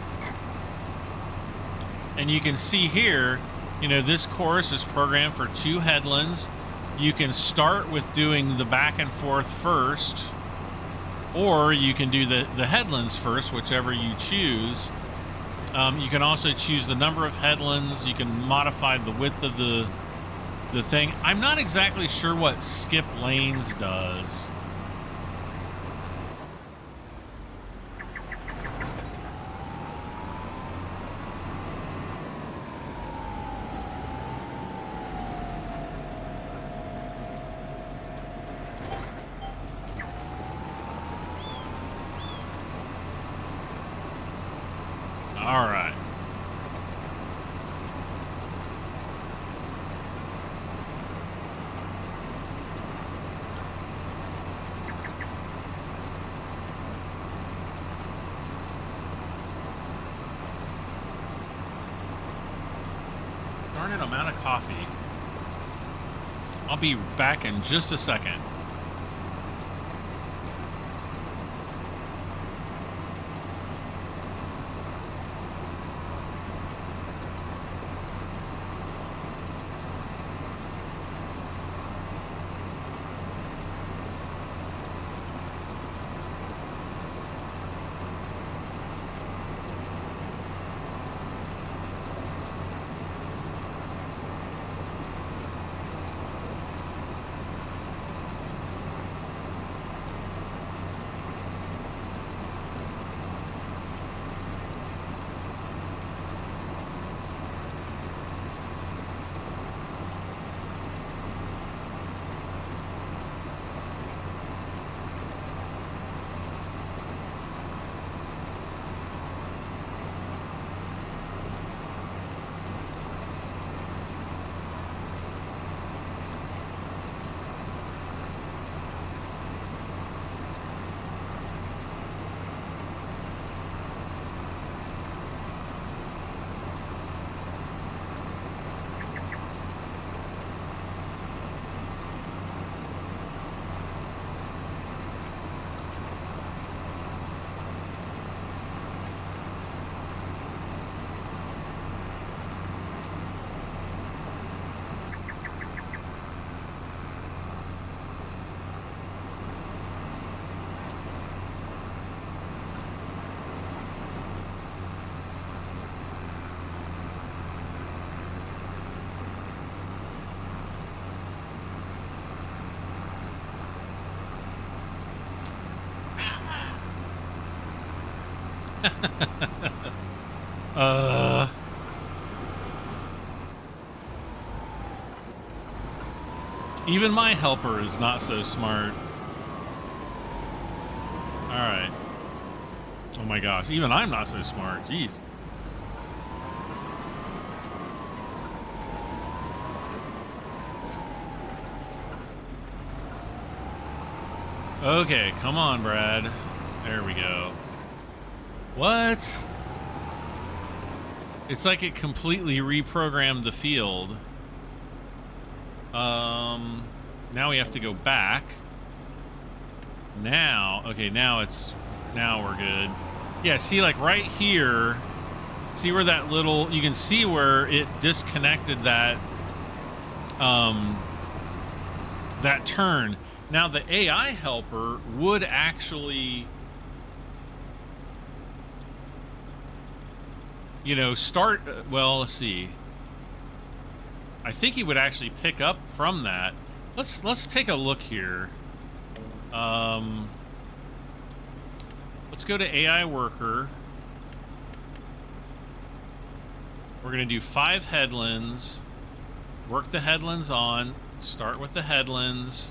And you can see here, this course is programmed for 2 headlands. You can start with doing the back and forth first, or you can do the headlands first, whichever you choose. You can also choose the number of headlands. You can modify the width of the thing. I'm not exactly sure what skip lanes does. All right. Darn it, I'm out of coffee. I'll be back in just a second. Even my helper is not so smart. All right. Oh my gosh, even I'm not so smart. Jeez. Okay, come on, Brad. There we go. What? It's like it completely reprogrammed the field. Now we have to go back. Now, okay, now we're good. Yeah, see, like right here, see where that little, you can see where it disconnected that, that turn. Now the AI helper would actually, start, well, let's see. I think he would actually pick up from that. Let's take a look here. Let's go to AI worker. We're gonna do 5 headlands. Work the headlands on. Start with the headlands.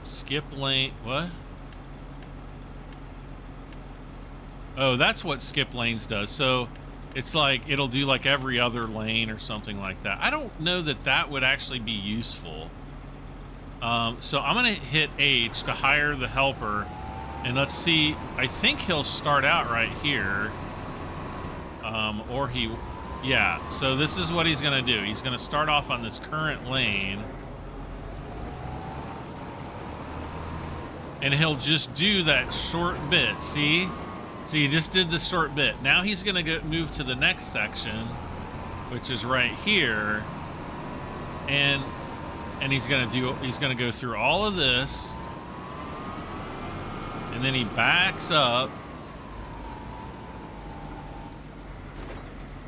Skip lane. What? Oh, that's what skip lanes does. So it's like it'll do like every other lane or something like that. I don't know that that would actually be useful. So I'm gonna hit H to hire the helper, and let's see. I think he'll start out right here, or he. Yeah, so this is what he's going to do. He's going to start off on this current lane. And he'll just do that short bit, see? So he just did the short bit. Now he's going to move to the next section, which is right here. And he's going to go through all of this. And then he backs up.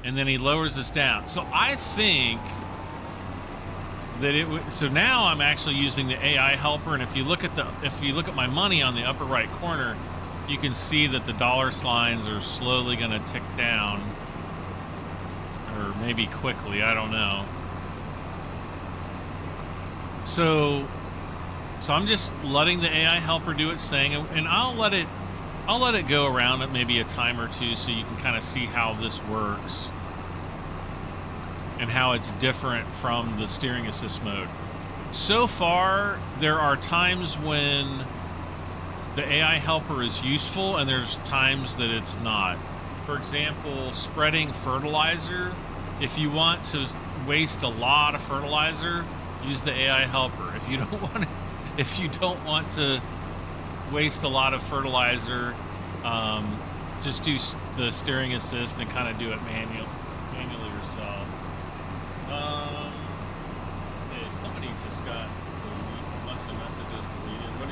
And then he lowers this down. So I think that it would. So now I'm actually using the AI helper, and if you look at my money on the upper right corner, you can see that the dollar signs are slowly going to tick down, or maybe quickly. I don't know. So I'm just letting the AI helper do its thing, and I'll let it go around at maybe a time or two so you can kind of see how this works and how it's different from the steering assist mode. So far, there are times when the AI helper is useful and there's times that it's not. For example, spreading fertilizer. If you want to waste a lot of fertilizer, use the AI helper. If you don't want to waste a lot of fertilizer, just do the steering assist and kind of do it manually yourself. Hey, somebody just got a bunch of messages deleted. What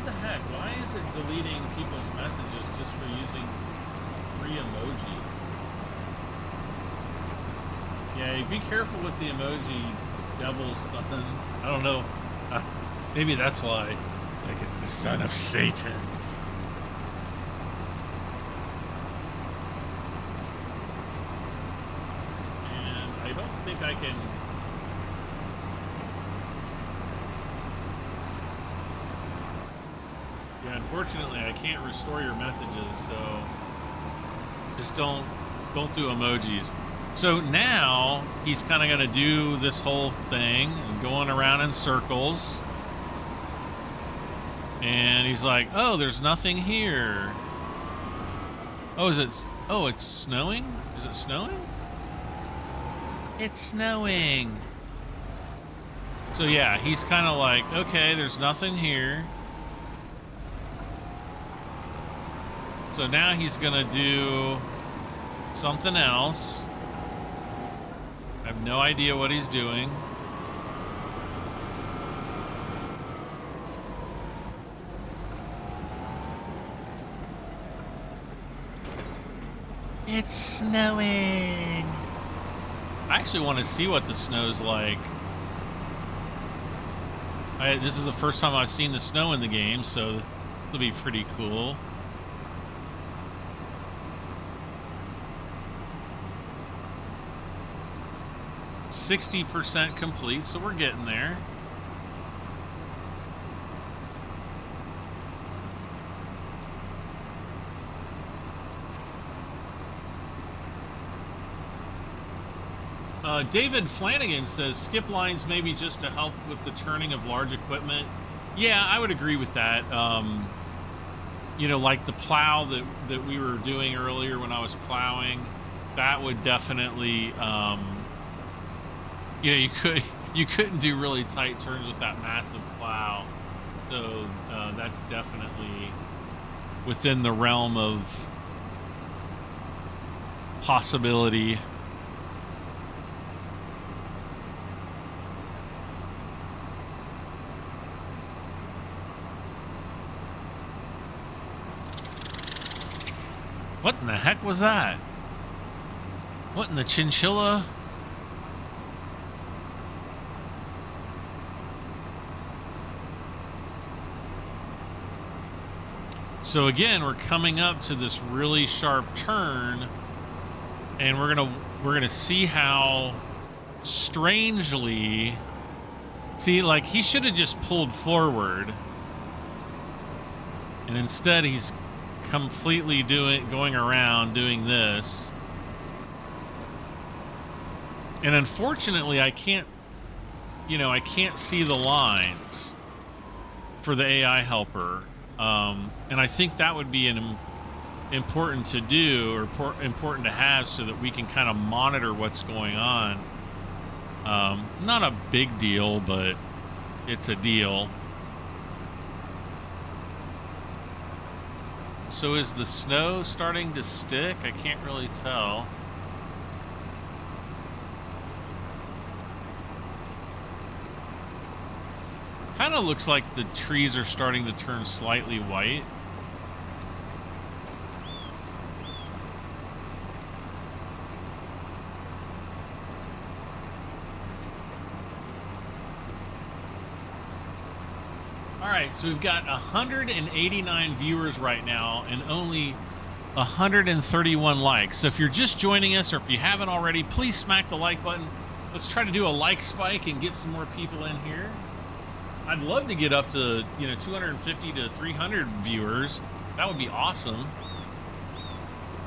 the heck? Why is it deleting people's messages just for using free emoji? Yeah, be careful with the emoji devil something. I don't know. Maybe that's why. Like it's the son of Satan. And I don't think I can. Yeah, unfortunately I can't restore your messages, so just don't do emojis. So now he's kind of going to do this whole thing and going around in circles. And he's like, oh, there's nothing here. Oh, it's snowing? Is it snowing? It's snowing. So yeah, he's kind of like, okay, there's nothing here. So now he's going to do something else. I have no idea what he's doing. It's snowing. I actually want to see what the snow's like. This is the first time I've seen the snow in the game, so this will be pretty cool. %60 complete, so we're getting there. David Flanagan says skip lines maybe just to help with the turning of large equipment. Yeah, I would agree with that. You know, like the plow that we were doing earlier when I was plowing, that would definitely, you know, you couldn't do really tight turns with that massive plow. So that's definitely within the realm of possibility. What in the heck was that? What in the chinchilla? So again, we're coming up to this really sharp turn, and we're gonna see how strangely, see, like he should have just pulled forward, and instead he's completely going around doing this. And unfortunately I can't see the lines for the AI helper. And I think that would be important to do or important to have so that we can kind of monitor what's going on. Not a big deal, but it's a deal. So is the snow starting to stick? I can't really tell. Kind of looks like the trees are starting to turn slightly white. Alright, so we've got 189 viewers right now and only 131 likes. So if you're just joining us or if you haven't already, please smack the like button. Let's try to do a like spike and get some more people in here. I'd love to get up to, 250 to 300 viewers. That would be awesome.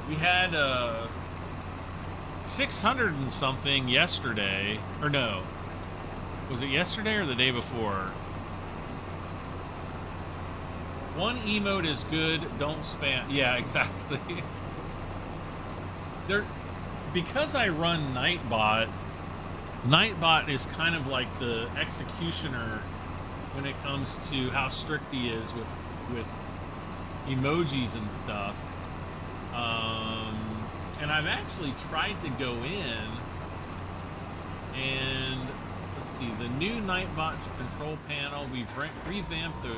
We had 600 and something yesterday. Or no. Was it yesterday or the day before? One emote is good, don't spam. Yeah, exactly. Because I run Nightbot Nightbot is kind of like the executioner when it comes to how strict he is with emojis and stuff. And I've actually tried to go in and let's see, the new Nightbot control panel, we've revamped the...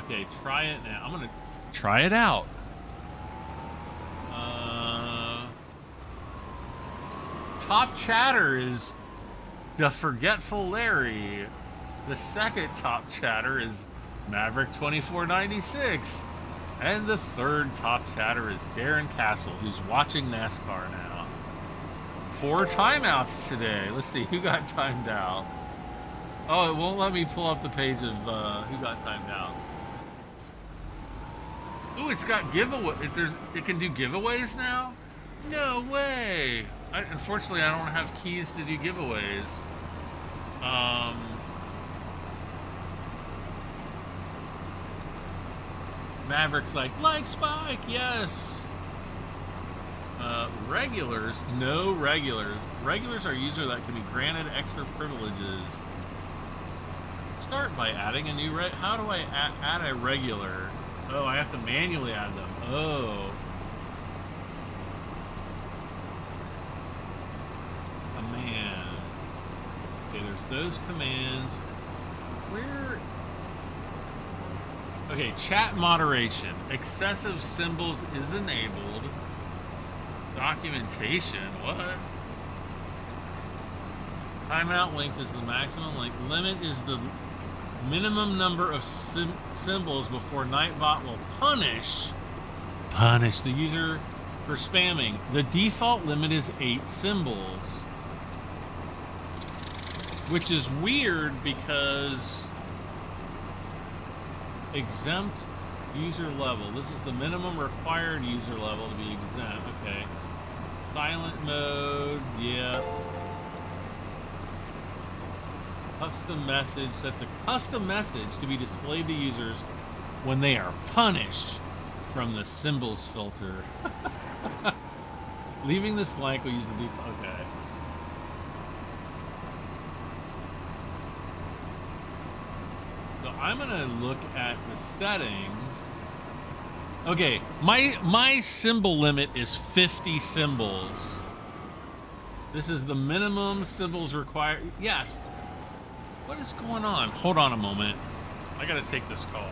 Okay, try it now. I'm gonna try it out. Top chatter is the Forgetful Larry. The second top chatter is Maverick 2496. And the third top chatter is Darren Castle, who's watching NASCAR now. 4 timeouts today. Let's see, who got timed out? Oh, it won't let me pull up the page of who got timed out. Ooh, it's got giveaway. It can do giveaways now? No way. Unfortunately, I don't have keys to do giveaways. Maverick's like Spike, yes. Regulars, no regulars. Regulars are users that can be granted extra privileges. Start by adding a new how do I add a regular? Oh, I have to manually add them. Oh. Command. Okay, there's those commands. Where... Okay, chat moderation. Excessive symbols is enabled. Documentation, what? Timeout length is the maximum length. Limit is the minimum number of symbols before Nightbot will punish the user for spamming. The default limit is 8 symbols. Which is weird because exempt user level. This is the minimum required user level to be exempt. Okay. Silent mode, yeah. Custom message sets a custom message to be displayed to users when they are punished from the symbols filter. Leaving this blank will use the default. Okay. So I'm gonna look at the settings. Okay, my symbol limit is 50 symbols. This is the minimum symbols required. Yes. What is going on? Hold on a moment. I gotta take this call.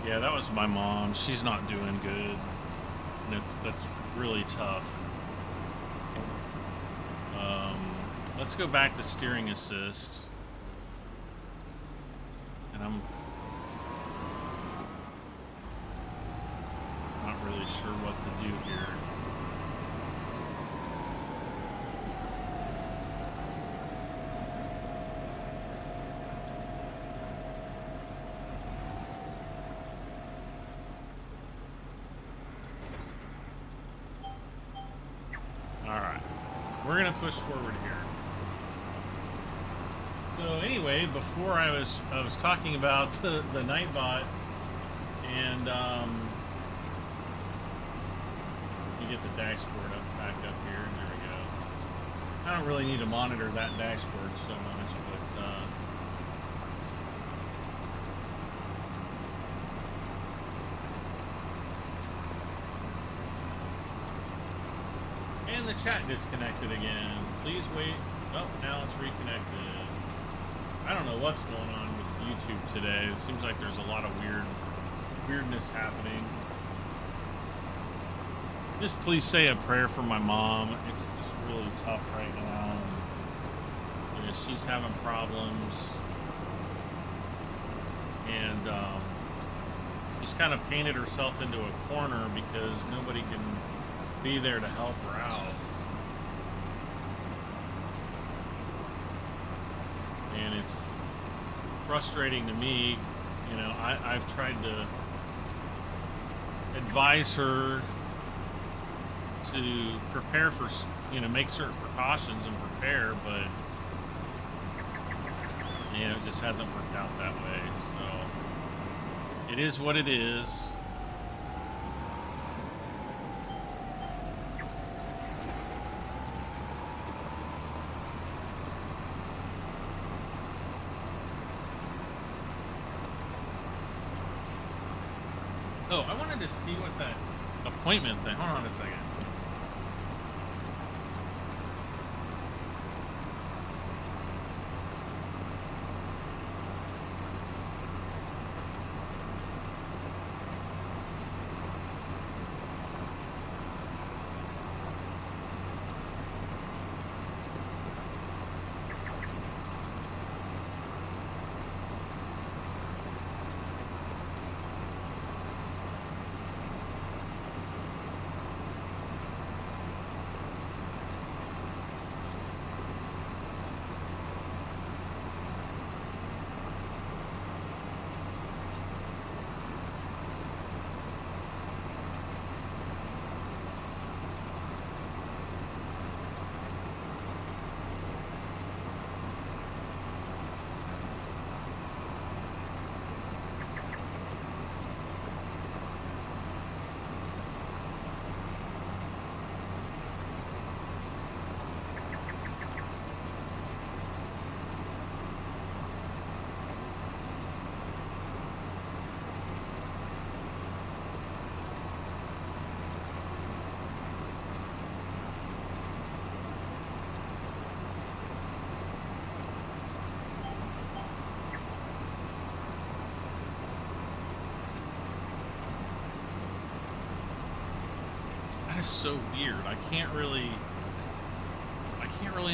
Yeah, that was my mom. She's not doing good. And that's really tough. Let's go back to steering assist. And I'm not really sure what to do here. We're gonna push forward here. So anyway, before I was talking about the Nightbot, and you get the dashboard back up here, and there we go. I don't really need to monitor that dashboard so much, but and the chat disconnected again. Please wait. Oh, now it's reconnected. I don't know what's going on with YouTube today. It seems like there's a lot of weirdness happening. Just please say a prayer for my mom. It's just really tough right now. And, you know, she's having problems. And she's kind of painted herself into a corner because nobody can be there to help her out. And it's frustrating to me. You know, I've tried to advise her to prepare for, you know, make certain precautions and prepare, but you know, it just hasn't worked out that way. So it is what it is. Oh, I wanted to see what that appointment thing. Hold on a second. So weird. I can't really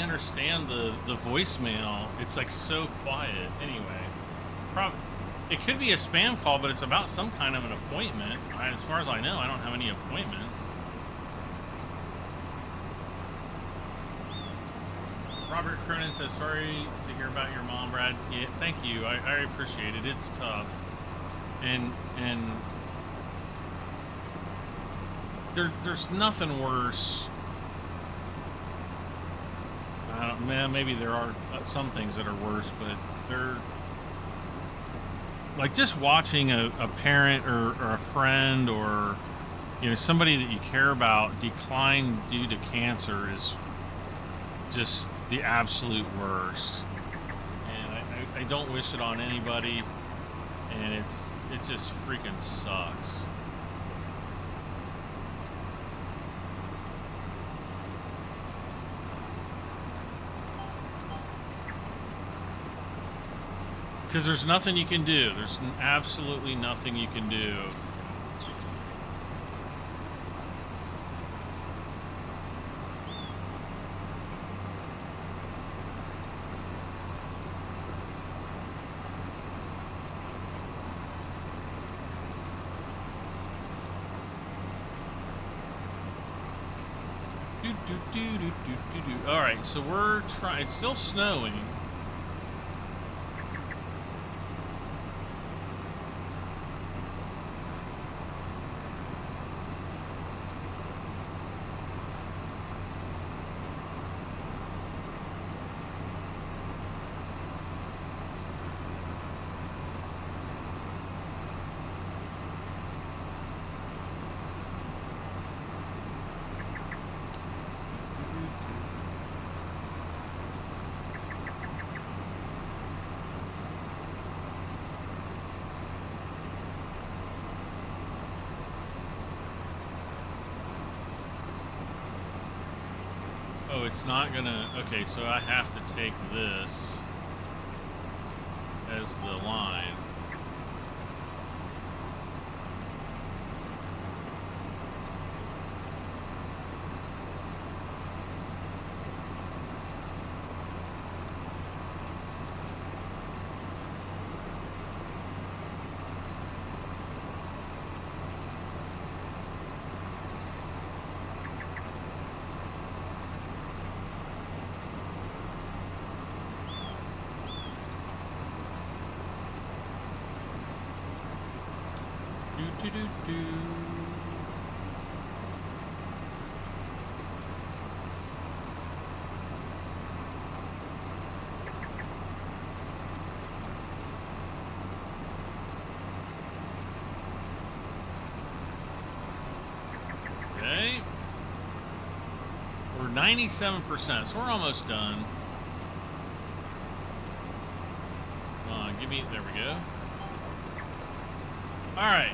understand the voicemail. It's like so quiet. Anyway, it could be a spam call, but it's about some kind of an appointment. As far as I know, I don't have any appointments. Robert Cronin says, sorry to hear about your mom, Brad. Yeah, thank you. I appreciate it. It's tough. And there's nothing worse. Maybe there are some things that are worse, but they're like just watching a parent or a friend or, you know, somebody that you care about decline due to cancer is just the absolute worst. And I don't wish it on anybody, and it just freaking sucks. Because there's nothing you can do. There's absolutely nothing you can do. All right, so we're trying. It's still snowing. Oh, it's not gonna... Okay, so I have to take this as the line. Okay. We're 97%, so we're almost done. Come on, give me... There we go. All right.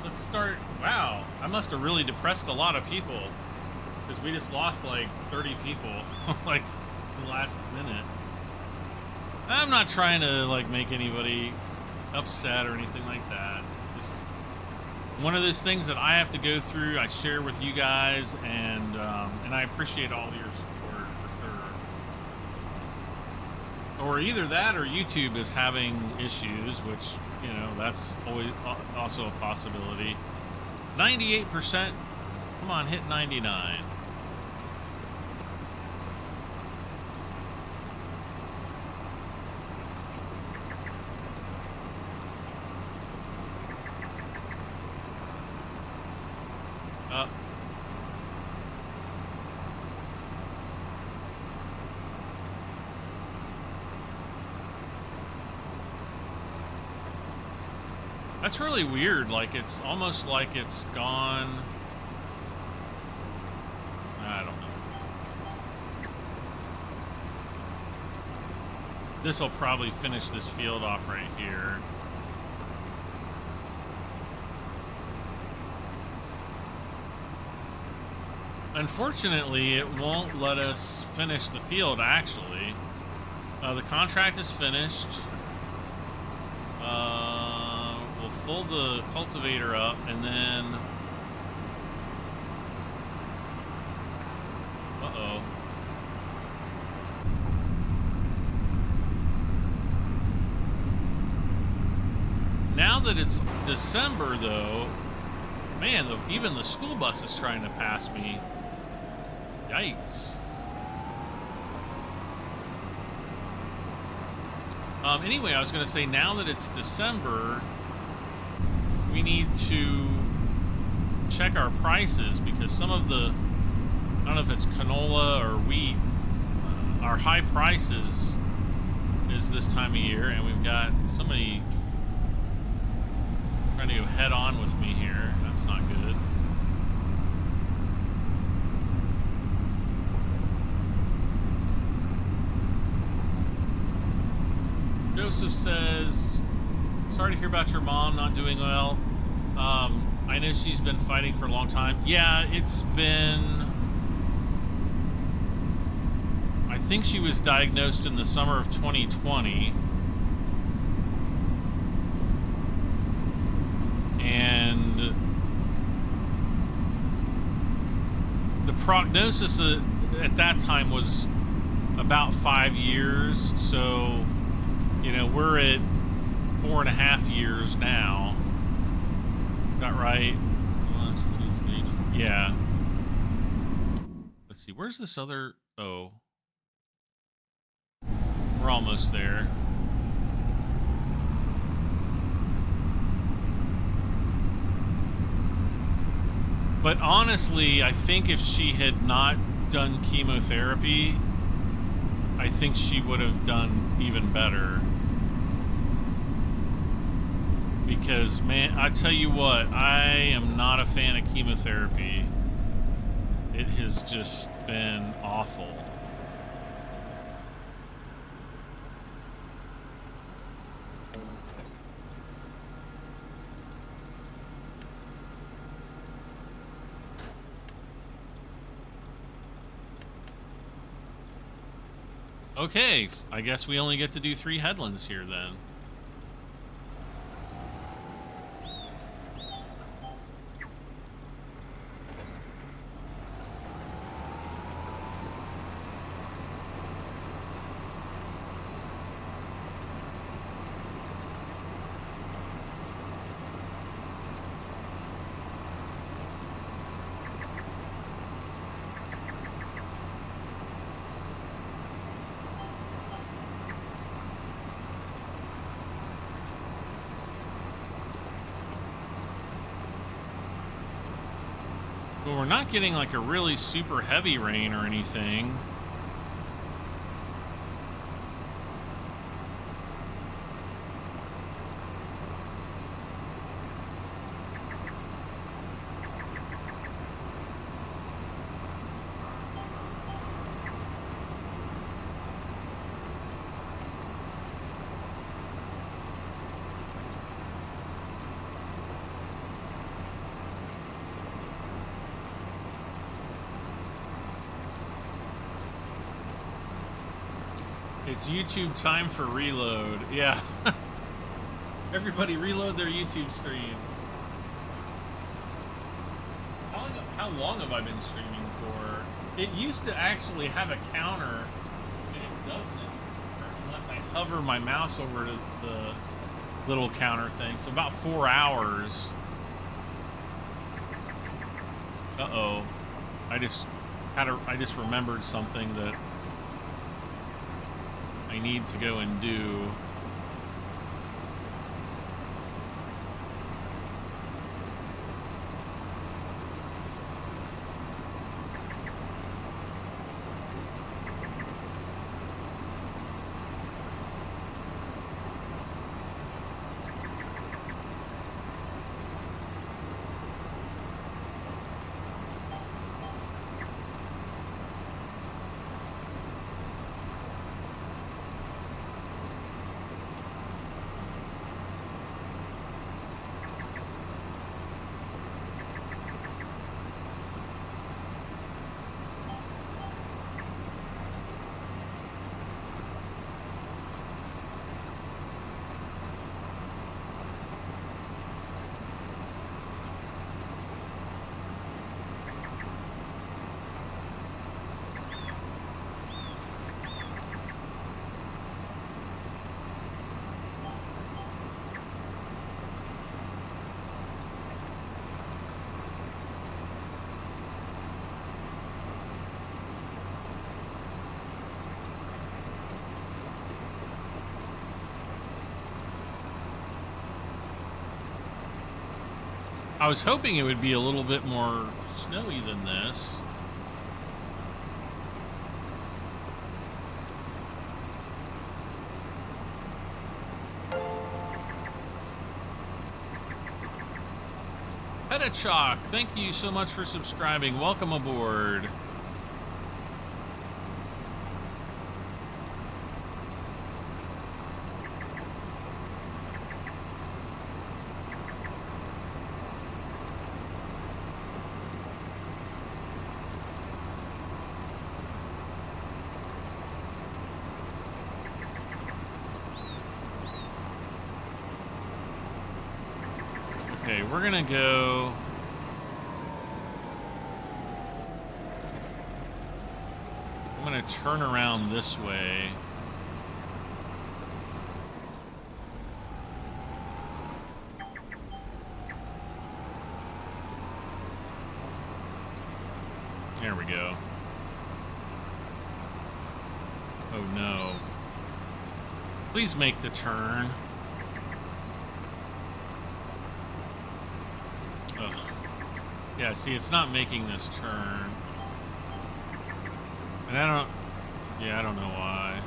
Let's start. Wow, I must have really depressed a lot of people because we just lost like 30 people like the last minute. I'm not trying to like make anybody upset or anything like that. It's just one of those things that I have to go through. I share with you guys, and I appreciate all your support for sure. Or either that or YouTube is having issues, which, you know, that's always also a possibility. 98%. Come on, hit 99. That's really weird. Like, it's almost like it's gone. I don't know. This will probably finish this field off right here. Unfortunately, it won't let us finish the field, actually. The contract is finished. We'll fold the cultivator up, and then... Uh-oh. Now that it's December, though, man, even the school bus is trying to pass me. Yikes. Anyway, I was going to say, now that it's December, we need to check our prices, because some of the, I don't know if it's canola or wheat, our high prices is this time of year, and we've got somebody trying to go head on with me here. That's not good. Joseph says, sorry to hear about your mom not doing well. I know she's been fighting for a long time. Yeah, it's been... I think she was diagnosed in the summer of 2020. prognosis at that time was about 5 years. So, you know, we're at 4.5 years now. Is that right? 1, 2, 3, yeah. Let's see. Where's this other? Oh, we're almost there. But honestly, I think if she had not done chemotherapy, I think she would have done even better. Because, man, I tell you what, I am not a fan of chemotherapy. It has just been awful. Okay, I guess we only get to do 3 headlands here then. Well, we're not getting like a really super heavy rain or anything. It's YouTube time for reload. Yeah. Everybody reload their YouTube stream. How long have I been streaming for? It used to actually have a counter, and it doesn't unless I hover my mouse over to the little counter thing. So about 4 hours. Uh-oh. I just remembered something that I need to go and do. I was hoping it would be a little bit more snowy than this. Petachok, thank you so much for subscribing. Welcome aboard. Okay, we're gonna go gonna turn around this way. There we go. Oh no. Please make the turn. Ugh. Yeah, see, it's not making this turn. And I don't know why.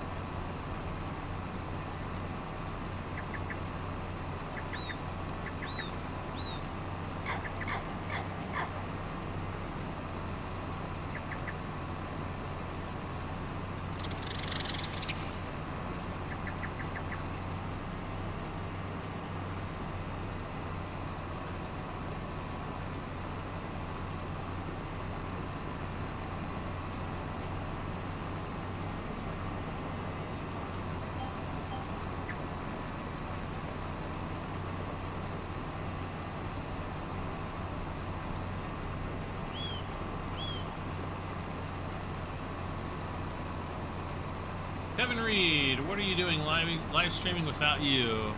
Kevin Reed, what are you doing live streaming without you?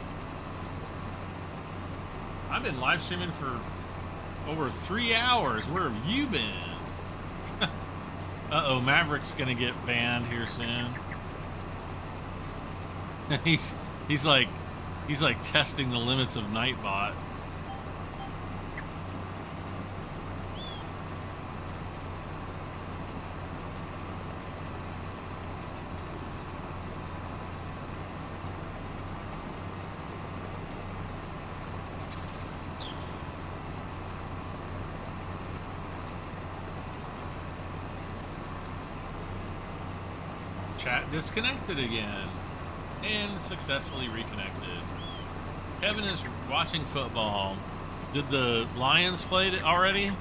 I've been live streaming for over 3 hours. Where have you been? Uh-oh, Maverick's gonna get banned here soon. he's like testing the limits of Nightbot. Chat disconnected again and successfully reconnected. Kevin is watching football. Did the Lions play it already?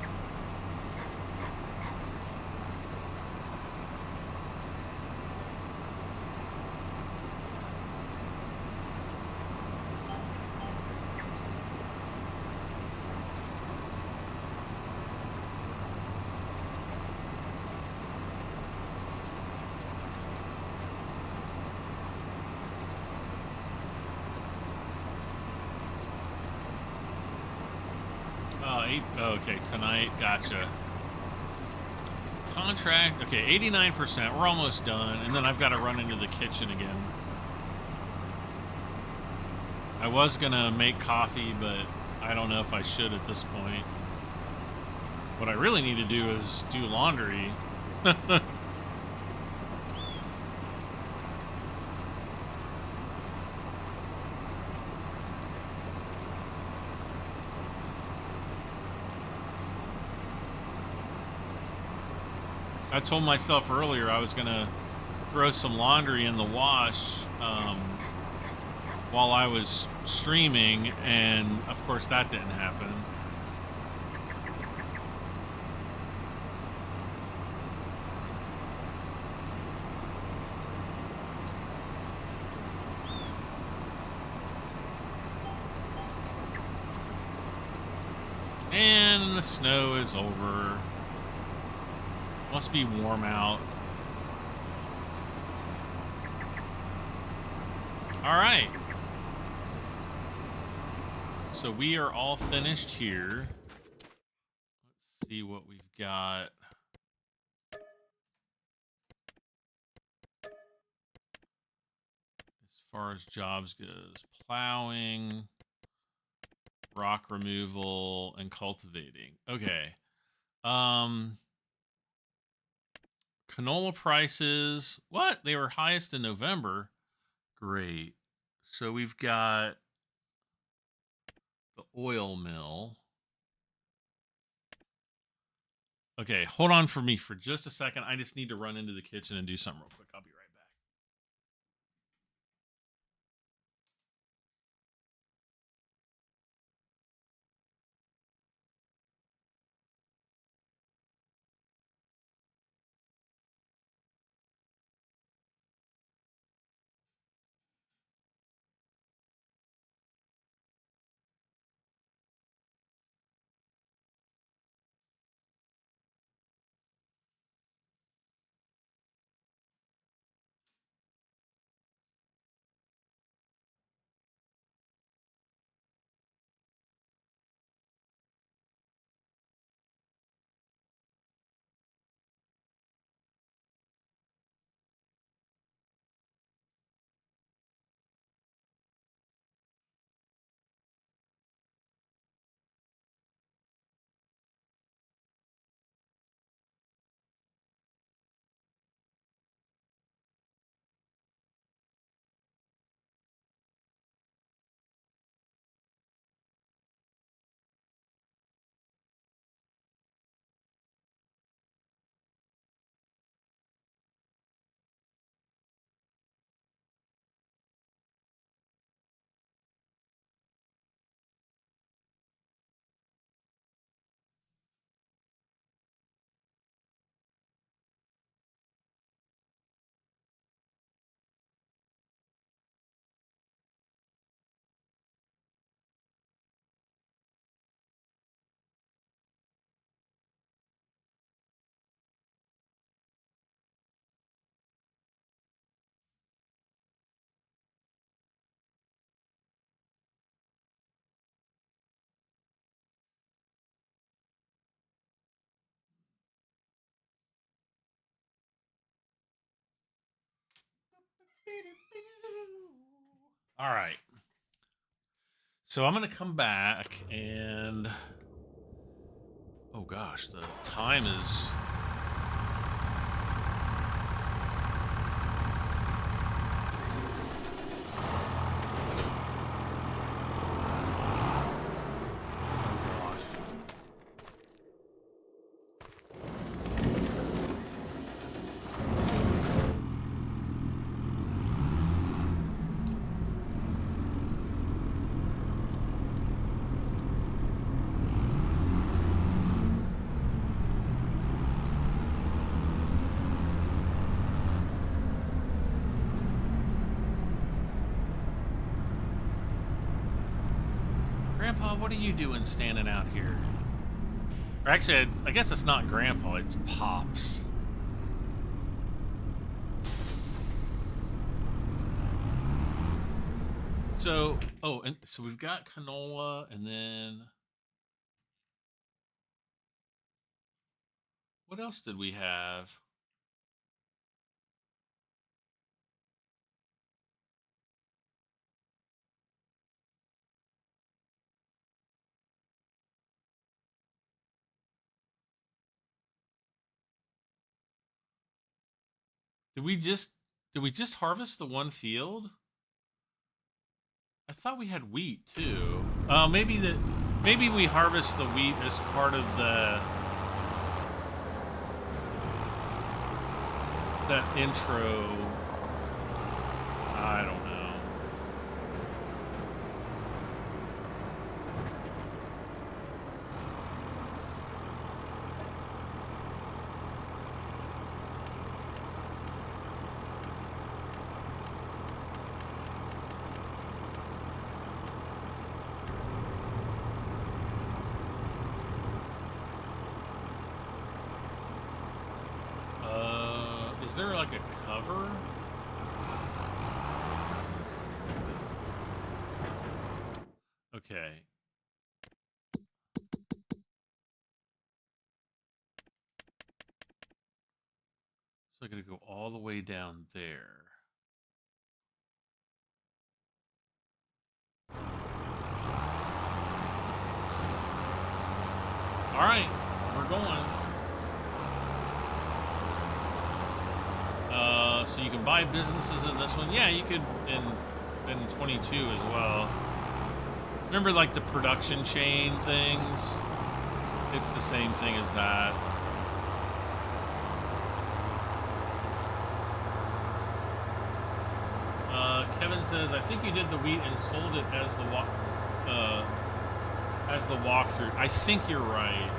Okay, tonight, gotcha. Contract, okay, 89%, we're almost done, and then I've got to run into the kitchen again. I was gonna make coffee, but I don't know if I should at this point. What I really need to do is do laundry. I told myself earlier I was gonna throw some laundry in the wash while I was streaming, and of course that didn't happen. And the snow is over. Must be warm out. All right. So we are all finished here. Let's see what we've got. As far as jobs goes, plowing, rock removal, and cultivating. Okay. Canola prices, what? They were highest in November. Great. So we've got the oil mill. Okay, hold on for me for just a second. I just need to run into the kitchen and do something real quick. I'll be right back. All right. So I'm going to come back and... Oh gosh, the time is... Grandpa, what are you doing standing out here? Or actually, I guess it's not Grandpa, it's Pops. So, oh, and so we've got canola, and then... What else did we have? Did we just harvest the one field? I thought we had wheat too. Maybe we harvest the wheat as part of that intro. I don't know. Is there like a cover? Okay. So I'm gonna go all the way down there. All right, we're going. So you can buy businesses in this one. Yeah, you could in 22 as well. Remember, like the production chain things? It's the same thing as that. Kevin says, I think you did the wheat and sold it as the walkthrough. I think you're right.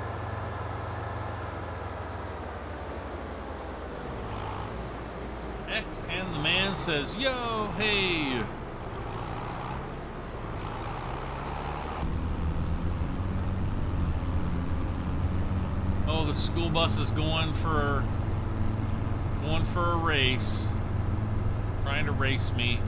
X and the man says, yo, hey. Oh, the school bus is going for a race. Trying to race me.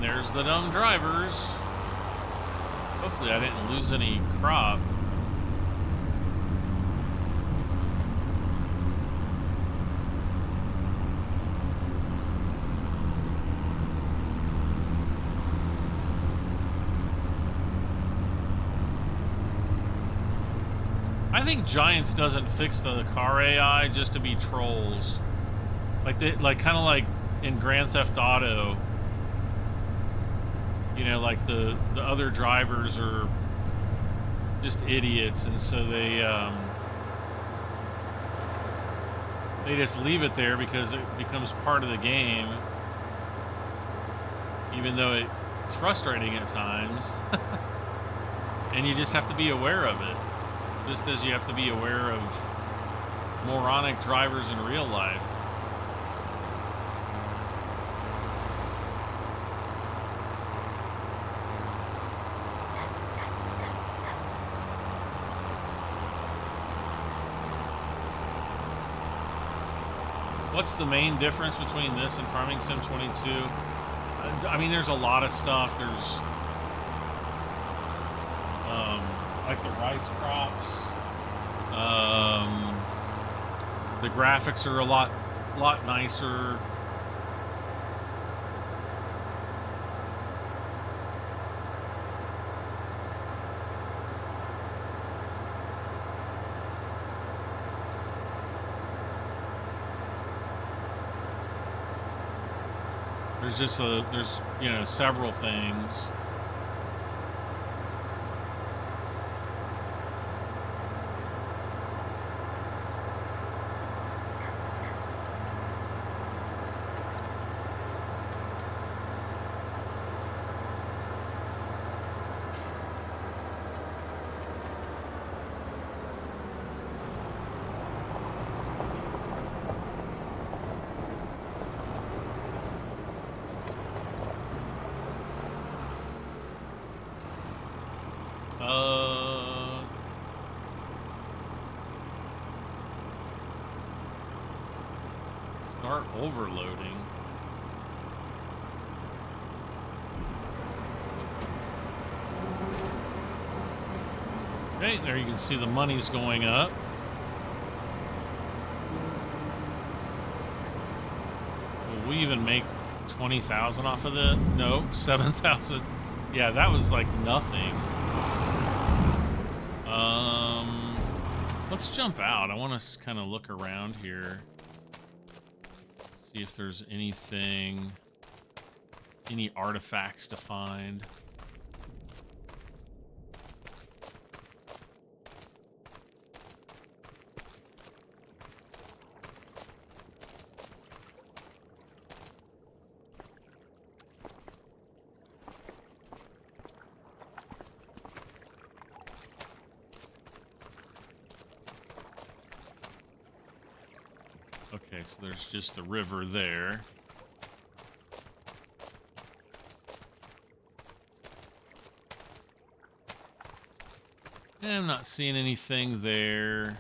There's the dumb drivers. Hopefully I didn't lose any crop. I think Giants doesn't fix the car AI just to be trolls. Like kind of like in Grand Theft Auto. You know, like the other drivers are just idiots, and so they just leave it there because it becomes part of the game, even though it frustrating at times. And you just have to be aware of it. Just as you have to be aware of moronic drivers in real life. What's the main difference between this and Farming Sim 22? I mean, there's a lot of stuff. There's like the rice crops. The graphics are a lot nicer. There's you know, several things. Start overloading. Okay, there you can see the money's going up. Will we even make 20,000 off of it? No, 7,000. Yeah, that was like nothing. Let's jump out. I want to kind of look around here. See if there's anything, any artifacts to find. Okay, so there's just a river there. And I'm not seeing anything there.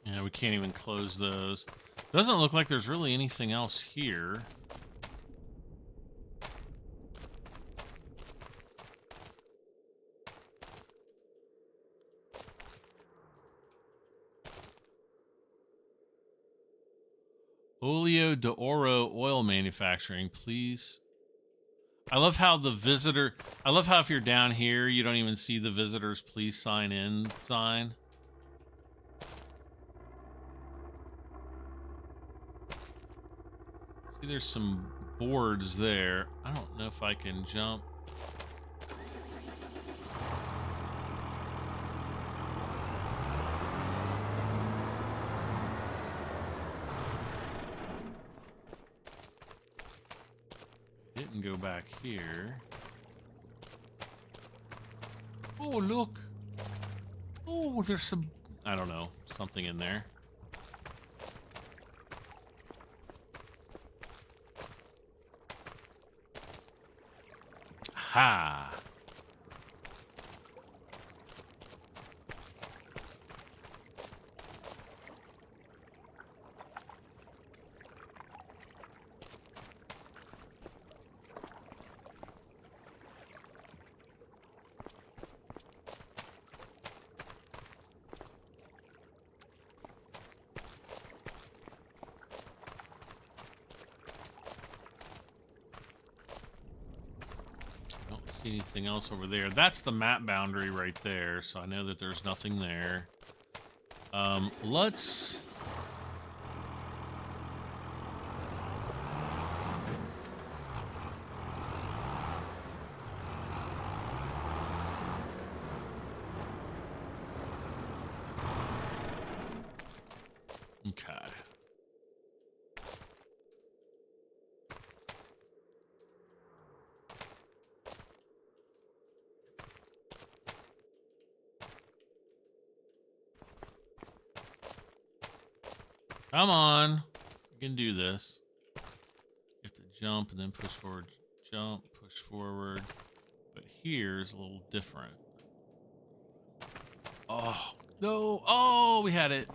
Yeah, we can't even close those. Doesn't look like there's really anything else here. Olio de Oro oil manufacturing, please. I love how the visitor, I love how if you're down here, you don't even see the visitors please sign in sign. See, there's some boards there. I don't know if I can jump. Didn't go back here. Oh, look. Oh, there's some, I don't know, something in there. Ha! Don't see anything else over there. That's the map boundary right there, so I know that there's nothing there. Let's... Okay. Come on. You can do this. You have to jump and then push forward. Jump, push forward. But here's a little different. Oh, no. Oh, we had it.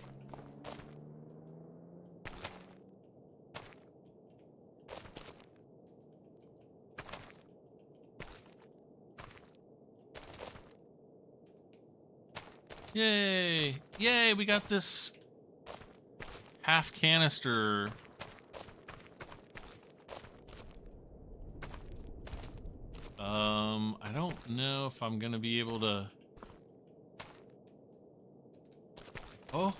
Yay. Yay, we got this half canister. I don't know if I'm gonna be able to... Oh.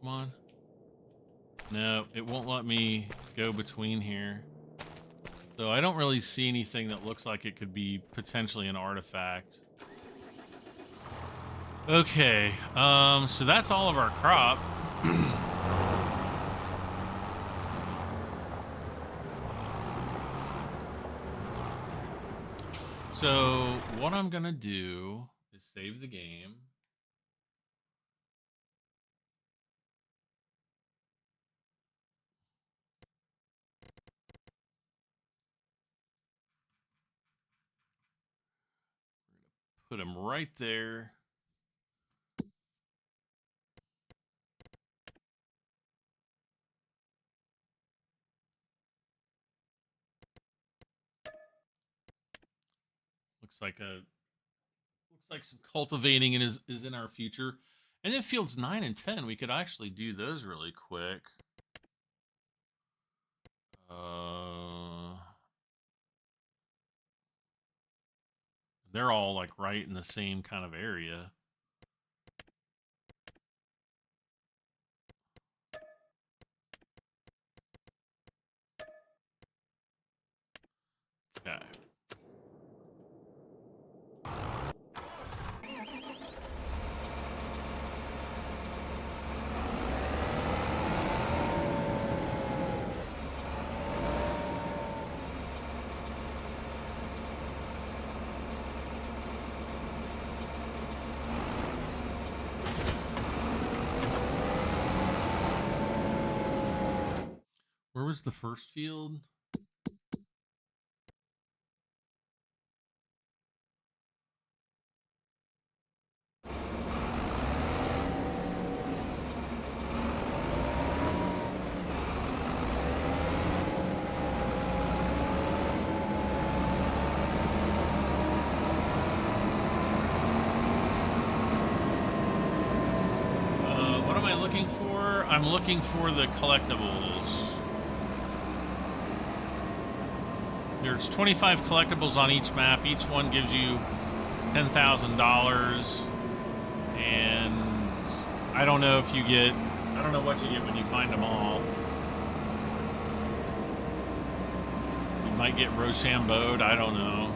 Come on. No, it won't let me go between here. So I don't really see anything that looks like it could be potentially an artifact. Okay, so that's all of our crop. So what I'm gonna do is save the game. We're gonna put him right there. Looks like some cultivating is in our future. And then fields 9 and 10, we could actually do those really quick. They're all like right in the same kind of area. Okay. Where was the first field? What am I looking for? I'm looking for the collectibles. There's 25 collectibles on each map. Each one gives you $10,000. And I don't know if you get... I don't know what you get when you find them all. You might get Rochambeau'd. I don't know.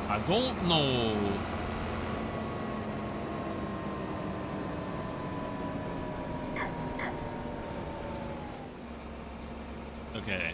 I don't know. Okay.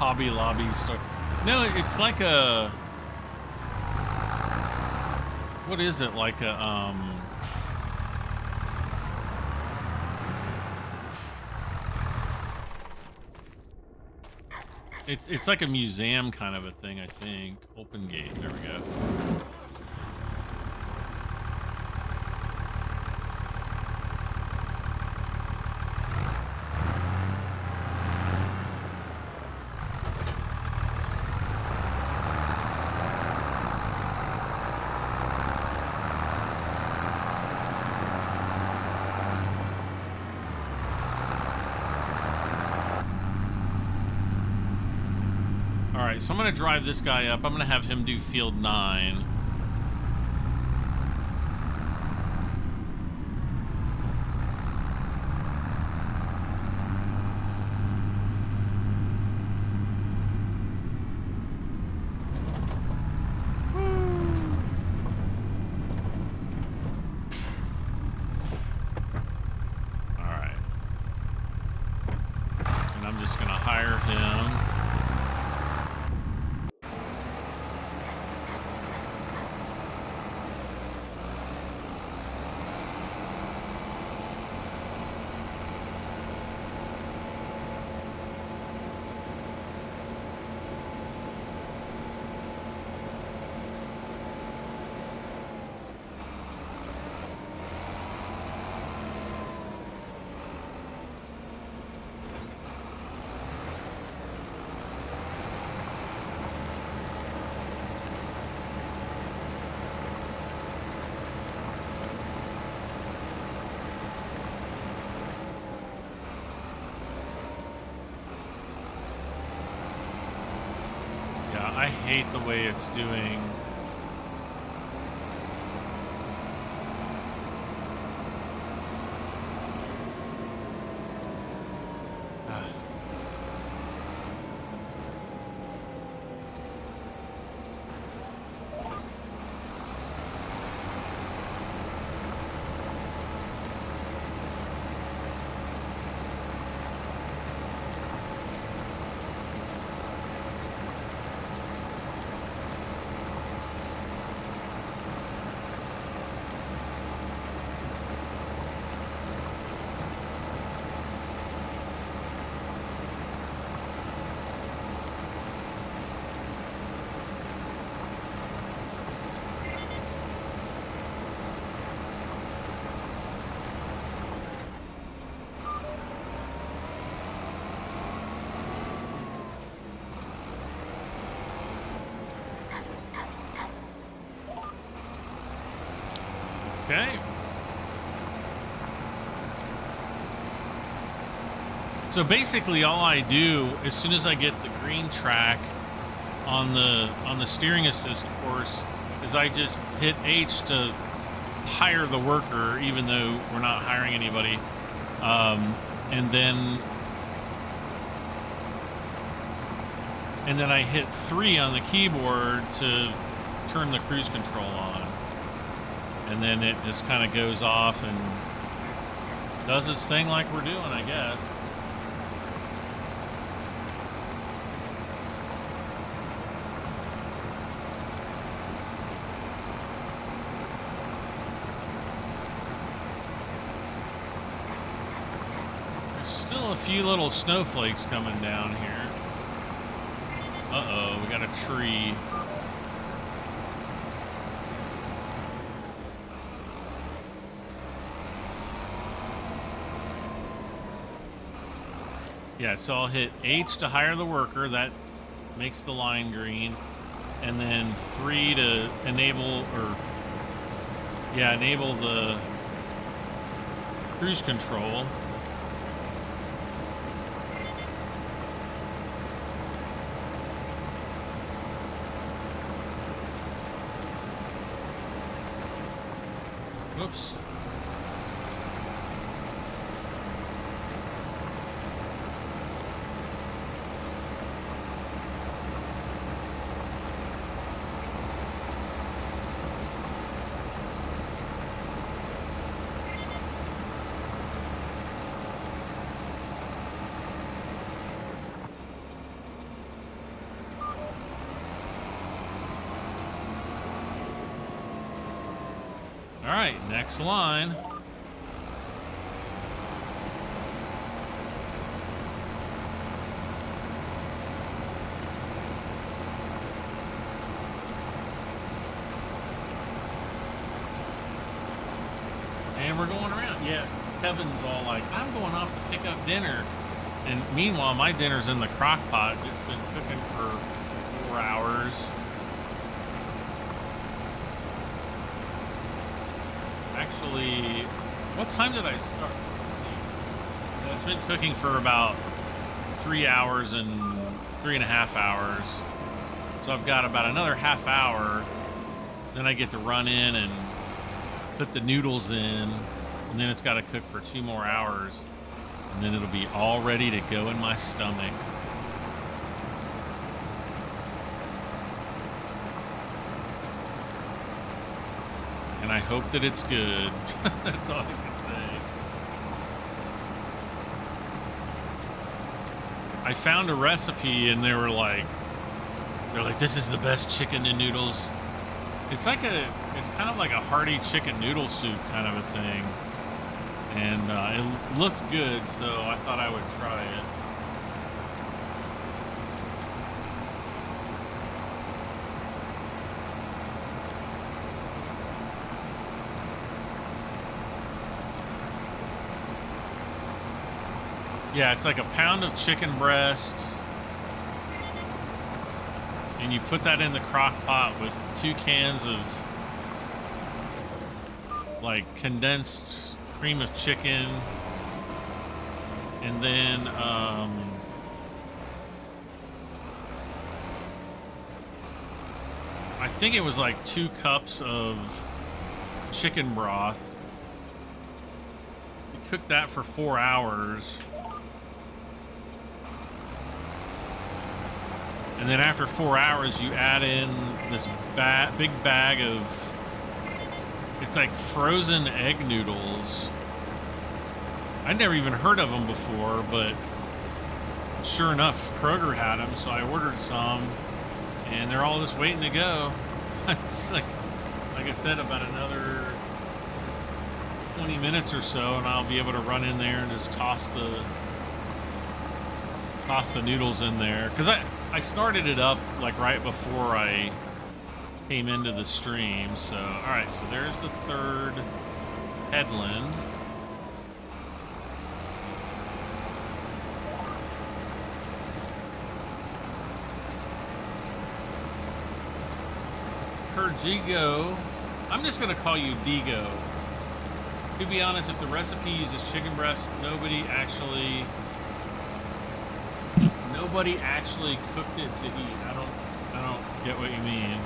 Hobby Lobby store. No, it's like a... What is it? Like a, It's like a museum kind of a thing, I think. Open gate. There we go. So I'm going to drive this guy up. I'm going to have him do field 9. All right. And I'm just going to hire him. I hate the way it's doing. Okay. So basically all I do as soon as I get the green track on the steering assist course is I just hit H to hire the worker, even though we're not hiring anybody. And then I hit 3 on the keyboard to turn the cruise control on. And then it just kind of goes off and does its thing like we're doing, I guess. There's still a few little snowflakes coming down here. Uh-oh, we got a tree. Yeah, so I'll hit H to hire the worker. That makes the line green. And then 3 to enable, enable the cruise control. Whoops. All right, next line. And we're going around. Yeah, Kevin's all like, I'm going off to pick up dinner. And meanwhile, my dinner's in the crock pot. It's been cooking for 4 hours. Actually, what time did I start? It's been cooking for about 3 hours and 3.5 hours. So I've got about another half hour. Then I get to run in and put the noodles in, and then it's got to cook for 2 more hours, and then it'll be all ready to go in my stomach. And I hope that it's good. That's all I can say. I found a recipe, and they're like, this is the best chicken and noodles. It's kind of like a hearty chicken noodle soup kind of a thing. And it looked good, so I thought I would try it. Yeah, it's like a pound of chicken breast. And you put that in the crock pot with 2 cans of like condensed cream of chicken, and then I think it was like 2 cups of chicken broth. You cook that for 4 hours. And then after 4 hours, you add in this big bag of, it's like frozen egg noodles. I'd never even heard of them before, but sure enough, Kroger had them, so I ordered some, and they're all just waiting to go. It's like I said, about another 20 minutes or so, and I'll be able to run in there and just toss the noodles in there. Because I started it up like right before I came into the stream. So, all right, so there's the 3rd headland. Pergigo, I'm just gonna call you Digo. To be honest, if the recipe uses chicken breast, nobody actually cooked it to eat. I don't get what you mean.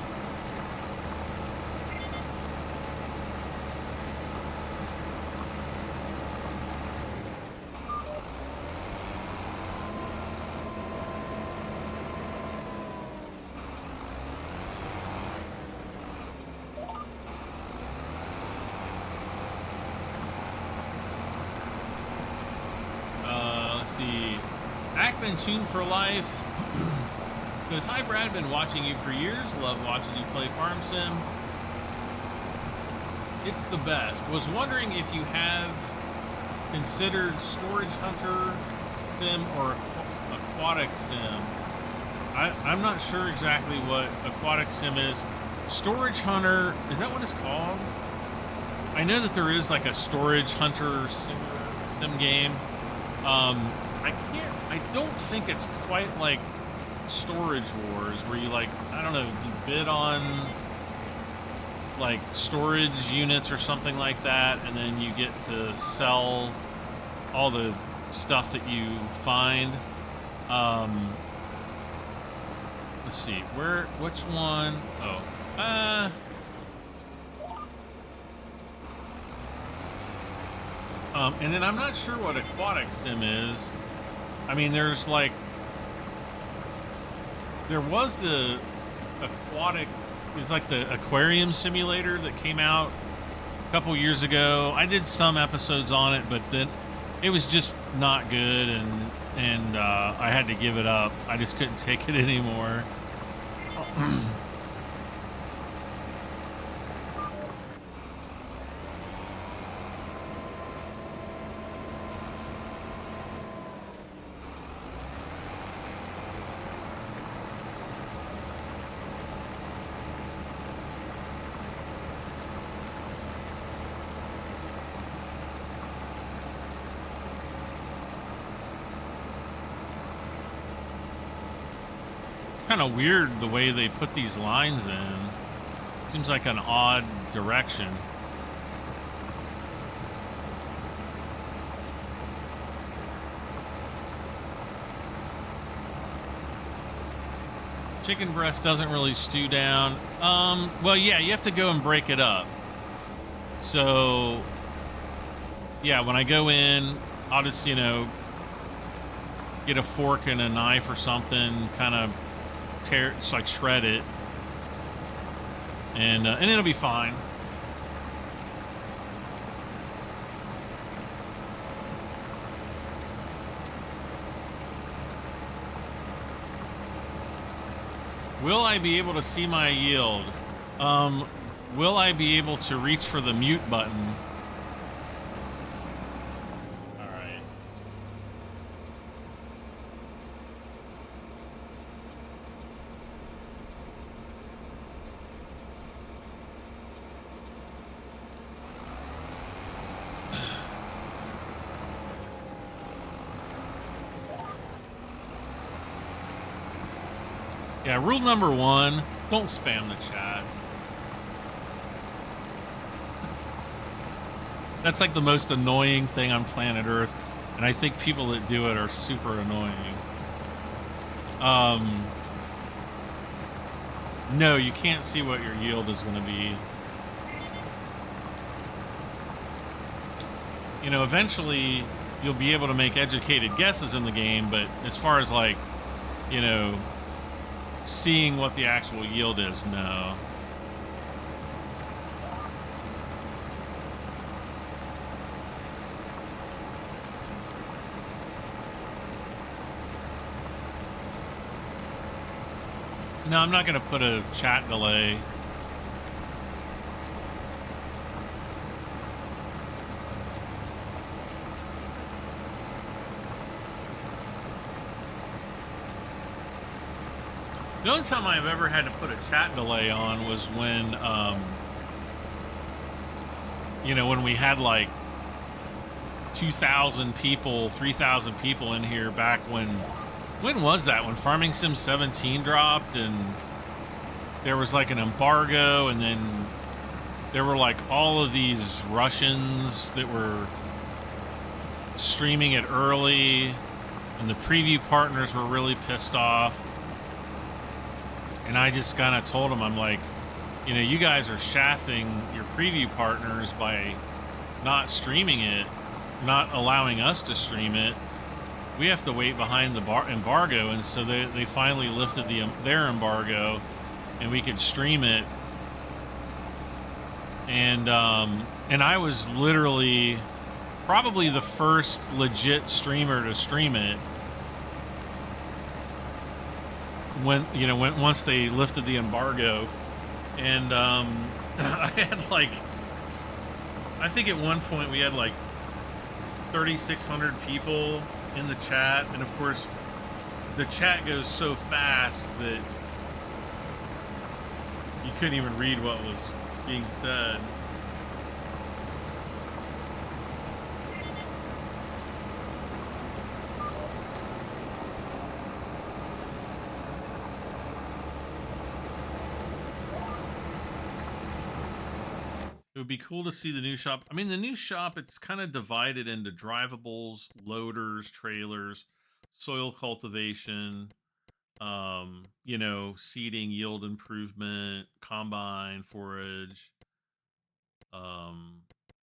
Tune for life. Because, hi Brad, been watching you for years. Love watching you play Farm Sim. It's the best. Was wondering if you have considered Storage Hunter Sim or Aquatic Sim. I'm not sure exactly what Aquatic Sim is. Storage Hunter, is that what it's called? I know that there is like a Storage Hunter sim game. I don't think it's quite like Storage Wars, where you like, I don't know, you bid on like storage units or something like that, and then you get to sell all the stuff that you find. Let's see, which one? Oh, and then I'm not sure what Aquatic Sim is. I mean, there was the aquatic, it's like the aquarium simulator that came out a couple years ago. I did some episodes on it, but then it was just not good, and I had to give it up. I just couldn't take it anymore. Kind of weird the way they put these lines in. Seems like an odd direction. Chicken breast doesn't really stew down. Well, yeah, you have to go and break it up. So, yeah, when I go in, I'll just, you know, get a fork and a knife or something, kind of just like shred it, and it'll be fine. Will I be able to see my yield? Will I be able to reach for the mute button? All right. Yeah, rule number 1, don't spam the chat. That's like the most annoying thing on planet Earth, and I think people that do it are super annoying. No, you can't see what your yield is going to be. You know, eventually you'll be able to make educated guesses in the game, but as far as like, you know, seeing what the actual yield is, no. No, I'm not going to put a chat delay. The only time I've ever had to put a chat delay on was when, you know, when we had like 2,000 people, 3,000 people in here back when was that? When Farming Sim 17 dropped and there was like an embargo, and then there were like all of these Russians that were streaming it early, and the preview partners were really pissed off. And I just kind of told them, I'm like, you know, you guys are shafting your preview partners by not streaming it, not allowing us to stream it. We have to wait behind the embargo, and so they finally lifted their embargo, and we could stream it. And I was literally probably the first legit streamer to stream it. Once they lifted the embargo, and I had like, I think at one point we had like 3,600 people in the chat, and of course the chat goes so fast that you couldn't even read what was being said. It would be cool to see the new shop. I mean, the new shop, it's kind of divided into drivables, loaders, trailers, soil cultivation, you know, seeding, yield improvement, combine, forage,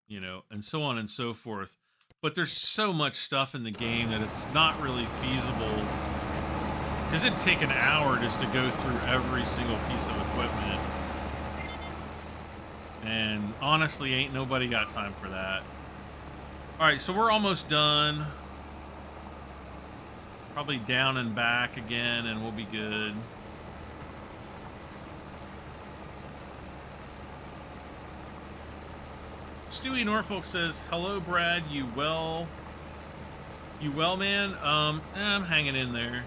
you know, and so on and so forth. But there's so much stuff in the game that it's not really feasible, because it'd take an hour just to go through every single piece of equipment. And honestly, ain't nobody got time for that. All right, so we're almost done. Probably down and back again, and we'll be good. Stewie Norfolk says, "Hello, Brad. You well? You well, man? I'm hanging in there."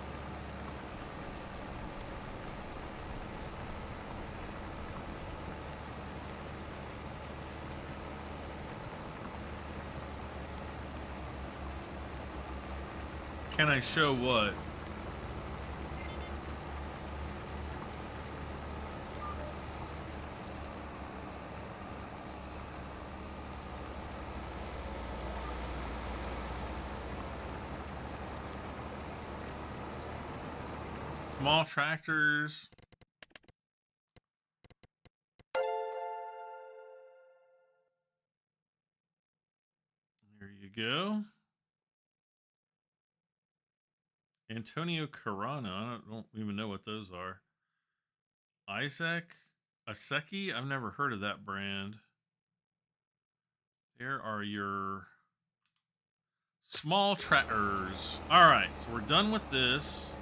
Can I show what? small tractors. There you go. Antonio Carano. I don't even know what those are. Isaac Aseki. I've never heard of that brand. There are your small tractors. All right, so we're done with this.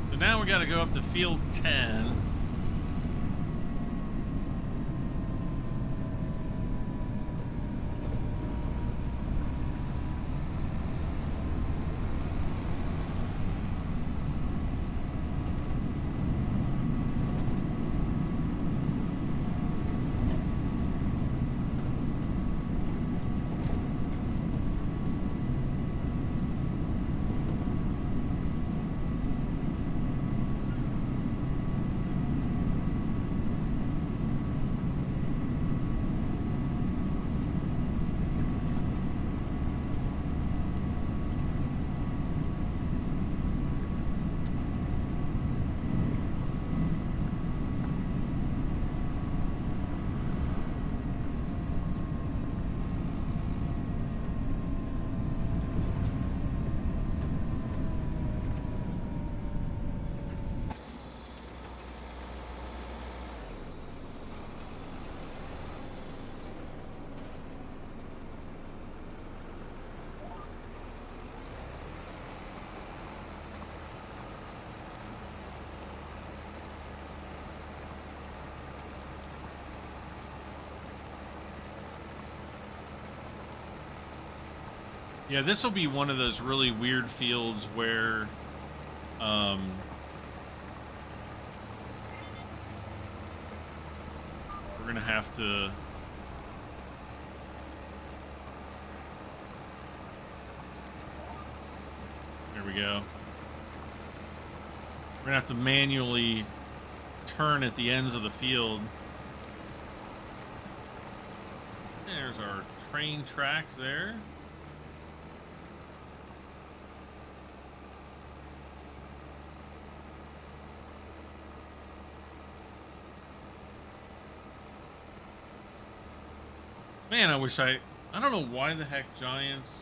So now we got to go up to field 10. Yeah, this will be one of those really weird fields where we're gonna have to there we go. We're gonna have to manually turn at the ends of the field. There's our train tracks there. Man, I wish I don't know why the heck Giants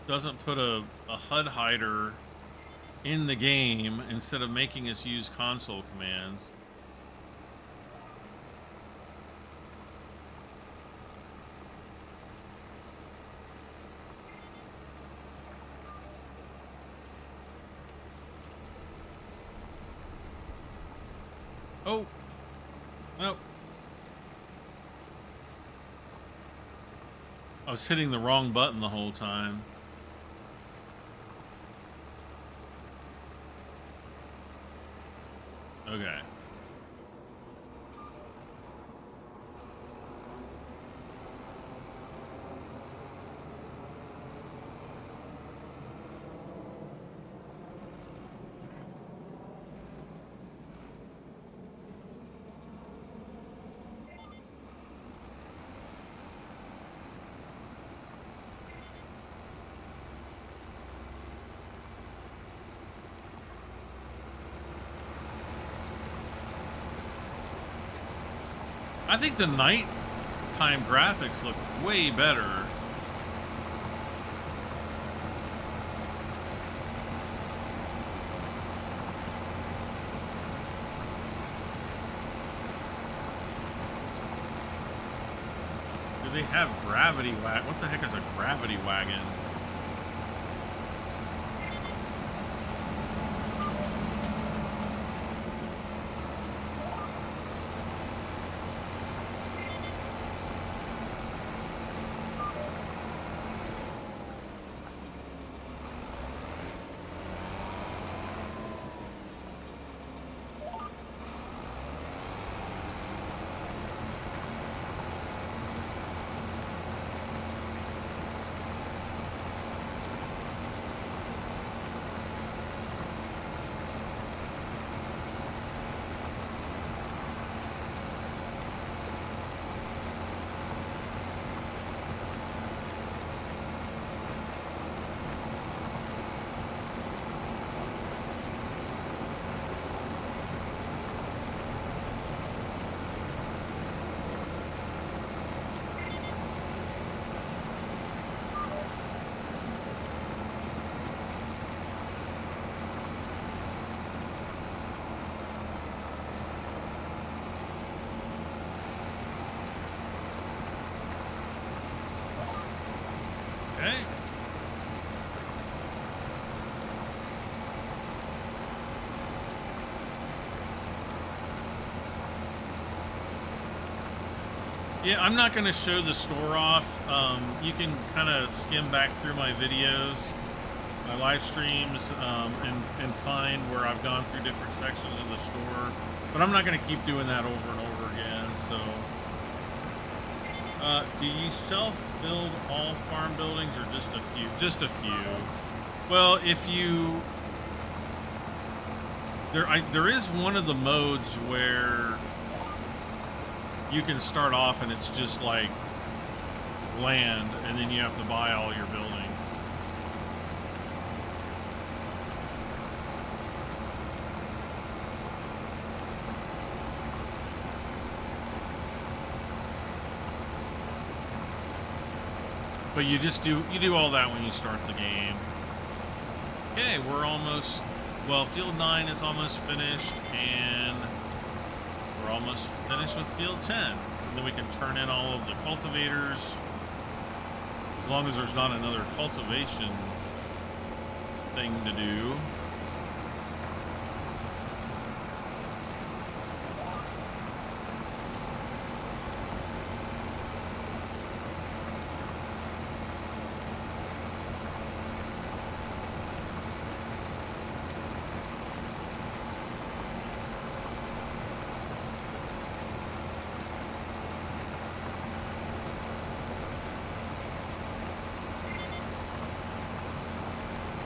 doesn't put a HUD hider in the game instead of making us use console commands. Oh. Nope. I was hitting the wrong button the whole time. Okay. I think the nighttime graphics look way better. Do they have gravity wagon? What the heck is a gravity wagon? Yeah, I'm not going to show the store off. You can kind of skim back through my videos, my live streams, and find where I've gone through different sections of the store. But I'm not going to keep doing that over and over again. So, do you self-build all farm buildings or just a few? Just a few. Well, if you there is one of the modes where you can start off and it's just like land, and then you have to buy all your buildings. But you do all that when you start the game. Okay, we're almost, well, Field 9 is almost finished, and we're almost finished with Field 10. And then we can turn in all of the cultivators, as long as there's not another cultivation thing to do.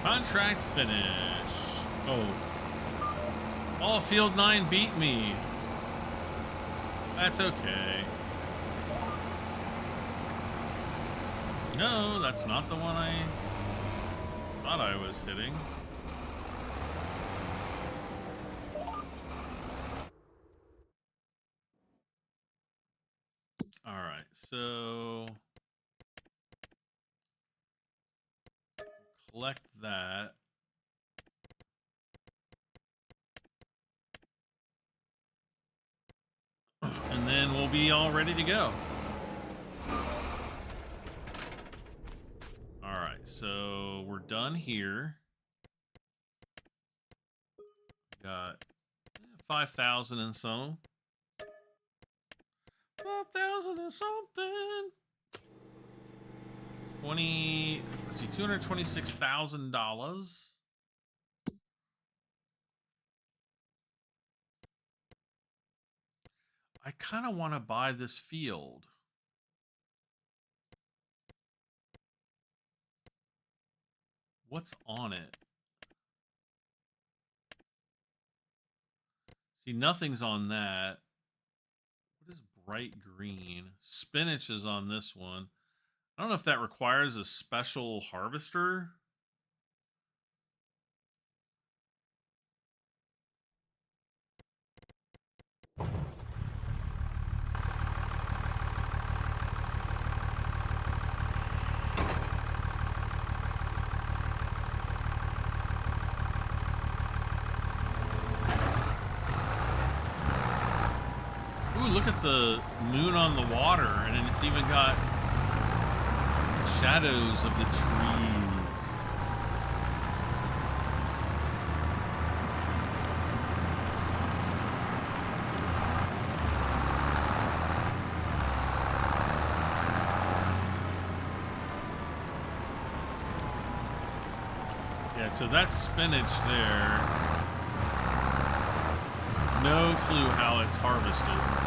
Contract finish. Oh, Field 9 beat me. That's okay. No, that's not the one I thought I was hitting. All right, so collect that. And then we'll be all ready to go. All right, so we're done here. Got 5,000 and some. 5,000 and something. 226,000. I kind of want to buy this field. What's on it? See, nothing's on that. What is bright green? Spinach is on this one. I don't know if that requires a special harvester. Ooh, look at the moon on the water, and then it's even got shadows of the trees. Yeah, so that's spinach there. No clue how it's harvested.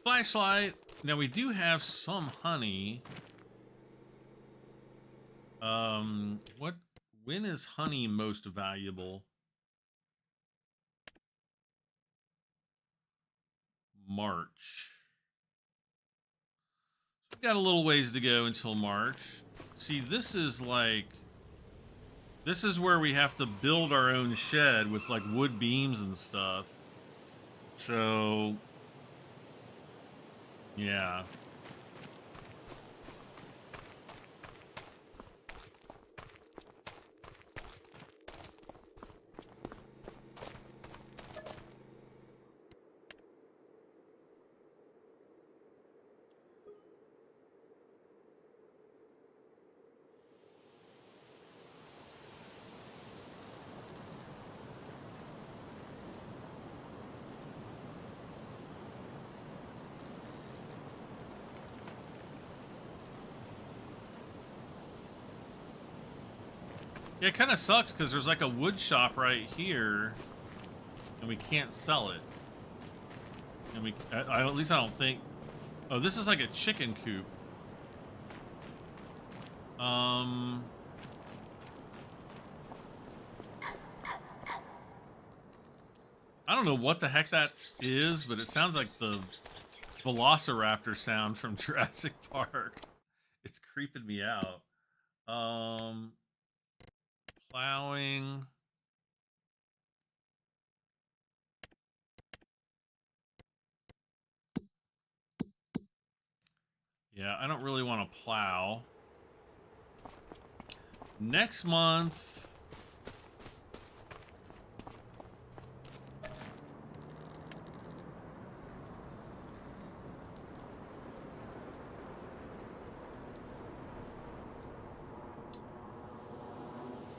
Flashlight. Now we do have some honey. When is honey most valuable? March. We've got a little ways to go until March. See, this is where we have to build our own shed with like wood beams and stuff. So, yeah. Yeah, it kind of sucks because there's like a wood shop right here, and we can't sell it. And at least I don't think. Oh, this is like a chicken coop. I don't know what the heck that is, but it sounds like the Velociraptor sound from Jurassic Park. It's creeping me out. Plowing. Yeah, I don't really want to plow. Next month.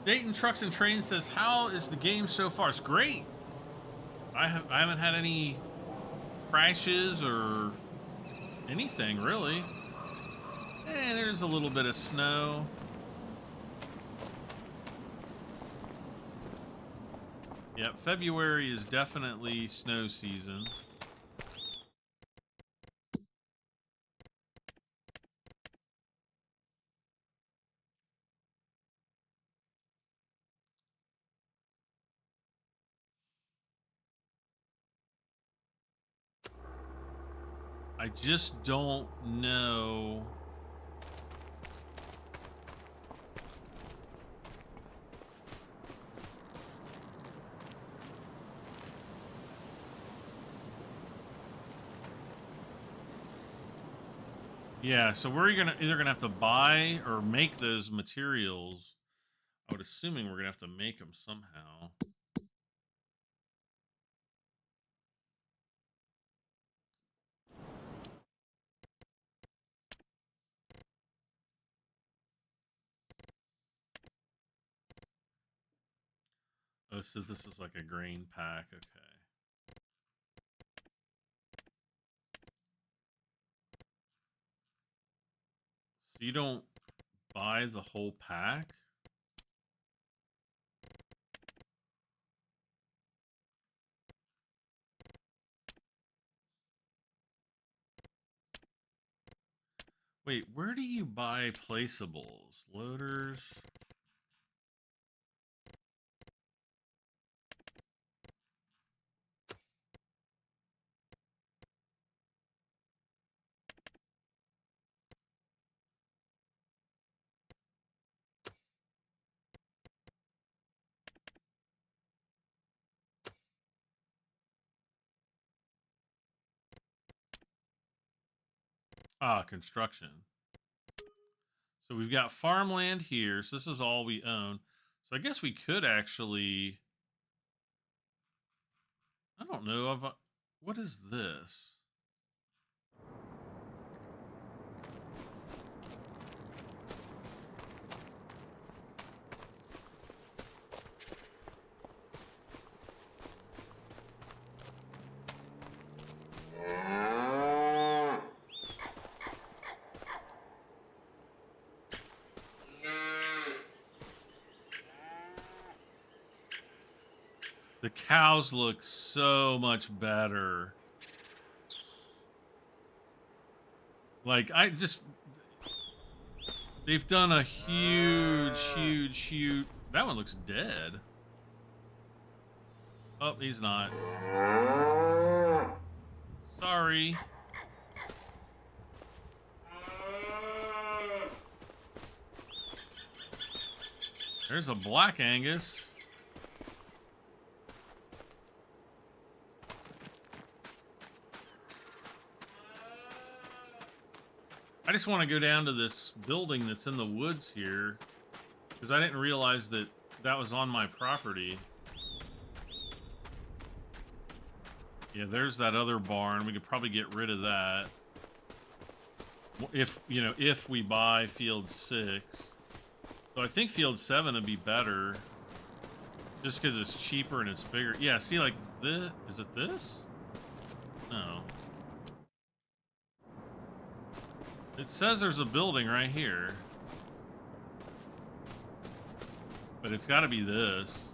Dayton Trucks and Trains says, "How is the game so far?" It's great. I haven't had any crashes or anything really. And there's a little bit of snow. Yep, February is definitely snow season. I just don't know. Yeah, so we're either gonna have to buy or make those materials. I would assuming we're gonna have to make them somehow. Oh, so this is like a grain pack. Okay. So you don't buy the whole pack? Wait, where do you buy placeables? Loaders? Ah, construction. So we've got farmland here. So this is all we own. So I guess we could actually... I don't know. What is this? The cows look so much better. Like, they've done a huge. That one looks dead. Oh, he's not. Sorry. There's a black Angus. I just want to go down to this building that's in the woods here, because I didn't realize that that was on my property. Yeah, there's that other barn. We could probably get rid of that. If, you know, if we buy Field 6. So I think Field 7 would be better. Just because it's cheaper and it's bigger. Yeah, see, like, this. Is it this? No. It says there's a building right here. But it's got to be this.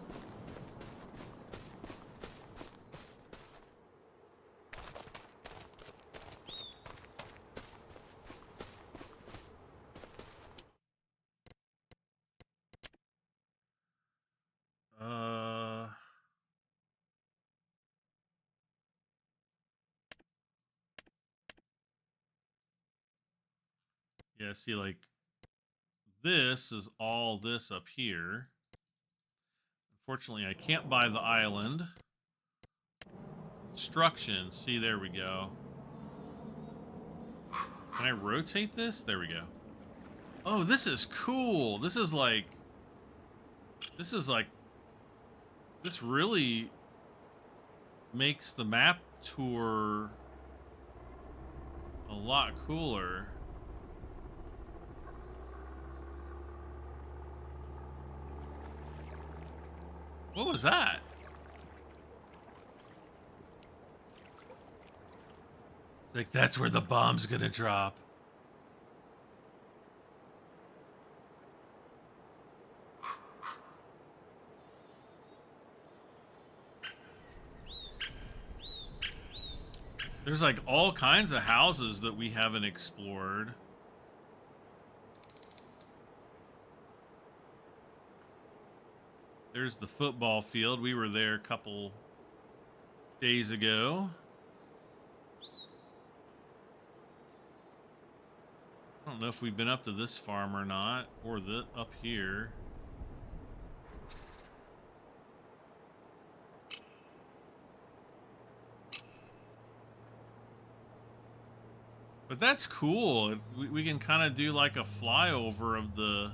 Yeah, see, like, this is all this up here. Unfortunately, I can't buy the island. Instructions. See, there we go. Can I rotate this? There we go. Oh, this is cool. This really makes the map tour a lot cooler. What was that? It's like, that's where the bomb's gonna drop. There's like all kinds of houses that we haven't explored. There's the football field. We were there a couple days ago. I don't know if we've been up to this farm or not, or up here. But that's cool. We can kind of do like a flyover of the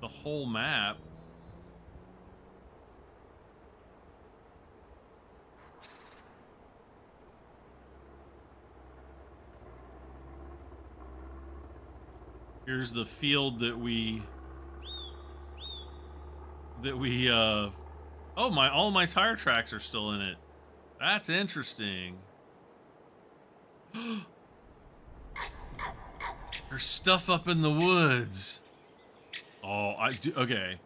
whole map. Here's the field that we oh, all my tire tracks are still in it. That's interesting. There's stuff up in the woods. Oh, okay.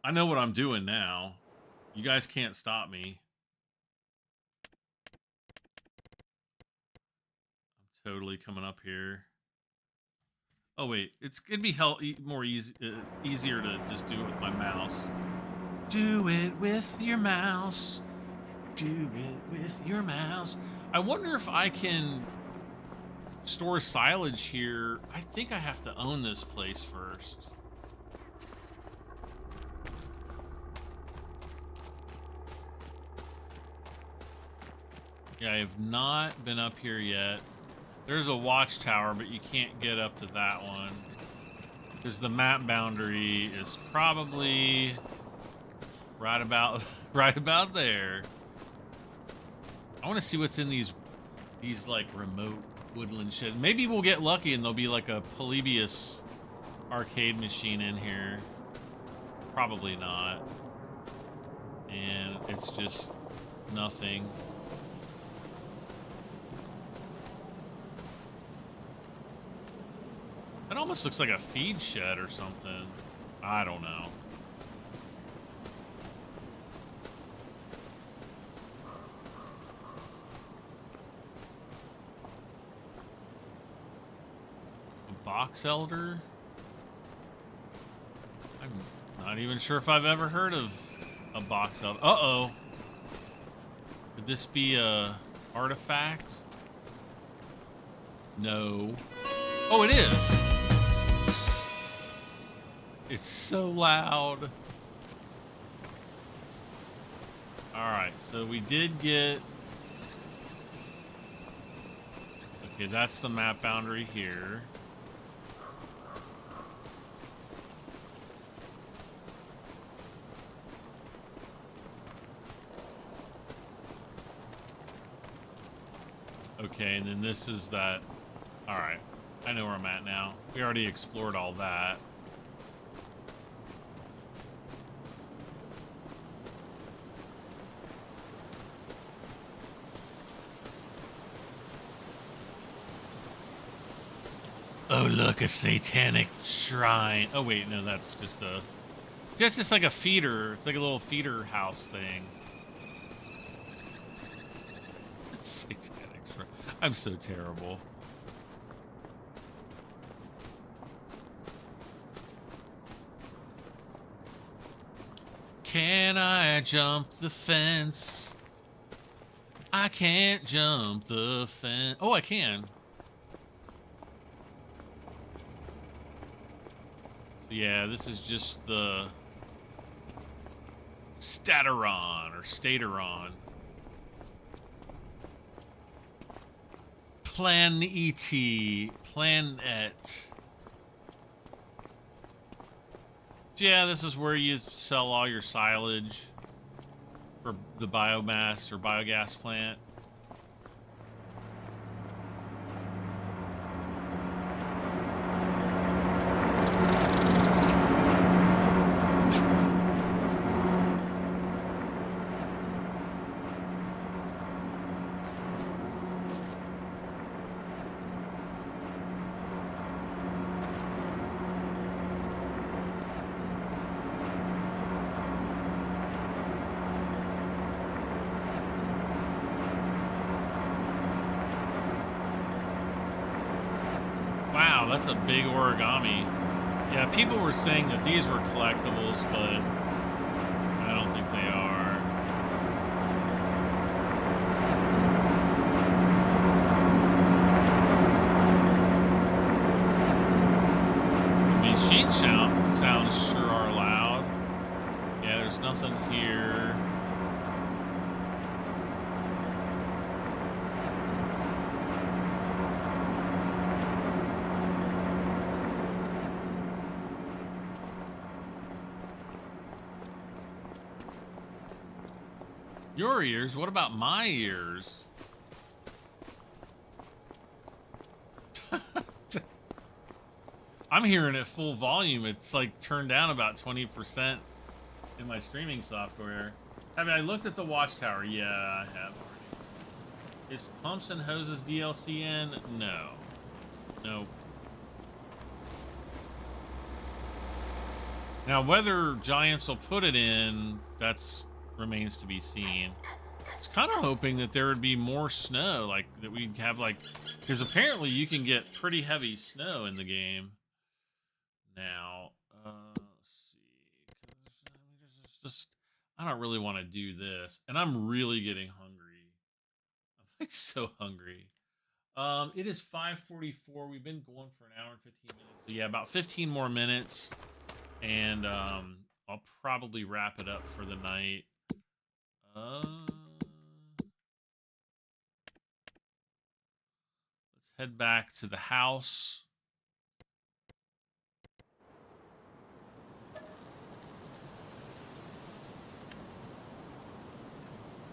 I know what I'm doing now. You guys can't stop me. I'm totally coming up here. Oh wait, it'd be more easier to just do it with my mouse. Do it with your mouse. Do it with your mouse. I wonder if I can store silage here. I think I have to own this place first. Yeah, I have not been up here yet. There's a watchtower, but you can't get up to that one because the map boundary is probably right about there. I want to see what's in these like remote woodland sheds. Maybe we'll get lucky and there'll be like a Polybius arcade machine in here. Probably not. And it's just nothing. That almost looks like a feed shed or something. I don't know. Box Elder? I'm not even sure if I've ever heard of a Box Elder. Uh-oh. Could this be a artifact? No. Oh, it is. It's so loud. Alright, so we did get... Okay, that's the map boundary here. Okay, and then this is that... Alright, I know where I'm at now. We already explored all that. Oh, look, a satanic shrine. Oh, wait, no, that's just a... That's just like a feeder. It's like a little feeder house thing. Satanic shrine. I'm so terrible. Can I jump the fence? I can't jump the fence. Oh, I can. Yeah, this is just the Stataron or Stataron. Planet. So yeah, this is where you sell all your silage for the biomass or biogas plant. Wow, that's a big origami. Yeah, people were saying that these were collectibles, but I don't think they are. The machine sounds sure are loud. Yeah, there's nothing here. Your ears? What about my ears? I'm hearing it full volume. It's like turned down about 20% in my streaming software. Have I looked at the watchtower? Yeah, I have already. Is Pumps and Hoses DLC in? No. Nope. Now, whether Giants will put it in, that's remains to be seen. I was kind of hoping that there would be more snow, like that we'd have like, because apparently you can get pretty heavy snow in the game now. Let's see. Just I don't really want to do this, and I'm really getting hungry. I'm like so hungry. It is 5:44. We've been going for an hour and 15 minutes. So yeah, about 15 more minutes, and I'll probably wrap it up for the night. Let's head back to the house.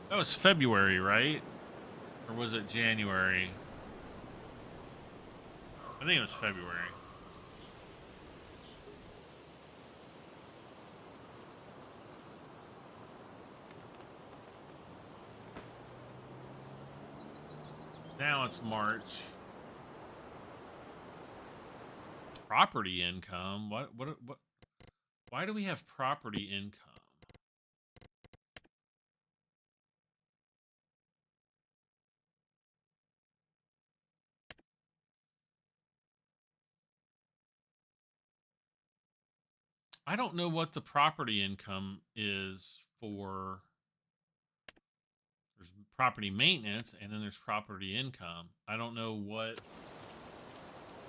That was February, right? Or was it January? I think it was February. Now it's March. Property income? What? Why do we have property income? I don't know what the property income is for. There's property maintenance, and then there's property income. I don't know what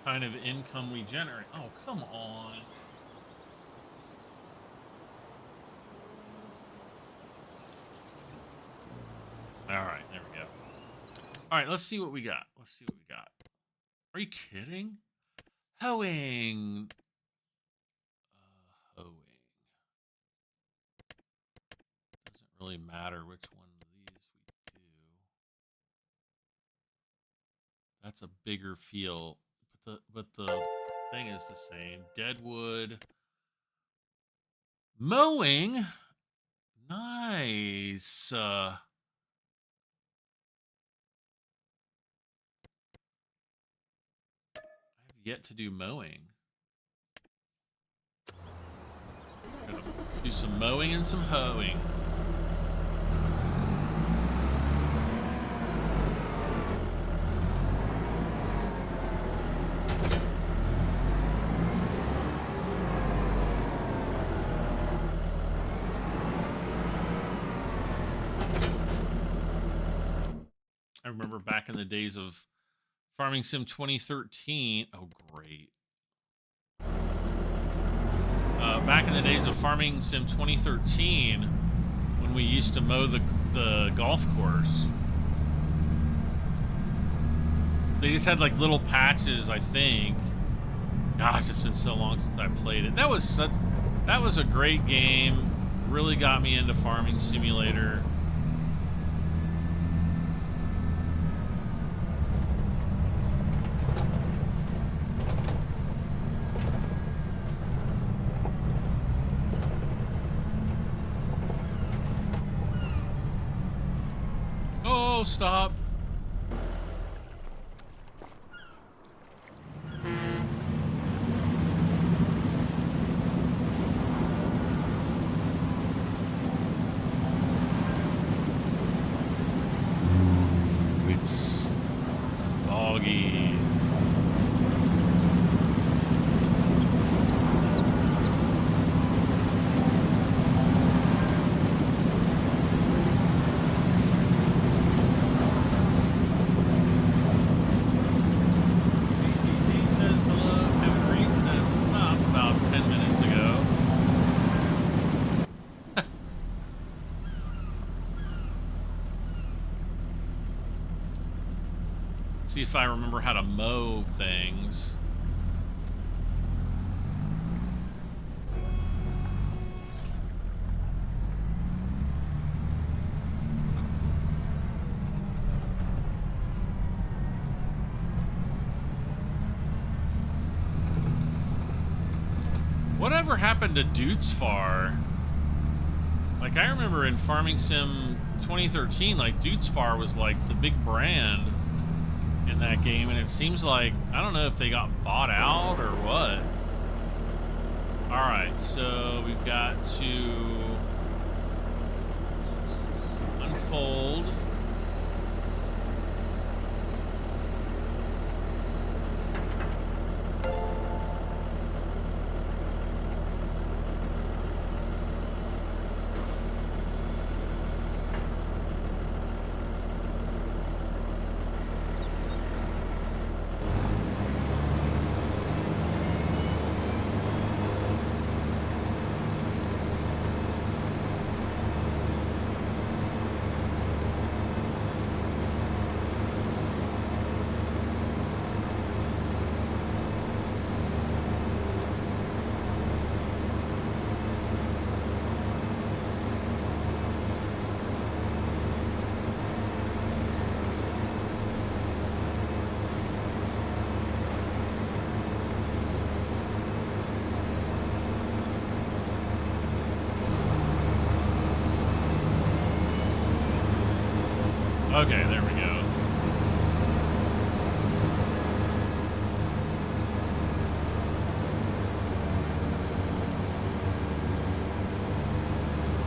kind of income we generate. Oh, come on. All right, there we go. All right, let's see what we got. Are you kidding? Hoeing. Hoeing. Doesn't really matter which one of these we do. That's a bigger feel, but the thing is the same. Deadwood. Mowing. Nice. I have yet to do mowing. Gonna do some mowing and some hoeing. I remember back in the days of Farming Sim 2013. Oh, great. Back in the days of Farming Sim 2013, when we used to mow the golf course, they just had like little patches, I think. Gosh, it's been so long since I played it. That was a great game. Really got me into Farming Simulator. Oh, stop. It's foggy. See if I remember how to mow things. Whatever happened to Dudesfar? Like, I remember in Farming Sim 2013, like, Dudesfar was like the big brand in that game, and it seems like, I don't know if they got bought out or what. Alright, so we've got to unfold. Okay, there we go.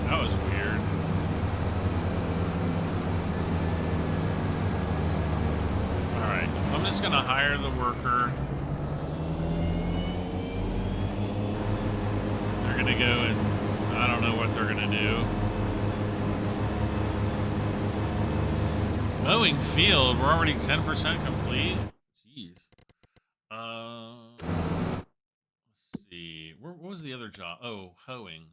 That was weird. Alright, so I'm just gonna hire the worker. They're gonna go and I don't know what they're gonna do. Mowing field, we're already 10% complete. Jeez. Let's see. What was the other job? Oh, hoeing.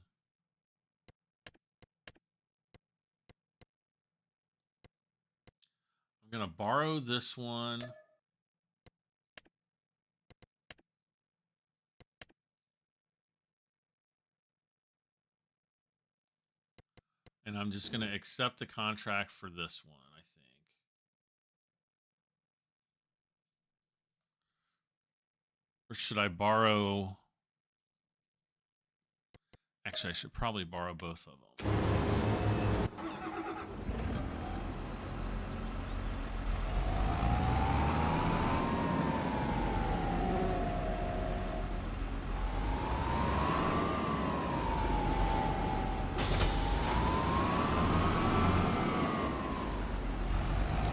I'm gonna borrow this one. And I'm just gonna accept the contract for this one, I think. Or should I borrow? Actually, I should probably borrow both of them.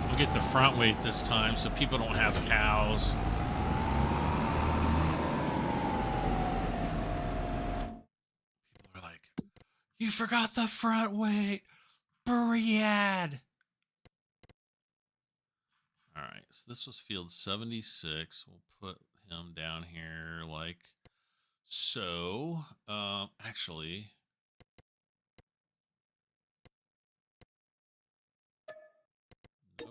We'll get the front weight this time so people don't have cows. People are like, you forgot the front weight, Briad. All right, so this was field 76. We'll put him down here like so. Actually, no.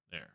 There.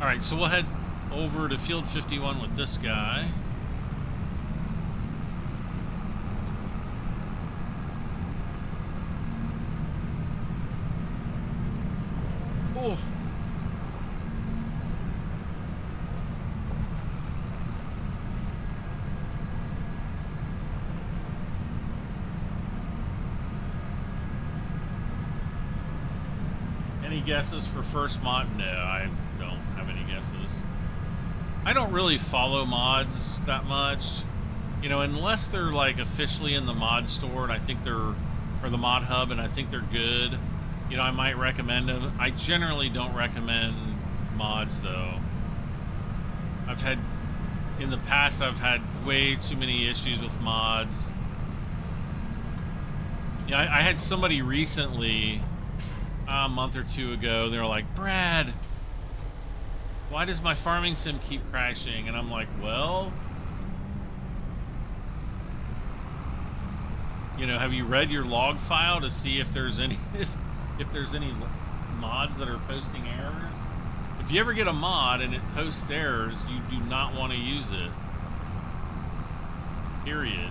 All right, so we'll head over to field 51 with this guy. Oh. Any guesses for first mod? No, I don't have any guesses. I don't really follow mods that much, you know, unless they're like officially in the mod store and I think they're, or the mod hub, and I think they're good. You know, I might recommend them. I generally don't recommend mods though. In the past, I've had way too many issues with mods. Yeah, I had somebody recently, a month or two ago, they were like, Brad, why does my farming sim keep crashing? And I'm like, well, you know, have you read your log file to see if there's any if there's any mods that are posting errors? If you ever get a mod and it posts errors, you do not want to use it. Period.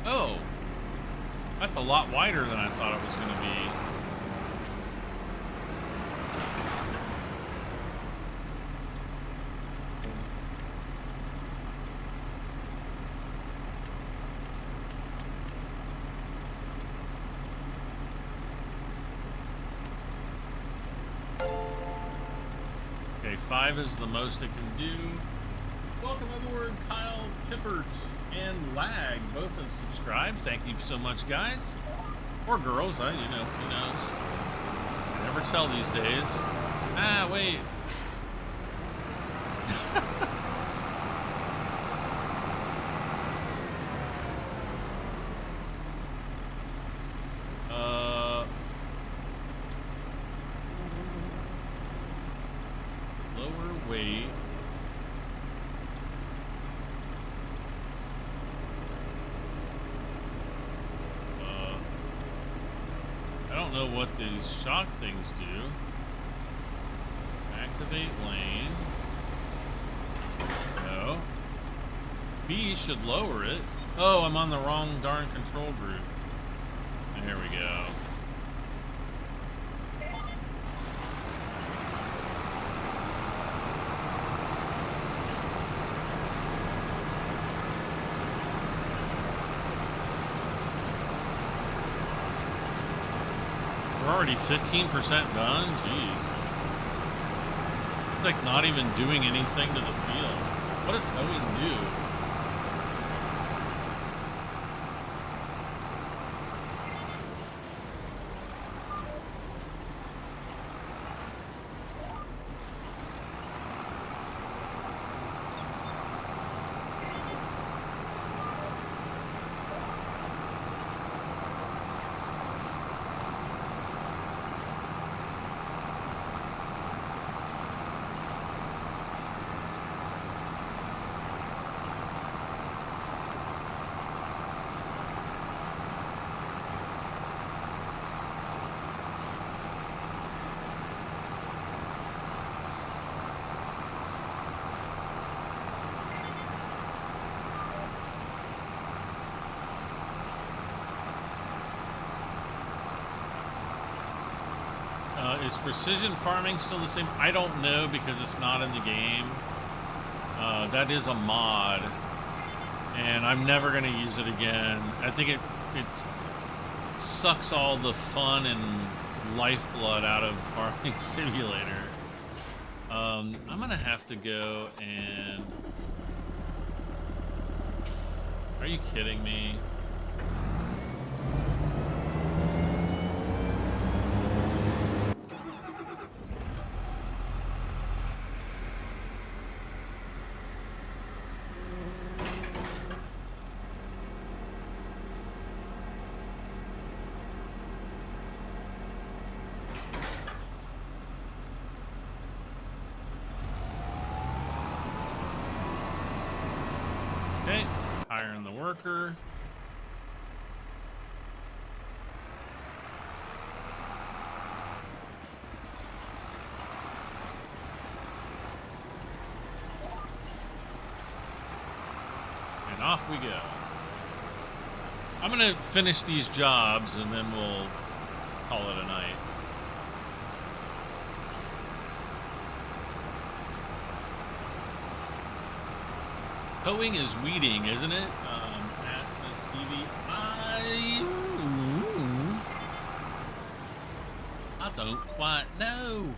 Oh, that's a lot wider than I thought it was going to be. Okay, 5 is the most it can do. Welcome aboard, Kyle Pippert and Lag. Both have subscribed. Thank you so much, guys. Or girls, you know, who knows? I never tell these days. Ah, wait. Lower weight. I don't know what these shock things do. Activate lane. No. B should lower it. Oh, I'm on the wrong darn control group. There we go. We're already 15% done? Jeez. It's like not even doing anything to the field. What does Owen do? Is precision farming still the same? I don't know because it's not in the game. That is a mod, and I'm never going to use it again. I think it sucks all the fun and lifeblood out of Farming Simulator. I'm going to have to go and... Are you kidding me? Okay, hiring the worker. And off we go. I'm gonna finish these jobs and then we'll call it a night. Hoeing is weeding, isn't it? Asus Stevie. I don't quite know.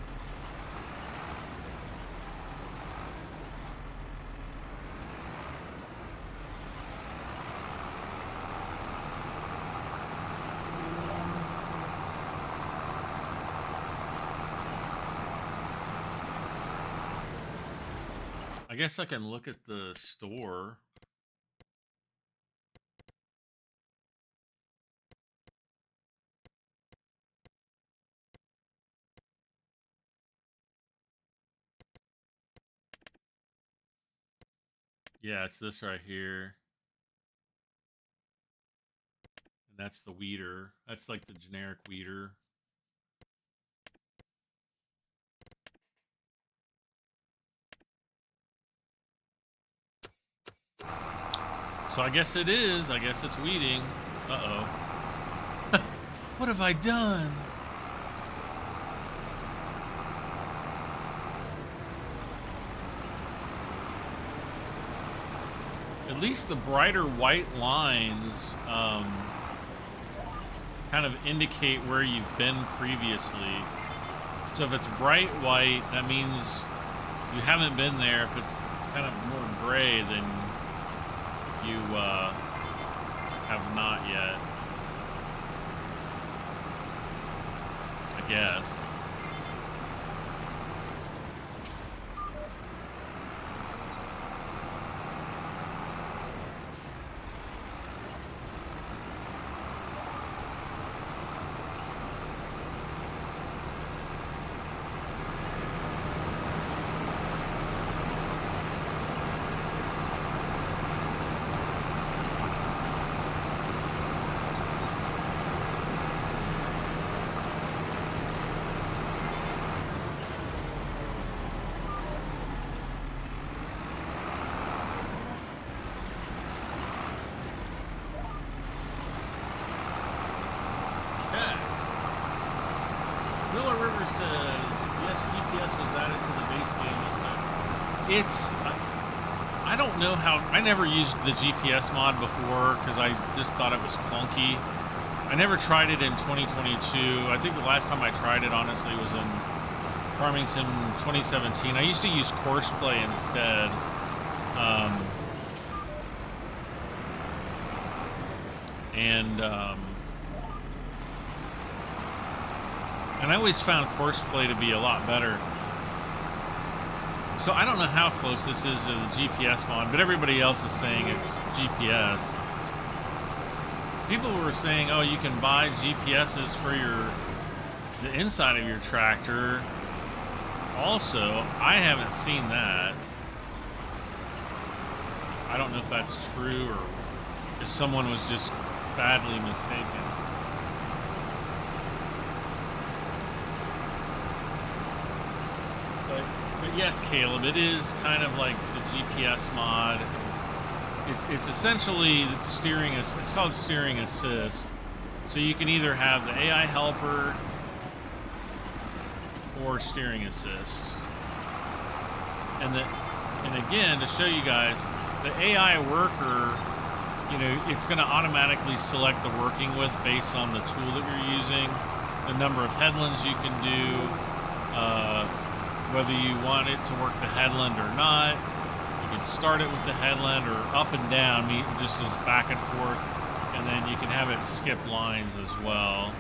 I guess I can look at the store. Yeah, it's this right here. And that's the weeder. That's like the generic weeder. So I guess it is. I guess it's weeding. Uh-oh. What have I done? At least the brighter white lines kind of indicate where you've been previously. So if it's bright white, that means you haven't been there. If it's kind of more gray, then you have not yet, I guess. It's, I don't know how, I never used the GPS mod before because I just thought it was clunky. I never tried it in 2022. I think the last time I tried it, honestly, was in Farming Sim 2017. I used to use Courseplay instead. And I always found Courseplay to be a lot better. So I don't know how close this is to the GPS mod, but everybody else is saying it's GPS. People were saying, oh, you can buy GPSs for the inside of your tractor. Also, I haven't seen that. I don't know if that's true or if someone was just badly mistaken. But yes, Caleb, it is kind of like the GPS mod. It's essentially steering. It's called steering assist. So you can either have the AI helper or steering assist. And again, to show you guys, the AI worker, you know, it's going to automatically select the working with based on the tool that you're using, the number of headlands you can do, whether you want it to work the headland or not. You can start it with the headland or up and down, just as back and forth, and then you can have it skip lines as well.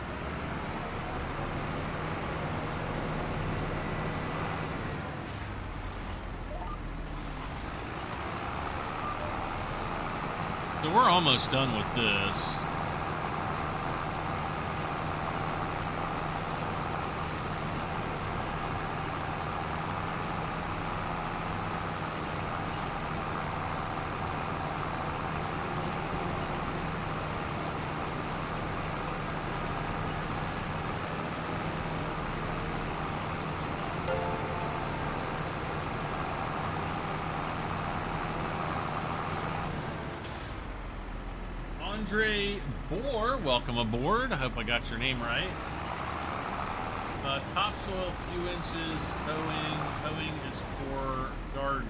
So we're almost done with this. Andre Bohr, welcome aboard. I hope I got your name right. Topsoil, few inches, hoeing is for garden.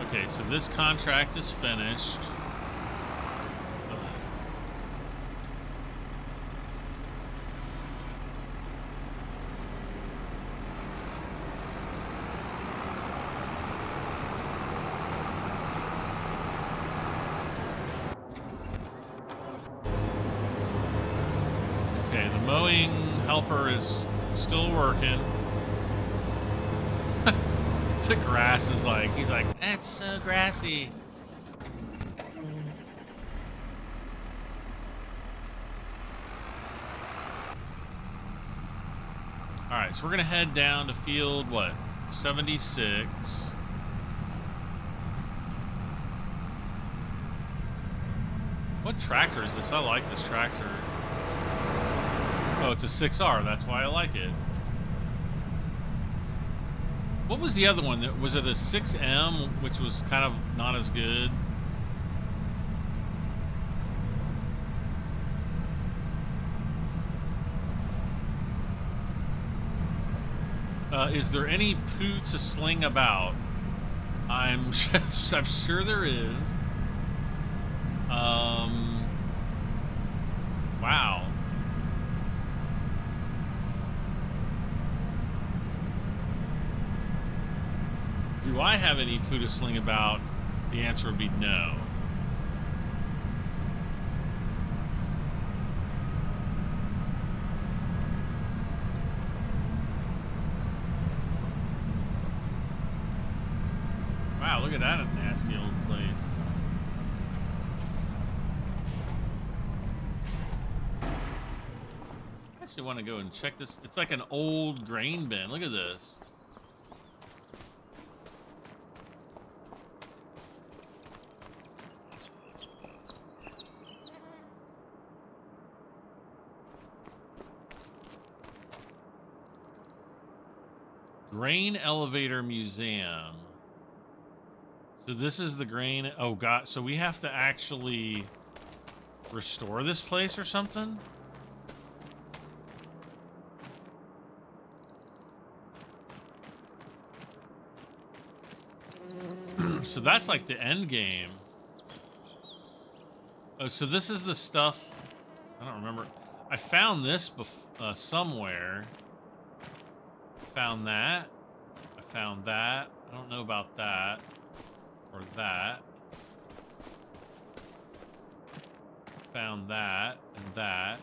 Okay, so this contract is finished. Okay, the mowing helper is still working. The grass is like, he's like, that's so grassy. All right, so we're gonna head down to field, what, 76. What tractor is this? I like this tractor. Oh, it's a 6R, that's why I like it. What was the other one? Was it a 6M, which was kind of not as good? Is there any poo to sling about? I'm sure there is. Wow. Do I have any poo to sling about? The answer would be no. Wow, look at that nasty old place. I actually want to go and check this. It's like an old grain bin. Look at this. Grain Elevator Museum. So this is the grain. Oh god, so we have to actually restore this place or something? So that's like the end game. Oh, so this is the stuff. I don't remember. I found this somewhere. Found that. I found that. I don't know about that. Or that. Found that and that.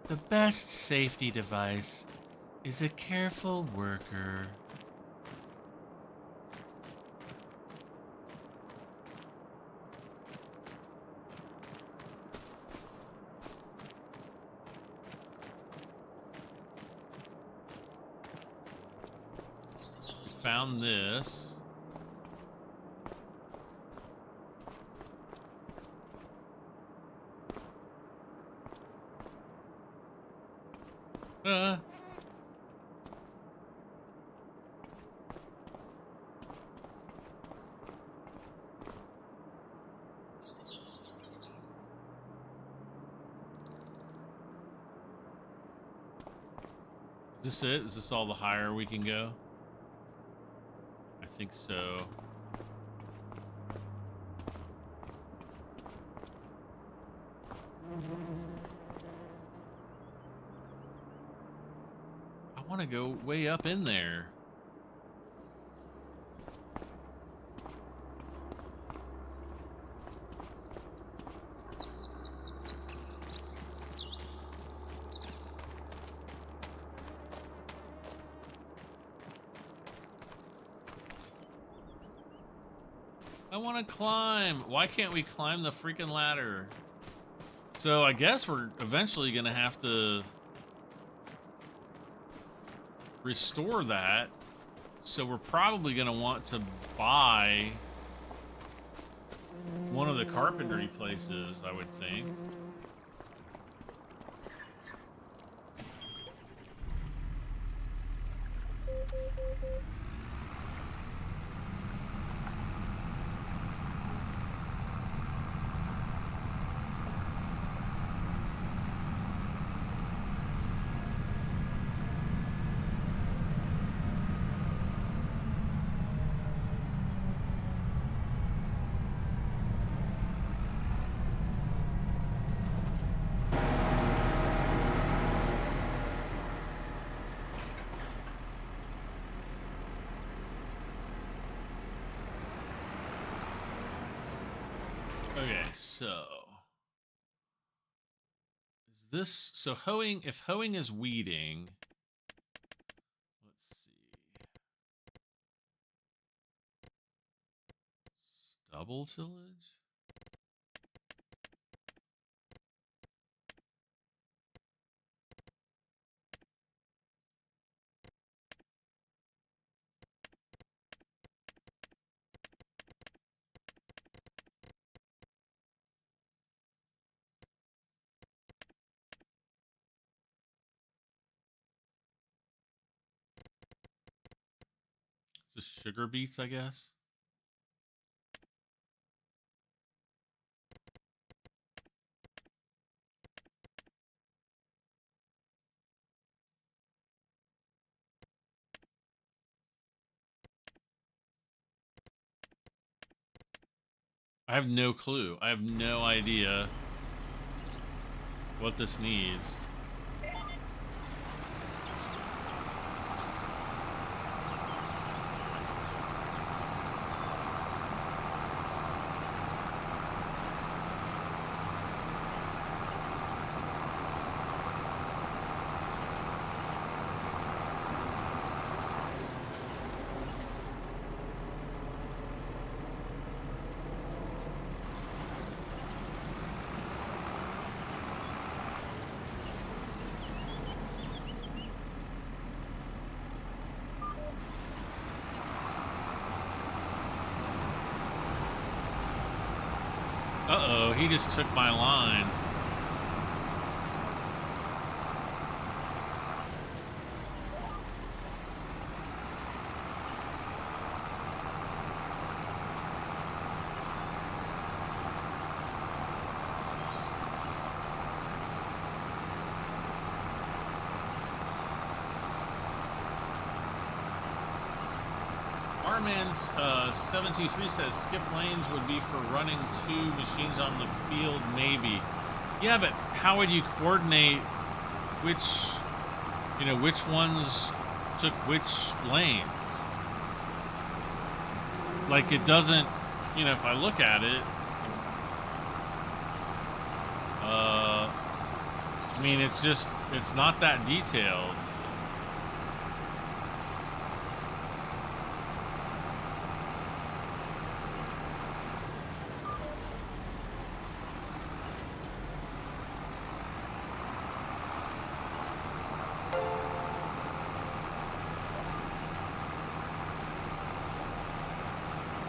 The best safety device is a careful worker. Found this. Is this it? Is this all the higher we can go? I think so. I want to go way up in there. I want to climb. Why can't we climb the freaking ladder? So I guess we're eventually going to have to restore that. So we're probably going to want to buy one of the carpentry places, I would think. Okay, so is this so hoeing? If hoeing is weeding, let's see. Stubble tillage? Just sugar beets, I guess. I have no clue. I have no idea what this needs. Uh-oh, he just took my line. Arman's 723 says skip lanes would be for running 2 machines on the field, maybe. Yeah, but how would you coordinate which ones took which lanes? Like, it doesn't, if I look at it, I mean, it's not that detailed.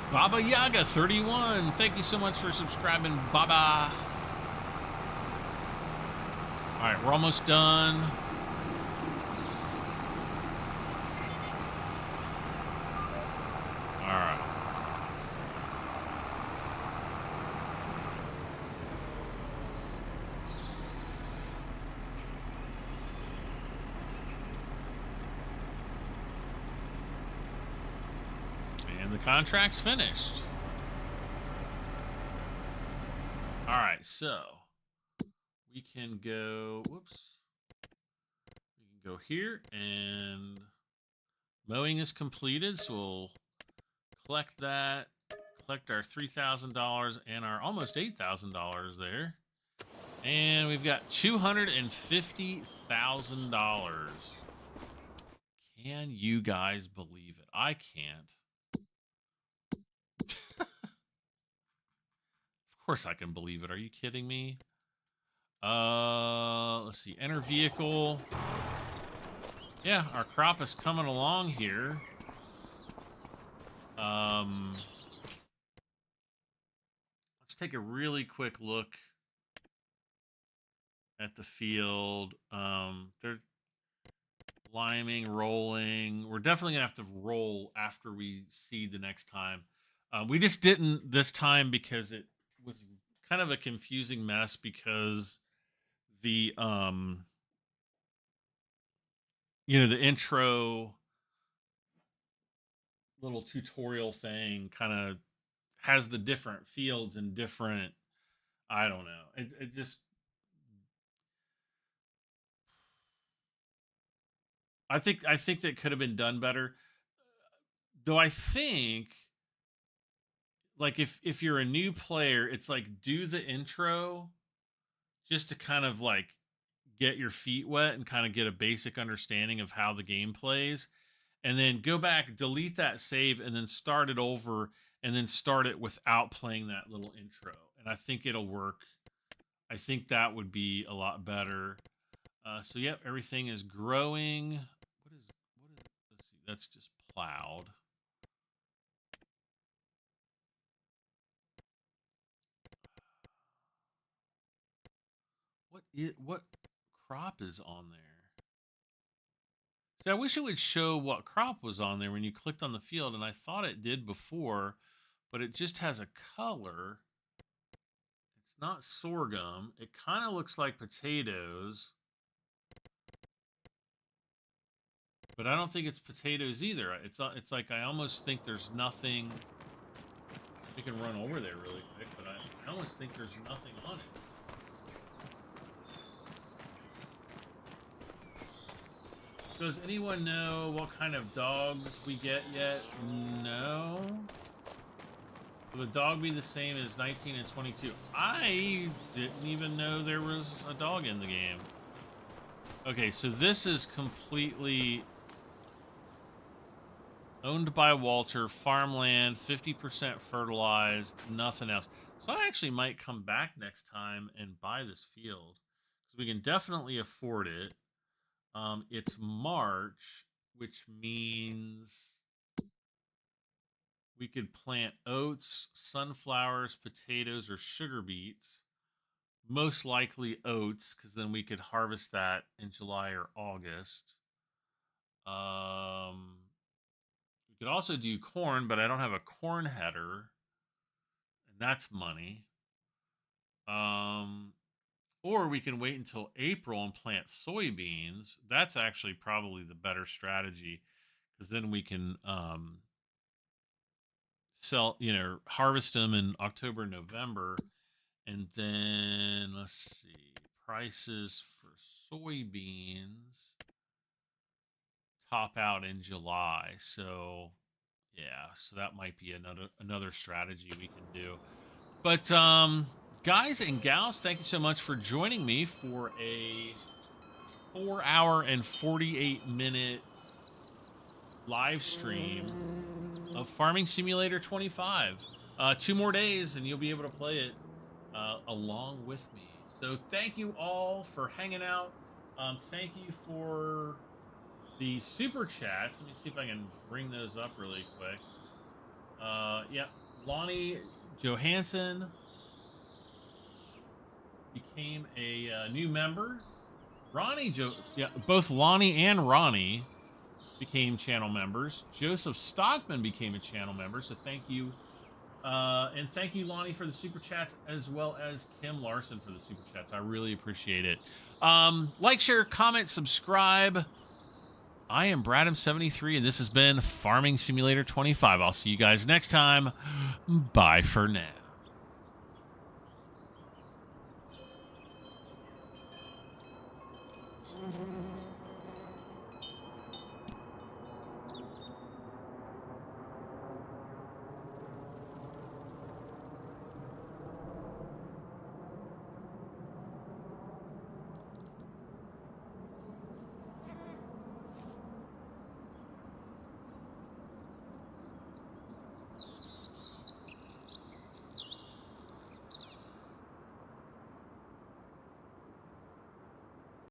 Baba Yaga 31, thank you so much for subscribing, Baba. All right, we're almost done. All right. And the contract's finished. All right, so we can go, whoops. We can go here, and mowing is completed, so we'll collect that, collect our $3,000 and our almost $8,000 there. And we've got $250,000. Can you guys believe it? I can't. Of course I can believe it. Are you kidding me? Let's see. Enter vehicle. Yeah, our crop is coming along here. Let's take a really quick look at the field. They're liming, rolling. We're definitely gonna have to roll after we seed the next time. We just didn't this time because it was kind of a confusing mess because the the intro little tutorial thing kind of has the different fields and different, I don't know. It just, I think that could have been done better. Though I think, like, if you're a new player, it's like, do the intro just to kind of like get your feet wet and kind of get a basic understanding of how the game plays, and then go back, delete that save, and then start it over, and then start it without playing that little intro. And I think it'll work. I think that would be a lot better. So yep, everything is growing. Let's see, that's just plowed. What crop is on there? See, I wish it would show what crop was on there when you clicked on the field, and I thought it did before, but it just has a color. It's not sorghum. It kind of looks like potatoes, but I don't think it's potatoes either. It's like, I almost think there's nothing. We can run over there really quick, but I almost think there's nothing on it. So does anyone know what kind of dogs we get yet? No. Will the dog be the same as 19 and 22? I didn't even know there was a dog in the game. Okay, so this is completely owned by Walter, farmland, 50% fertilized, nothing else. So I actually might come back next time and buy this field, because we can definitely afford it. It's March, which means We could plant oats, sunflowers, potatoes, or sugar beets. Most likely oats, because then we could harvest that in July or August. We could also do corn, but I don't have a corn header, and that's money. Or we can wait until April and plant soybeans. That's actually probably the better strategy, because then we can sell, harvest them in October, November, and then let's see, prices for soybeans top out in July. So yeah, so that might be another strategy we can do. But guys and gals, thank you so much for joining me for a 4-hour and 48-minute live stream of Farming Simulator 25. 2 more days and you'll be able to play it along with me. So thank you all for hanging out. Thank you for the super chats. Let me see if I can bring those up really quick. Yeah, Lonnie Johansson became a new member. Both Lonnie and Ronnie became channel members. Joseph Stockman became a channel member, so thank you. And thank you, Lonnie, for the super chats, as well as Kim Larson for the super chats. I really appreciate it. Like, share, comment, subscribe. I am Bradham73, and this has been Farming Simulator 25. I'll see you guys next time. Bye for now.